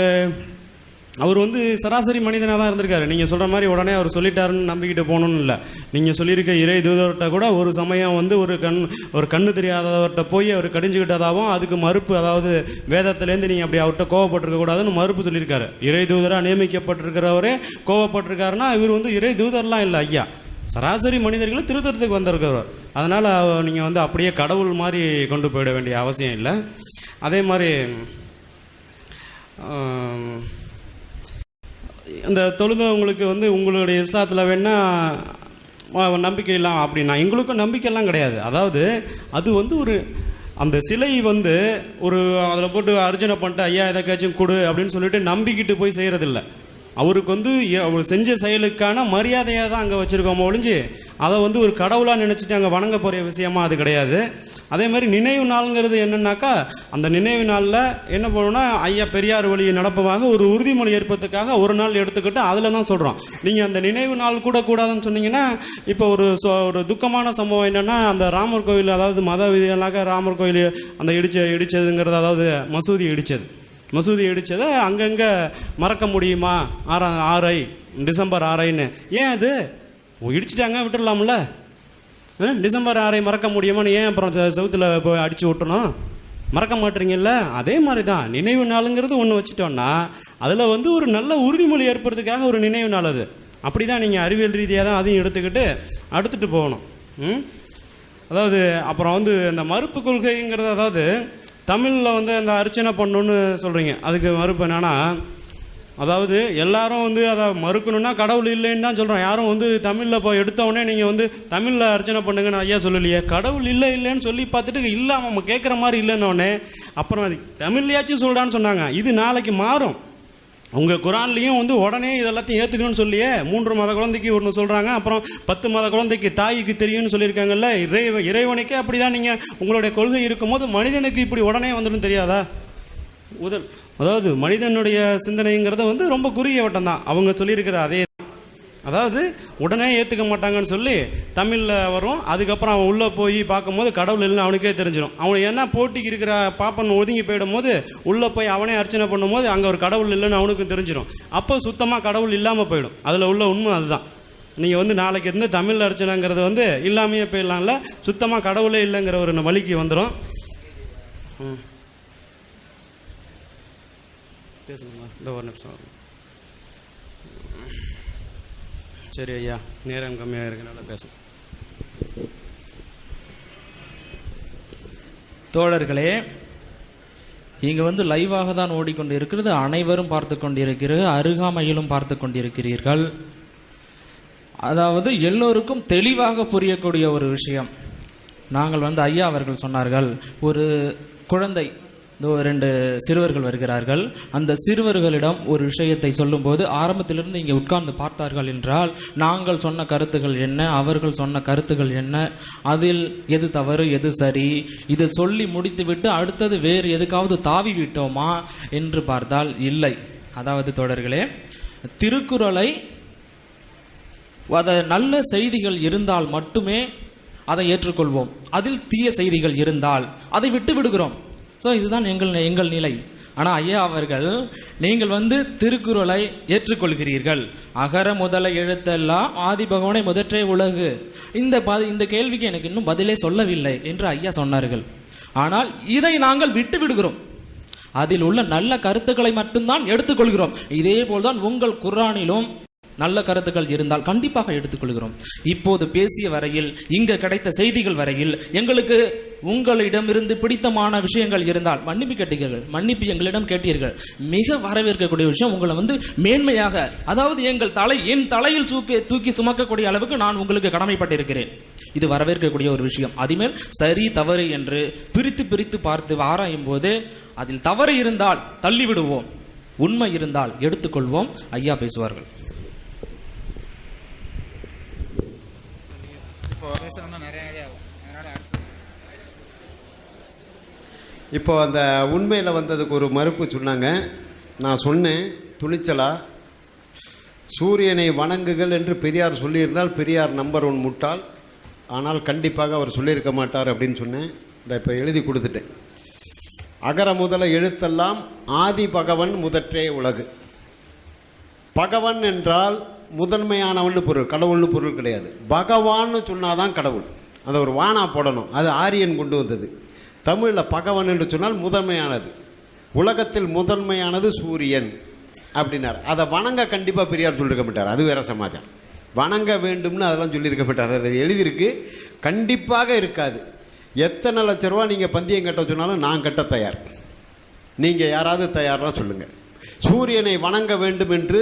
அவர் வந்து சராசரி மனிதனாக தான் இருந்திருக்காரு. நீங்கள் சொல்கிற மாதிரி உடனே அவர் சொல்லிட்டாருன்னு நம்பிக்கிட்டு போகணும்னு இல்லை. நீங்கள் சொல்லியிருக்க இறை தூதர்கிட்ட கூட ஒரு சமயம் வந்து ஒரு கண்ணு தெரியாதவர்கிட்ட போய் அவர் கடிஞ்சுக்கிட்டதாகவும் அதுக்கு மறுப்பு, அதாவது வேதத்திலேருந்து நீங்கள் அப்படி அவர்கிட்ட கோவப்பட்டிருக்க கூடாதுன்னு மறுப்பு சொல்லியிருக்காரு. இறை தூதராக நியமிக்கப்பட்டிருக்கிறவரே கோவப்பட்டிருக்காருன்னா இவர் வந்து இறை தூதர்லாம் இல்லை, ஐயா சராசரி மனிதர்களை திருத்தறதுக்கு வந்திருக்கிறவர். அதனால் நீங்கள் வந்து அப்படியே கடவுள் மாதிரி கொண்டு போயிட வேண்டிய அவசியம் இல்லை. அதே மாதிரி இந்த தொழுதவங்களுக்கு வந்து உங்களுடைய இஸ்லாத்தில் வேணால் நம்பிக்கை இல்லாம் அப்படின்னா எங்களுக்கும் நம்பிக்கையெல்லாம் கிடையாது. அதாவது அது வந்து ஒரு அந்த சிலை வந்து ஒரு அதில் போட்டு அர்ச்சனை பண்ணிட்டு ஐயா எதாச்சும் கொடு அப்படின்னு சொல்லிட்டு நம்பிக்கிட்டு போய் செய்கிறதில்ல. அவருக்கு வந்து அவர் செஞ்ச செயலுக்கான மரியாதையாக தான் அங்கே வச்சுருக்கோம் ஒழிஞ்சு அதை வந்து ஒரு கடவுளாக நினச்சிட்டு அங்கே வணங்க போகிற விஷயமா அது கிடையாது. அதே மாதிரி நினைவு நாளுங்கிறது என்னன்னாக்கா அந்த நினைவு நாளில் என்ன பண்ணணும்னா ஐயா பெரியார் வழியை நடப்பதாக ஒரு உறுதிமொழி ஏற்பதுக்காக ஒரு நாள் எடுத்துக்கிட்டு அதில் தான் சொல்கிறோம். நீங்கள் அந்த நினைவு நாள் கூட கூடாதுன்னு சொன்னீங்கன்னா இப்போ ஒரு துக்கமான சம்பவம் என்னென்னா அந்த ராமர் கோவில், அதாவது மத விதிகளாக ராமர் கோவில் அந்த இடிச்சதுங்கிறது, அதாவது மசூதி இடிச்சதை அங்கங்கே மறக்க முடியுமா? 6 டிசம்பர் 6 ஏன் அது இடிச்சிட்டாங்க விட்டுடலாம்ல? டிசம்பர் 6 மறக்க முடியுமான்னு ஏன் அப்புறம் செவுத்தில் போய் அடித்து விட்டணும்? மறக்க மாட்டீங்கல்ல? அதே மாதிரி தான் நினைவு நாளுங்கிறது ஒன்று வச்சுட்டோன்னா அதில் வந்து ஒரு நல்ல உறுதிமொழி ஏற்படுறதுக்காக ஒரு நினைவு நாள் அது. அப்படி தான் நீங்கள் அறிவியல் ரீதியாக தான் அதையும் அடுத்துட்டு போகணும். அதாவது அப்புறம் வந்து இந்த மறுப்பு கொள்கைங்கிறது, அதாவது தமிழில் வந்து அந்த அர்ச்சனை பண்ணணுன்னு சொல்கிறீங்க, அதுக்கு மறுப்பு என்னன்னா, அதாவது எல்லாரும் வந்து அதை மறுக்கணும்னா கடவுள் இல்லைன்னு தான் சொல்கிறோம். யாரும் வந்து தமிழில் இப்போ எடுத்தவுடனே நீங்கள் வந்து தமிழில் அர்ச்சனை பண்ணுங்கன்னு ஐயா சொல்லலையே. கடவுள் இல்லைன்னு சொல்லி பார்த்துட்டு இல்லாமல் நம்ம கேட்குற மாதிரி இல்லைன்னொடனே அப்புறம் அது தமிழ்லையாச்சும் சொல்கிறான்னு சொன்னாங்க. இது நாளைக்கு மாறும். உங்கள் குரான்லேயும் வந்து உடனே இதெல்லாத்தையும் ஏற்றுக்கணும்னு சொல்லியே 3 மாத குழந்தைக்கு ஒன்று சொல்கிறாங்க, அப்புறம் 10 மாத குழந்தைக்கு தாய்க்கு தெரியும்னு சொல்லியிருக்காங்கல்ல. இறைவனுக்கே அப்படி தான் நீங்கள் உங்களுடைய கொள்கை இருக்கும்போது மனிதனுக்கு இப்படி உடனே வந்துடும் தெரியாதா? அதாவது மனிதனுடைய சிந்தனைங்கிறது வந்து ரொம்ப குறுகிய வட்டம் தான். அவங்க சொல்லியிருக்கிற அதே, அதாவது உடனே ஏற்றுக்க மாட்டாங்கன்னு சொல்லி தமிழில் வரும். அதுக்கப்புறம் அவன் உள்ளே போய் பார்க்கும்போது கடவுள் இல்லைன்னு அவனுக்கே தெரிஞ்சிடும். அவன் என்ன போட்டிக்கு இருக்கிற பாப்பன் ஒதுங்கி போயிடும் போது உள்ளே போய் அவனே அர்ச்சனை பண்ணும்போது அங்கே ஒரு கடவுள் இல்லைன்னு அவனுக்கும் தெரிஞ்சிடும். அப்போ சுத்தமாக கடவுள் இல்லாமல் போயிடும். அதில் உள்ள உண்மை அதுதான். நீங்கள் வந்து நாளைக்கு இருந்து தமிழ் அர்ச்சனைங்கிறது வந்து இல்லாமையே போயிடலாம்ல, சுத்தமாக கடவுளே இல்லைங்கிற ஒரு வழிக்கு வந்துடும். பேசுங்களா? இந்த ஒரு நிமிஷம். சரி ஐயா, நேரம் கம்மியாக இருக்கனால பேசும். தோழர்களே, இங்கே வந்து லைவாக தான் ஓடிக்கொண்டு இருக்கிறது. அனைவரும் பார்த்து கொண்டிருக்கிறது, அருகாமையிலும் பார்த்து கொண்டிருக்கிறீர்கள். அதாவது எல்லோருக்கும் தெளிவாக புரியக்கூடிய ஒரு விஷயம். நாங்கள் வந்து ஐயா அவர்கள் சொன்னார்கள், ஒரு குழந்தை, 2 சிறுவர்கள் வருகிறார்கள். அந்த சிறுவர்களிடம் ஒரு விஷயத்தை சொல்லும்போது ஆரம்பத்திலிருந்து இங்கே உட்கார்ந்து பார்த்தார்கள் என்றால் நாங்கள் சொன்ன கருத்துகள் என்ன, அவர்கள் சொன்ன கருத்துகள் என்ன, அதில் எது தவறு எது சரி, இதை சொல்லி முடித்துவிட்டு அடுத்தது வேறு எதுக்காவது தாவி விட்டோமா என்று பார்த்தால் இல்லை. அதாவது தோழர்களே, திருக்குறளை அதை நல்ல செய்திகள் இருந்தால் மட்டுமே அதை ஏற்றுக்கொள்வோம். அதில் தீய செய்திகள் இருந்தால் அதை விட்டு விடுகிறோம். ஸோ இதுதான் எங்கள் நிலை. ஆனால் ஐயா அவர்கள், நீங்கள் வந்து திருக்குறளை ஏற்றுக்கொள்கிறீர்கள், அகர முதல எழுத்தெல்லாம் ஆதி பகவானை முதற்றே உலகு, இந்த கேள்விக்கு எனக்கு இன்னும் பதிலே சொல்லவில்லை என்று ஐயா சொன்னார்கள். ஆனால் இதை நாங்கள் விட்டு விடுகிறோம். அதில் உள்ள நல்ல கருத்துக்களை மட்டும்தான் எடுத்துக்கொள்கிறோம். இதே போல்தான் உங்கள் குர்ஆனிலும் நல்ல கருத்துக்கள் இருந்தால் கண்டிப்பாக எடுத்துக்கொள்கிறோம். இப்போது பேசிய வரையில், இங்கு கிடைத்த செய்திகள் வரையில் எங்களுக்கு உங்களிடமிருந்து பிடித்தமான விஷயங்கள் இருந்தால் மன்னிப்பு கேட்டீர்கள், மன்னிப்பு எங்களிடம் கேட்டீர்கள். மிக வரவேற்கக்கூடிய விஷயம், உங்களை வந்து மேன்மையாக, அதாவது என் தலையில் தூக்கி சுமக்கக்கூடிய அளவுக்கு நான் உங்களுக்கு கடமைப்பட்டிருக்கிறேன். இது வரவேற்கக்கூடிய ஒரு விஷயம். அதுமேல் சரி தவறு என்று பிரித்து பார்த்து ஆராயும் போது அதில் தவறு இருந்தால் தள்ளிவிடுவோம், உண்மை இருந்தால் எடுத்துக்கொள்வோம். ஐயா பேசுவார்கள். இப்போ அந்த உண்மையில் வந்ததுக்கு ஒரு மறுப்பு சொன்னாங்க. நான் சொன்னேன், துணிச்சலா சூரியனை வணங்குகள் என்று பெரியார் சொல்லியிருந்தால் பெரியார் நம்பர் 1 முட்டாள். ஆனால் கண்டிப்பாக அவர் சொல்லியிருக்க மாட்டார் அப்படின்னு சொன்னேன். இந்த இப்போ எழுதி கொடுத்துட்டேன். அகர முதல எழுத்தெல்லாம் ஆதி பகவன் முதற்றே உலகு. பகவன் என்றால் முதன்மையானவன் பொருள், கடவுள்னு பொருள் கிடையாது. பகவான்னு சொன்னாதான் கடவுள். அதை ஒரு வானா போடணும். அது ஆரியன் கொண்டு வந்தது. தமிழில் பகவன் என்று சொன்னால் முதன்மையானது. உலகத்தில் முதன்மையானது சூரியன் அப்படின்னார். அதை வணங்க கண்டிப்பாக பெரியார் சொல்லியிருக்க மாட்டார். அது வேற சமாஜம். வணங்க வேண்டும்னு அதெல்லாம் சொல்லியிருக்க மாட்டார். அது எழுதியிருக்கு. கண்டிப்பாக இருக்காது. எத்தனை லட்ச ரூபா நீங்கள் பந்தயம் கட்ட சொன்னாலும் நான் கட்ட தயார். நீங்கள் யாராவது தயாராக சொல்லுங்கள். சூரியனை வணங்க வேண்டும் என்று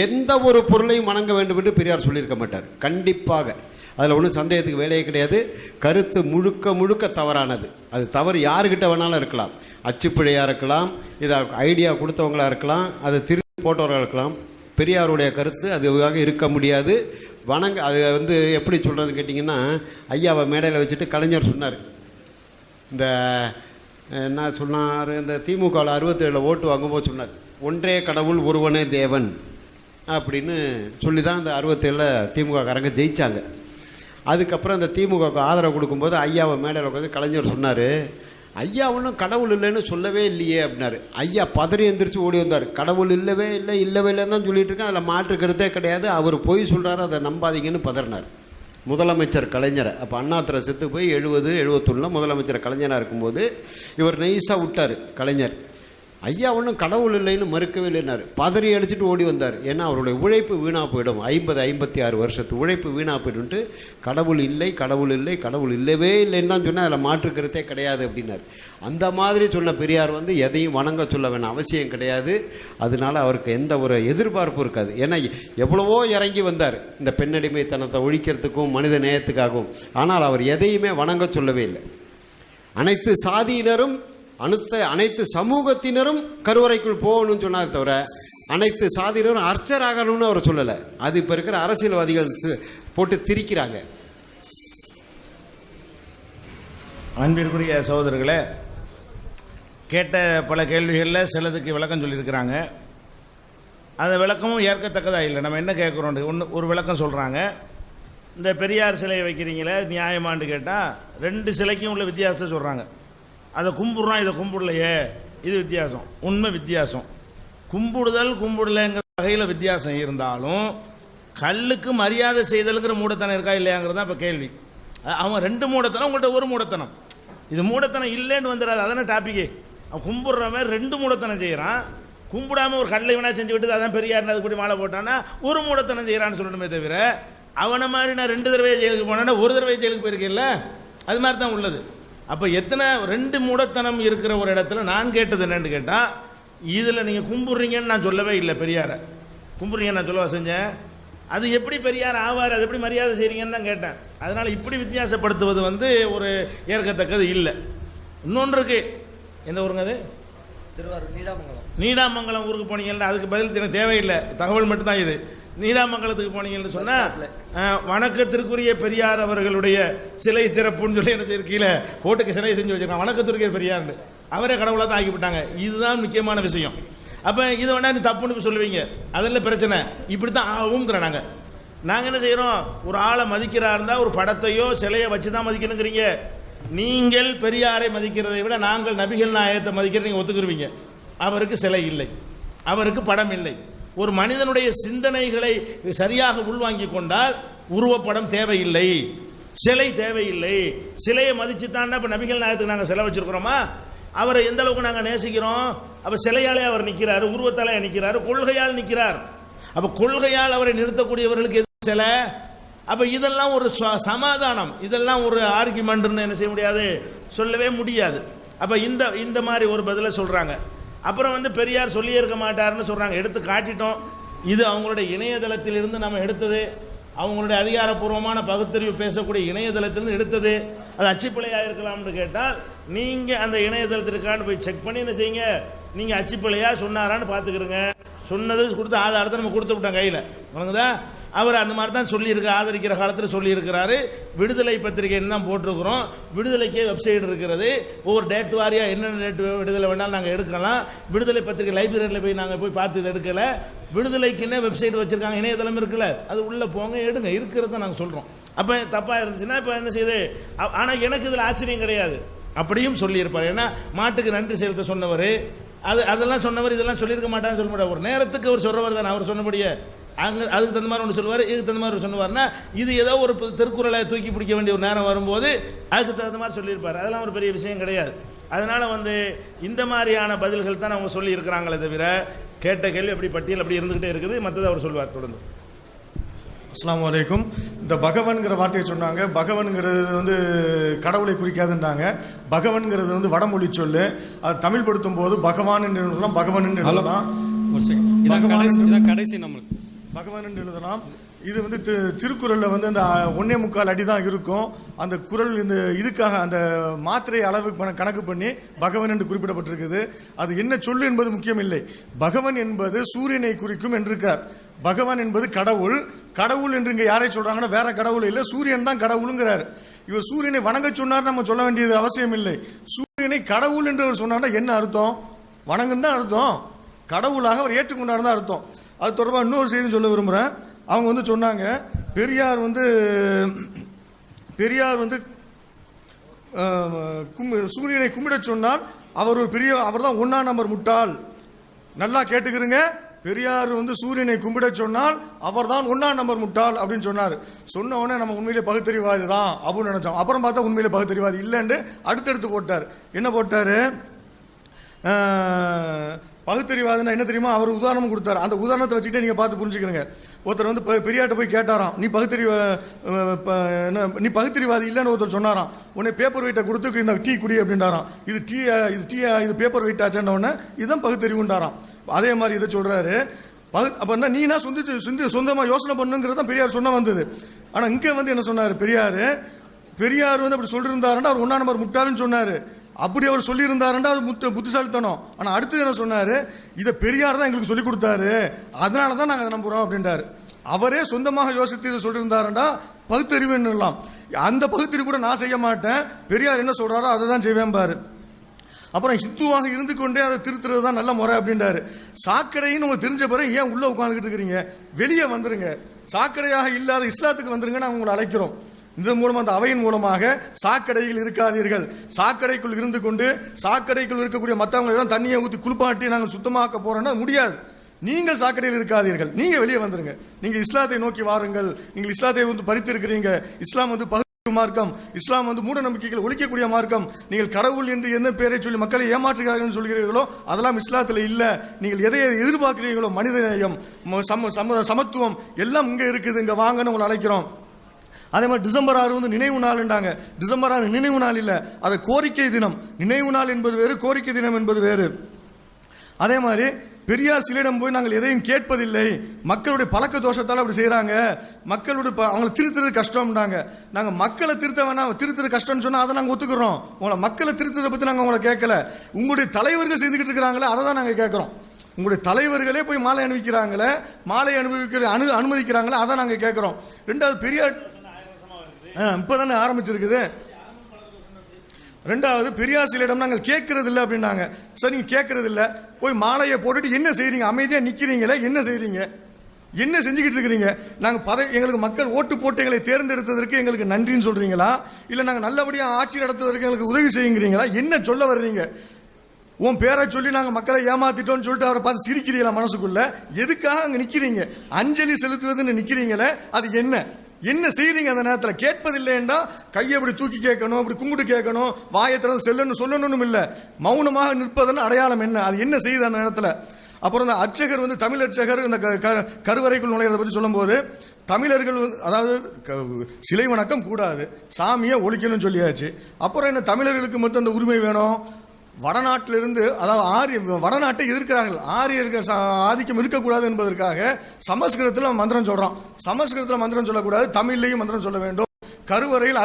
எந்த ஒரு பொருளையும் வணங்க வேண்டும் என்று பெரியார் சொல்லியிருக்க மாட்டார். கண்டிப்பாக அதில் ஒன்றும் சந்தேகத்துக்கு வேலையே கிடையாது. கருத்து முழுக்க முழுக்க தவறானது. அது தவறு யாருக்கிட்ட வேணாலும் இருக்கலாம். அச்சுப்பிழையாக இருக்கலாம், இதை ஐடியா கொடுத்தவங்களாக இருக்கலாம், அதை திருப்பி போட்டவர்களாக இருக்கலாம். பெரியாருடைய கருத்து அதுவாக இருக்க முடியாது. அது வந்து எப்படி சொல்கிறதுன்னு கேட்டிங்கன்னா, ஐயாவை மேடையில் வச்சுட்டு கலைஞர் சொன்னார். இந்த என்ன சொன்னார், இந்த திமுகவில் 67 ஓட்டு வாங்கும்போது சொன்னார், ஒன்றே கடவுள் ஒருவனே தேவன் அப்படின்னு சொல்லி தான் இந்த 67 திமுககாரங்க ஜெயித்தாங்க. அதுக்கப்புறம் இந்த திமுகவுக்கு ஆதரவு கொடுக்கும்போது ஐயாவை மேடையில் உட்காந்து கலைஞர் சொன்னார், ஐயா ஒன்றும் கடவுள் இல்லைன்னு சொல்லவே இல்லையே அப்படின்னாரு. ஐயா பதறி எந்திரிச்சு ஓடி வந்தார். கடவுள் இல்லவே இல்லைன்னு தான் சொல்லிட்டு இருக்கேன், அதில் மாற்று கருத்தே கிடையாது, அவர் பொய் சொல்கிறாரு, அதை நம்பாதீங்கன்னு பதறினார் முதலமைச்சர் கலைஞரை. அப்போ அண்ணாதுரை செத்து போய் 70-71 முதலமைச்சர் கலைஞராக இருக்கும்போது இவர் நைஸாக விட்டார் கலைஞர். ஐயா ஒன்றும் கடவுள் இல்லைன்னு மறுக்கவே இல்லைன்னாரு. பதறி அடிச்சுட்டு ஓடி வந்தார். ஏன்னா அவருடைய உழைப்பு வீணாக போயிடும். 50-56 வருஷத்து உழைப்பு வீணாக போயிடும்ட்டு கடவுள் இல்லை கடவுள் இல்லவே இல்லைன்னு தான் சொன்னால் அதில் மாற்றுக்கிறதே கிடையாது அப்படின்னார். அந்த மாதிரி சொன்ன பெரியார் வந்து எதையும் வணங்க சொல்ல வேணாம் அவசியம் கிடையாது. அதனால அவருக்கு எந்த ஒரு எதிர்பார்ப்பும் இருக்காது. ஏன்னா எவ்வளவோ இறங்கி வந்தார் இந்த பெண்ணடிமைத்தனத்தை ஒழிக்கிறதுக்கும் மனித நேயத்துக்காகவும். ஆனால் அவர் எதையுமே வணங்க சொல்லவே இல்லை. அனைத்து சாதியினரும் அனைத்து சமூகத்தினரும் கருவறைக்குள் போகணும்னு சொன்னார் தவிர அனைத்து சாதியினரும் அர்ச்சராகணும்னு அவர் சொல்லலை. அது இப்போ இருக்கிற அரசியல்வாதிகள் போட்டு திரிக்கிறாங்க. அன்பிற்குரிய சகோதரர்களே, கேட்ட பல கேள்விகளில் சிலதுக்கு விளக்கம் சொல்லியிருக்கிறாங்க. அந்த விளக்கமும் ஏற்கத்தக்கதாக இல்லை. நம்ம என்ன கேட்குறோம், ஒரு விளக்கம் சொல்கிறாங்க. இந்த பெரியார் சிலையை வைக்கிறீங்களே நியாயமானு கேட்டால் 2 சிலைக்கும் உள்ள வித்தியாசத்தை சொல்கிறாங்க. அதை கும்பிடுறோம், இதை கும்பிடலையே, இது வித்தியாசம். உண்மை வித்தியாசம். கும்பிடலைங்கிற வகையில் வித்தியாசம் இருந்தாலும் கல்லுக்கு மரியாதை செய்தலுங்கிற மூடத்தனம் இருக்கா இல்லையாங்கிறது தான் இப்போ கேள்வி. அவன் 2 மூடத்தனம், உங்கள்கிட்ட ஒரு மூடத்தனம். இது மூடத்தனம் இல்லைன்னு வந்துடாது. அதான டாப்பிக்கே. அவன் கும்பிடுறவன் 2 மூடத்தனம் செய்கிறான். கும்பிடாம ஒரு கல்லை வேணா செஞ்சு விட்டு அதான் பெரியார் அது கூட மாலை போட்டான்னா ஒரு மூடத்தனம் செய்கிறான்னு சொல்லணுமே தவிர அவனை மாதிரி நான் 2 தடவை ஜெயிலுக்கு போனேன்னா ஒரு தடவை ஜெயிலுக்கு போயிருக்கேன்ல, அது மாதிரி தான் உள்ளது. அப்போ எத்தனை 2 மூடத்தனம் இருக்கிற ஒரு இடத்துல நான் கேட்டது என்னன்னு கேட்டால், இதில் நீங்கள் கும்பிட்றீங்கன்னு நான் சொல்லவே இல்லை. பெரியாரை கும்பிட்றீங்கன்னு நான் சொல்லவா செஞ்சேன்? அது எப்படி பெரியார் ஆவார், அது எப்படி மரியாதை செய்கிறீங்கன்னு தான் கேட்டேன். அதனால் இப்படி வித்தியாசப்படுத்துவது வந்து ஒரு ஏற்கத்தக்கது இல்லை. இன்னொன்று இருக்கு. எந்த ஊருங்க அது? திருவாரூர் நீடாமங்கலம் ஊருக்கு போனீங்கன்னா அதுக்கு பதில் எனக்கு தேவையில்லை, தகவல் மட்டும்தான் இது. நீடாமங்கலத்துக்கு போனீங்கன்னு சொன்னா வணக்கத்திற்குரிய பெரியார் அவர்களுடைய சிலை திறப்புன்னு சொல்லி என்ன கீழே ஓட்டுக்கு சிலை செஞ்சு வச்சிருக்காங்க. வணக்கத்திற்குரிய பெரியார் அவரே கடவுளாக தான் ஆக்கிவிட்டாங்க. இதுதான் முக்கியமான விஷயம். அப்ப இதை வேணா நீ தப்புன்னு சொல்லுவீங்க, அதெல்லாம் பிரச்சனை. இப்படித்தான் ஆகுங்கிற நாங்க என்ன செய்யறோம், ஒரு ஆளை மதிக்கிறா இருந்தா ஒரு படத்தையோ சிலையை வச்சுதான் மதிக்கணுங்கிறீங்க. நீங்கள் பெரியாரை மதிக்கிறதை விட நாங்கள் நபிகள் நாயகத்தை மதிக்கிற நீங்க ஒத்துக்குருவீங்க. அவருக்கு சிலை இல்லை, அவருக்கு படம் இல்லை. ஒரு மனிதனுடைய சிந்தனைகளை சரியாக உள்வாங்கிக் கொண்டால் உருவப்படம் தேவையில்லை, சிலை தேவையில்லை. சிலையை மதிச்சுதான் இப்ப நபிகள் நாயகத்துக்கு நாங்கள் சிலை வச்சிருக்கிறோமா? அவரை எந்த அளவுக்கு நாங்கள் நேசிக்கிறோம். அப்ப சிலையாலே அவர் நிற்கிறாரு, உருவத்தாலே நிற்கிறாரு, கொள்கையால் நிற்கிறார். அப்ப கொள்கையால் அவரை நிறுத்தக்கூடியவர்களுக்கு எது சிலை? அப்ப இதெல்லாம் ஒரு சமாதானம், இதெல்லாம் ஒரு ஆர்குமெண்ட்னு என்ன செய்ய முடியாது, சொல்லவே முடியாது. அப்ப இந்த மாதிரி ஒரு பதில சொல்றாங்க. அப்புறம் வந்து பெரியார் சொல்லியே இருக்க மாட்டாருன்னு சொல்றாங்க. எடுத்து காட்டிட்டோம். இது அவங்களுடைய இணையதளத்திலிருந்து நம்ம எடுத்தது, அவங்களுடைய அதிகாரப்பூர்வமான பகுத்தறிவு பேசக்கூடிய இணையதளத்திலிருந்து எடுத்தது. அது அச்சுப்பிழையா இருக்கலாம்னு கேட்டால் நீங்க அந்த இணையதளத்திற்கான போய் செக் பண்ணி என்ன செய்யுங்க, நீங்க அச்சுப்பிழையா சொன்னாரான்னு பாத்துக்கிறங்க. சொன்னது கொடுத்த ஆதாரத்தை நம்ம கொடுத்து விட்டோம் கையில. வணங்குதா? அவர் அந்த மாதிரி தான் சொல்லியிருக்க ஆதரிக்கிற காலத்தில் சொல்லியிருக்கிறாரு. விடுதலை பத்திரிகைன்னு தான் போட்டிருக்கிறோம். விடுதலைக்கே வெப்சைட் இருக்கிறது. ஒவ்வொரு டேட் வாரியாக என்னென்ன டேட் விடுதலை வேணாலும் நாங்கள் எடுக்கலாம். விடுதலை பத்திரிகை லைப்ரரியில் போய் நாங்கள் போய் பார்த்து இது எடுக்கலை. விடுதலைக்குன்னே வெப்சைட் வச்சுருக்காங்க, இணையதளம் இருக்குல்ல, அது உள்ளே போங்க எடுங்க, இருக்கிறத நாங்கள் சொல்கிறோம். அப்போ தப்பாக இருந்துச்சுன்னா இப்போ என்ன செய்யுது? ஆனால் எனக்கு இதில் ஆச்சரியம் கிடையாது, அப்படியும் சொல்லியிருப்பார். ஏன்னா மாட்டுக்கு நன்றி செலுத்த சொன்னவர், அதெல்லாம் சொன்னவர் இதெல்லாம் சொல்லியிருக்க மாட்டான்னு சொல்ல முடியாது. ஒரு நேரத்துக்கு அவர் சொல்றவர் தானே, அவர் சொன்னபடியே அங்கே அதுக்கு தகுந்த மாதிரி ஒன்று சொல்லுவார், இதுக்கு தகுந்த மாதிரி சொன்னவார்னா, இது ஏதோ ஒரு திருக்குறளை தூக்கி பிடிக்க வேண்டிய ஒரு நேரம் வரும்போது அதுக்கு தகுந்த மாதிரி சொல்லியிருப்பார். அதெல்லாம் ஒரு பெரிய விஷயம் கிடையாது. அதனால இந்த மாதிரியான பதில்கள் தான் அவங்க சொல்லி இருக்கிறாங்களே தவிர, கேட்ட கேள்வி அப்படி பட்டியல் அப்படி இருந்துகிட்டே இருக்குது. மற்றது அவர் சொல்வார் தொடர்ந்து. அஸ்ஸலாமு அலைக்கும். இந்த பகவன்கிற வார்த்தையை சொன்னாங்க. பகவன்கிறது கடவுளை குறிக்காதுன்றாங்க. பகவன்கிறது வடமொழி சொல்லு. அது தமிழ் படுத்தும் போது பகவான் என்று எழுதலாம், பகவன் என்று எழுதலாம், கடைசி நம்மளுக்கு பகவான் என்று எழுதலாம். இது திருக்குறள்ல அந்த 1.25 அடி தான் இருக்கும். அந்த குறள் இதுக்காக அந்த மாத்திரை அளவு கணக்கு பண்ணி பகவன் என்று குறிப்பிடப்பட்டிருக்குது. அது என்ன சொல்லு என்பது முக்கியம் இல்லை. பகவன் என்பது சூரியனை குறிக்கும் என்றிருக்கார். பகவான் என்பது கடவுள். கடவுள் என்று இங்க யாரை சொல்றாங்கன்னா வேற கடவுள் இல்ல, சூரியன் தான் கடவுளுங்கிறார். இவர் சூரியனை வணங்க சொன்னார், நம்ம சொல்ல வேண்டியது அவசியம் இல்லை. சூரியனை கடவுள் என்று அவர் சொன்னார்னா என்ன அர்த்தம்? வணங்கும் தான் அர்த்தம், கடவுளாக அவர் ஏற்றுக்கொண்டார் தான் அர்த்தம். அது தொடர்பாக இன்னொரு செய்தி சொல்ல விரும்புறேன். அவங்க சொன்னாங்க, பெரியார் சூரியனை கும்பிட சொன்னால் அவர் தான் 1ஆம் நம்பர் முட்டாள். நல்லா கேட்டுக்கிறீங்க, பெரியார் சூரியனை கும்பிட சொன்னால் அவர் தான் 1ஆம் நம்பர் முட்டாள் அப்படின்னு சொன்னார். சொன்ன உடனே நம்ம உண்மையிலே பகுத்தறிவாதி தான் அப்படின்னு நினைச்சோம். அப்புறம் பார்த்தா உண்மையிலே பகுத்தறிவாதி இல்லைன்னு அடுத்தடுத்து போட்டார். என்ன போட்டாரு? பகுத்தறிவாதுன்னா என்ன தெரியுமா? அவர் உதாரணம் கொடுத்தார். அந்த உதாரணத்தை வச்சுக்கிட்டே நீங்க பார்த்து புரிஞ்சுக்கிறீங்க. ஒருத்தர் பெரியார்ட்ட போய் கேட்டாராம், நீ பகுத்தறிவாதி இல்லைன்னு ஒருத்தர் சொன்னாராம். உடனே பேப்பர் வெயிட்டை கொடுத்து இந்த டீ குடி அப்படின்றாராம். இது பேப்பர் வெயிட் ஆச்சுன்ன உடனே இதுதான் பகுத்தறிவுண்டாராம். அதே மாதிரி இதை சொல்றாரு. அப்ப நீனா சொந்தமா யோசனை பண்ணுங்கிறது பெரியார் சொன்ன வந்தது. ஆனா இங்க என்ன சொன்னாரு பெரியார் அப்படி சொல்லிருந்தாருன்னா அவர் 1ஆம் நம்பர் முட்டாள்னு சொன்னாரு. அப்படி அவர் சொல்லி இருந்தாருன்னா அது புத்திசாலித்தனம். ஆனா அடுத்து என்ன சொன்னாரு? இதை பெரியார் தான் எங்களுக்கு சொல்லி கொடுத்தாரு, அதனாலதான் நாங்க அதை நம்புறோம் அப்படின்றாரு. அவரே சொந்தமாக யோசித்து இதை சொல்லியிருந்தாருன்னா பகுத்தறிவு என்னலாம். அந்த பகுத்தறிவு கூட நான் செய்ய மாட்டேன், பெரியார் என்ன சொல்றாரோ அதை தான் செய்வேன் பாரு. அப்புறம் ஹிந்துவாக இருந்து கொண்டே அதை திருத்துறது தான் நல்ல முறை அப்படின்றாரு. சாக்கடைன்னு உங்களுக்கு தெரிஞ்ச பிறகு ஏன் உள்ள உட்காந்துக்கிட்டு இருக்கிறீங்க? வெளியே வந்துருங்க, சாக்கடையாக இல்லாத இஸ்லாத்துக்கு வந்துருங்க, நாங்கள் உங்களை அழைக்கிறோம். இதன் மூலம் அந்த அவையின் மூலமாக சாக்கடையில் இருக்காதீர்கள், சாக்கடைக்குள் இருந்து கொண்டு சாக்கடைக்குள் இருக்கக்கூடிய மற்றவங்களிடம் தண்ணியை ஊற்றி குளிப்பாட்டி நாங்கள் சுத்தமாக்க போறோம்னா முடியாது. நீங்கள் சாக்கடையில் இருக்காதீர்கள், நீங்க வெளியே வந்துருங்க, நீங்க இஸ்லாத்தை நோக்கி வாருங்கள். நீங்கள் இஸ்லாத்தை பறித்து இருக்கிறீங்க. இஸ்லாம் பகுத்தறிவு மார்க்கம், இஸ்லாம் மூட நம்பிக்கைகள் ஒழிக்கக்கூடிய மார்க்கம். நீங்கள் கடவுள் என்று என்ன பெயரை சொல்லி மக்களை ஏமாற்றுகிறார்கள் சொல்கிறீர்களோ அதெல்லாம் இஸ்லாத்தில் இல்ல. நீங்கள் எதை எதிர்பார்க்கிறீர்களோ மனிதநேயம், சமத்துவம் எல்லாம் இங்க இருக்குது, இங்க வாங்கன்னு உங்களை அழைக்கிறோம். அதே மாதிரி டிசம்பர் 6 நினைவு நாள்ன்றாங்க. டிசம்பர் 6 நினைவு நாள் இல்ல, அது கோரிக்கை தினம். நினைவு நாள் என்பது வேறு, கோரிக்கை தினம் என்பது வேறு. அதே மாதிரி பெரியார் சிலையிடம் போய் நாங்கள் எதையும் கேட்பதில்லை, மக்களுடைய பழக்க தோஷத்தால் அப்படி செய்யறாங்க, அவங்களை திருத்துறது கஷ்டம்ன்றாங்க. நாங்க மக்களை திருத்த வேணாம், திருத்துறது கஷ்டம்னு சொன்னா அதை நாங்க ஒத்துக்கிறோம். உங்களை மக்களை திருத்ததை பத்தி நாங்க உங்களை கேட்கல, உங்களுடைய தலைவர்கள் செய்துகிட்டு இருக்கிறாங்களே அதை தான் நாங்க கேட்கிறோம். உங்களுடைய தலைவர்களே போய் மாலை அணிவிக்கிறாங்களே, மாலை அனுமதிக்கிறாங்களே அதை நாங்க கேட்கிறோம். ரெண்டாவது பெரியார் இப்பதானே ஆரம்பிச்சிருக்குது. ரெண்டாவது பெரியார் சிலையிடம் நாங்கள் கேட்கறது இல்லை அப்படின்னாங்க. சரி, நீங்க கேட்கறது இல்ல, போய் மாலையை போட்டுட்டு என்ன செய்றீங்க? அமைதியா நிக்கிறீங்களே, என்ன செய்றீங்க? என்ன செஞ்சுக்கிட்டு இருக்கிறீங்க? நாங்க எங்களுக்கு மக்கள் ஓட்டு போட்டு எங்களை தேர்ந்தெடுத்ததற்கு எங்களுக்கு நன்றின்னு சொல்றீங்களா, இல்ல நாங்க நல்லபடியா ஆட்சி நடத்துவதற்கு எங்களுக்கு உதவி செய்யுங்கிறீங்களா? என்ன சொல்ல வர்றீங்க? உன் பேரை சொல்லி நாங்க மக்களை ஏமாத்திட்டோம்னு சொல்லிட்டு அவரை பார்த்து சிரிக்கிறீங்களா மனசுக்குள்ள? எதுக்காக அங்க நிக்கிறீங்க? அஞ்சலி செலுத்துவதுன்னு நிக்கிறீங்களே, அது என்ன செய்றீங்க? அந்த நேரத்தில் கேட்பதில்லைன்னா கையை அப்படி தூக்கி கேட்கணும், அப்படி கும்பிட்டு கேட்கணும், வாயை திறந்து சொல்லணும் இல்ல, மௌனமாக நிற்பதன் அடையாளம் என்ன? அது என்ன செய்யுது அந்த நேரத்தில்? அப்புறம் இந்த அர்ச்சகர் தமிழ் அர்ச்சகர் இந்த கருவறைக்குள் நுழையதை பற்றி சொல்லும் போது, தமிழர்கள் அதாவது சிலை வணக்கம் கூடாது, சாமியை ஒழிக்கணும்னு சொல்லியாச்சு. அப்புறம் என்ன தமிழர்களுக்கு மட்டும் அந்த உரிமை வேணும்? வடநாட்டிலிருந்து, அதாவது வடநாட்டை எதிர்க்கிறார்கள், ஆரியர்கள் ஆதிக்கம் இருக்கக்கூடாது என்பதற்காக சமஸ்கிருதத்தில் மந்திரம் சொல்றோம். சமஸ்கிருதத்தில் மந்திரம் சொல்லக்கூடாது, தமிழ்லையும் மந்திரம் சொல்ல வேண்டும். கருவறையில்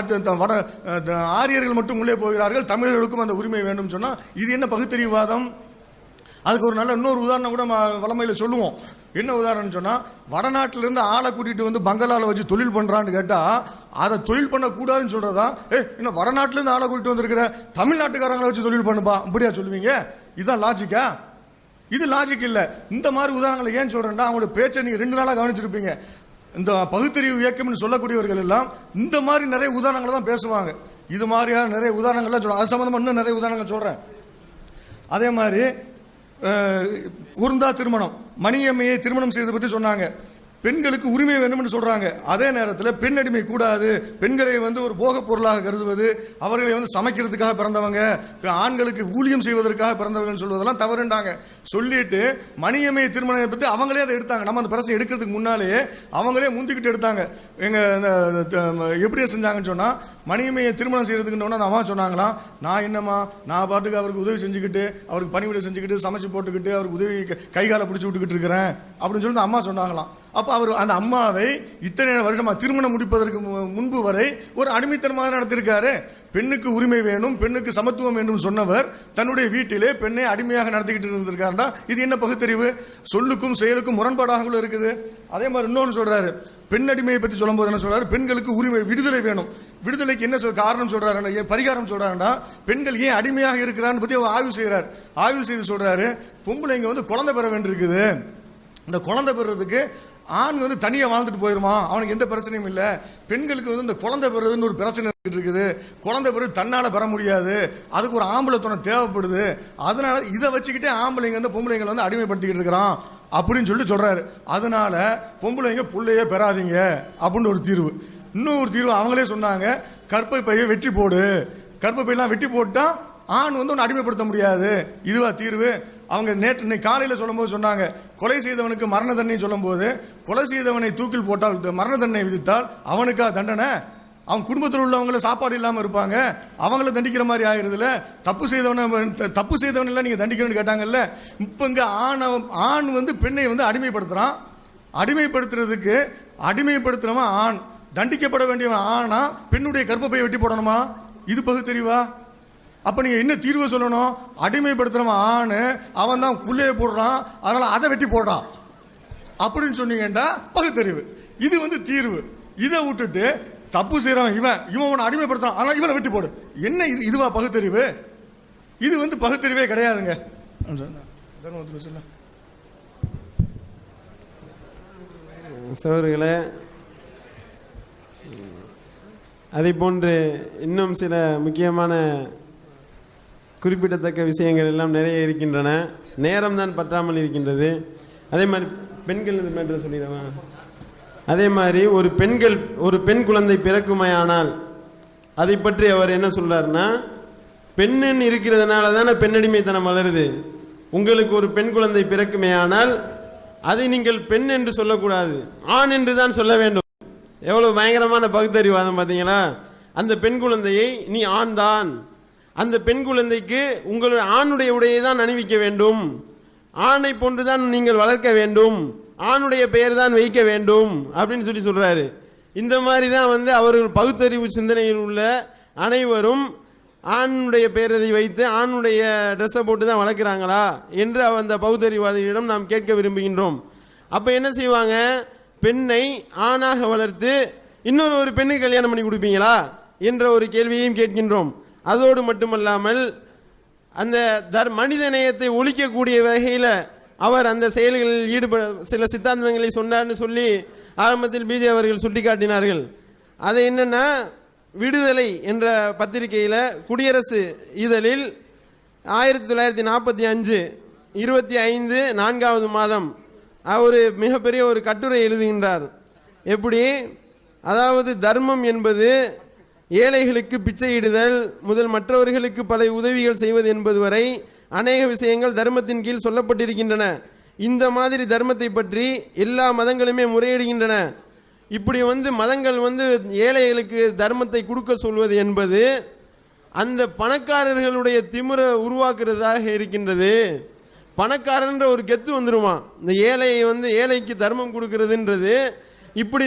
ஆரியர்கள் மட்டும் உள்ளே போகிறார்கள், தமிழர்களுக்கும் அந்த உரிமை வேண்டும் சொன்னா இது என்ன பகுத்தறிவாதம்? அதுக்கு ஒரு நல்ல இன்னொரு உதாரணம் கூட வளமையில சொல்லுவோம். என்ன உதாரணம் சொன்னா, வடநாட்டில இருந்து ஆளை கூட்டிட்டு வந்து பங்களால வச்சு தொழில் பண்றான்னு கேட்டா அதை தொழில் பண்ண கூடாதுன்னு சொல்றதா, என்ன வடநாட்டில இருந்து ஆளை கூட்டிட்டு வந்திருக்கிற தமிழ்நாட்டுக்காரங்களை வச்சு தொழில் பண்ணுப்பா அப்படியா சொல்லுவீங்க? இதுதான் லாஜிக்கா? இது லாஜிக் இல்ல. இந்த மாதிரி உதாரணங்களை ஏன் சொல்றேன்னா, அவங்களோட பேச்சை நீங்க 2 நாளா கவனிச்சிருப்பீங்க. இந்த பகுத்தறிவு இயக்கம்னு சொல்லக்கூடியவர்கள் எல்லாம் இந்த மாதிரி நிறைய உதாரணங்களை தான் பேசுவாங்க. இது மாதிரியான நிறைய உதாரணங்கள்லாம் சொல்றேன். அது சம்பந்தமா இன்னும் நிறைய உதாரணங்கள் சொல்றேன். அதே மாதிரி உருந்தா திருமணம், மணியம்மையை திருமணம் செய்ததை பற்றி சொன்னாங்க. பெண்களுக்கு உரிமை வேணும்னு சொல்றாங்க. அதே நேரத்தில் பெண் அடிமை கூடாது, பெண்களை வந்து ஒரு போக பொருளாக கருதுவது, அவர்களை வந்து சமைக்கிறதுக்காக பிறந்தவங்க, ஆண்களுக்கு ஊழியம் செய்வதற்காக பிறந்தவர்கள் சொல்வதெல்லாம் தவறுண்டாங்க. சொல்லிட்டு மணியம்மையை திருமணத்தை பற்றி அவங்களே அதை எடுத்தாங்க. நம்ம அந்த பிரச்சனை எடுக்கிறதுக்கு முன்னாலேயே அவங்களே முந்திக்கிட்டு எடுத்தாங்க. எங்க எப்படி செஞ்சாங்கன்னு சொன்னா, மணியம்மையை திருமணம் செய்யறதுக்கு அந்த அம்மா சொன்னாங்களாம், நான் என்னம்மா நான் பாட்டுக்கு அவருக்கு உதவி செஞ்சுக்கிட்டு, அவருக்கு பணிவிடை செஞ்சுக்கிட்டு, சமைச்சு போட்டுக்கிட்டு, அவருக்கு உதவி கைகால பிடிச்சி விட்டுக்கிட்டு இருக்கிறேன் அப்படின்னு சொல்லிட்டு அம்மா சொன்னாங்களாம். அப்ப அவர் அந்த அம்மாவை இத்தனை வருஷமா திருமணம் முடிப்பதற்கு முன்பு வரை ஒரு அடிமைத்தனமாக நடத்திருக்காரு. பெண்ணுக்கு உரிமை வேணும், பெண்ணுக்கு சமத்துவம் வேண்டும் சொன்னவர் தன்னுடைய வீட்டிலே பெண்ணை அடிமையாக நடத்திக்கிட்டு இருந்திருக்காருன்னா இது என்ன பகுத்தறிவு? சொல்லுக்கும் செயலுக்கும் முரண்பாடாக இருக்குது. அதே மாதிரி இன்னொன்று சொல்றாரு, பெண் அடிமையை பற்றி சொல்லும் போது என்ன சொல்றாரு, பெண்களுக்கு உரிமை விடுதலை வேணும். விடுதலைக்கு என்ன காரணம் சொல்றாரு, பரிகாரம் சொல்றாருன்னா, பெண்கள் ஏன் அடிமையாக இருக்கிறான்னு பத்தி அவர் ஆய்வு செய்யறாரு. ஆய்வு செய்து சொல்றாரு, பொம்பளைங்க வந்து குழந்தை பெற வேண்டியிருக்குது. இந்த குழந்தை பெறதுக்கு ஆண் வந்து தனியா வாழ்ந்துட்டு போயிருமா, அவனுக்கு எந்த பிரச்சனையும் இல்ல. பெண்களுக்கு வந்து இந்த குழந்தை பெறதுன்னு ஒரு பிரச்சனை இருக்குது. குழந்தை பெறது தன்னால பெற முடியாது, அதுக்கு ஒரு ஆம்பளை துணை தேவைப்படுது. அதனால இதை வச்சுக்கிட்டே ஆம்பளைங்க வந்து பொம்பளைங்களை வந்து அடிமைப்படுத்திக்கிட்டு இருக்கிறான் அப்படின்னு சொல்லிட்டு சொல்றாரு. அதனால பொம்பளைங்க புள்ளையே பெறாதீங்க அப்படின்னு ஒரு தீர்வு. இன்னொரு தீர்வு அவங்களே சொன்னாங்க, கற்பை பையை வெட்டி போடு. கற்பை பையெல்லாம் வெட்டி போட்டா ஆண் வந்து ஒன்று அடிமைப்படுத்த முடியாது. இதுவா தீர்வு? அவங்க நேற்று காலையில சொல்லும் போது சொன்னாங்க, கொலை செய்தவனுக்கு மரண தண்டனை சொல்லும் போது, கொலை செய்தவனை தூக்கில் போட்டால் மரண தண்டனை விதித்தால் அவனுக்கா தண்டனை? அவன் குடும்பத்தில் உள்ளவங்களை சாப்பாடு இல்லாம இருப்பாங்க, அவங்கள தண்டிக்கிற மாதிரி ஆயிருதுல. தப்பு செய்தவன் எல்லாம் நீங்க தண்டிக்கணும்னு கேட்டாங்கல்ல. இப்ப இங்க ஆண் வந்து பெண்ணை வந்து அடிமைப்படுத்துறான். அடிமைப்படுத்துறதுக்கு அடிமைப்படுத்துறவன் ஆண், தண்டிக்கப்பட வேண்டியவன் ஆனா பெண்ணுடைய கர்ப்பப்பையை வெட்டி போடணுமா? இது பகுத்தறிவா? அப்ப நீங்க என்ன தீர்வு சொல்லணும்? அடிமைப்படுத்துறவன் ஆணு, அவன் தான் புள்ளைய போடுறான், அதனால அதை வெட்டி போடுறான் அப்படின்னு சொன்னீங்கன்னா பகுத்தறிவு. இது வந்து தீர்வு. இதை விட்டுட்டு தப்பு செய்யறவன் இவன் அடிமைப்படுத்துறான், அதனால இவனை வெட்டி போடு. என்ன இதுவா பகுத்தறிவு? இது வந்து பகுத்தறிவே கிடையாதுங்க. சகோதரர்களே, அதை போன்று இன்னும் சில முக்கியமான குறிப்பிடத்தக்க விஷயங்கள் எல்லாம் நிறைய இருக்கின்றன. நேரம் தான் பற்றாமல் இருக்கின்றது. அதே மாதிரி பெண்கள் சொல்லிடுவேன். அதே மாதிரி ஒரு பெண் குழந்தை பிறக்குமையானால் அதை பற்றி அவர் என்ன சொல்றாருன்னா, பெண்ணன் இருக்கிறதுனால தானே பெண்ணடிமைத்தனம் வளருது. உங்களுக்கு ஒரு பெண் குழந்தை பிறக்குமையானால் அதை நீங்கள் பெண் என்று சொல்லக்கூடாது, ஆண் என்று தான் சொல்ல வேண்டும். எவ்வளவு பயங்கரமான பகுத்தறிவாதம் பார்த்தீங்களா? அந்த பெண் குழந்தையை நீ ஆண் தான், அந்த பெண் குழந்தைக்கு உங்களுடைய ஆணுடைய உடையை தான் அணிவிக்க வேண்டும், ஆணை போன்றுதான் நீங்கள் வளர்க்க வேண்டும், ஆணுடைய பெயர் தான் வைக்க வேண்டும் அப்படின்னு சொல்றாரு. இந்த மாதிரி தான் வந்து அவர்கள் பகுத்தறிவு சிந்தனையில் உள்ள அனைவரும் ஆணுடைய பெயரை வைத்து ஆணுடைய ட்ரெஸ்ஸை போட்டு தான் வளர்க்குறாங்களா என்று அந்த பகுத்தறிவாதிகளிடம் நாம் கேட்க விரும்புகின்றோம். அப்ப என்ன செய்வாங்க, பெண்ணை ஆணாக வளர்த்து இன்னொரு பெண்ணுக்கு கல்யாணம் பண்ணி கொடுப்பீங்களா என்ற ஒரு கேள்வியையும் கேட்கின்றோம். அதோடு மட்டுமல்லாமல் அந்த மனித நேயத்தை ஒழிக்கக்கூடிய வகையில் அவர் அந்த செயல்களில் ஈடுபட சில சித்தாந்தங்களை சொன்னார்னு சொல்லி ஆரம்பத்தில் பிஜே அவர்கள் சுட்டிக்காட்டினார்கள். அது என்னன்னா, விடுதலை என்ற பத்திரிகையில் குடியரசு இதழில் 1945 25 மாதம் அவர் மிகப்பெரிய ஒரு கட்டுரை எழுதுகின்றார். எப்படி? அதாவது தர்மம் என்பது ஏழைகளுக்கு பிச்சையிடுதல் முதல் மற்றவர்களுக்கு பல உதவிகள் செய்வது என்பது வரை அநேக விஷயங்கள் தர்மத்தின் கீழ் சொல்லப்பட்டிருக்கின்றன. இந்த மாதிரி தர்மத்தை பற்றி எல்லா மதங்களுமே முறையிடுகின்றன. இப்படி மதங்கள் ஏழைகளுக்கு தர்மத்தை கொடுக்க சொல்வது என்பது அந்த பணக்காரர்களுடைய திமிர உருவாக்குறதாக இருக்கின்றது. பணக்காரன்ற ஒரு கெத்து வந்துருமா, இந்த ஏழையை ஏழைக்கு தர்மம் கொடுக்கிறதுன்றது இப்படி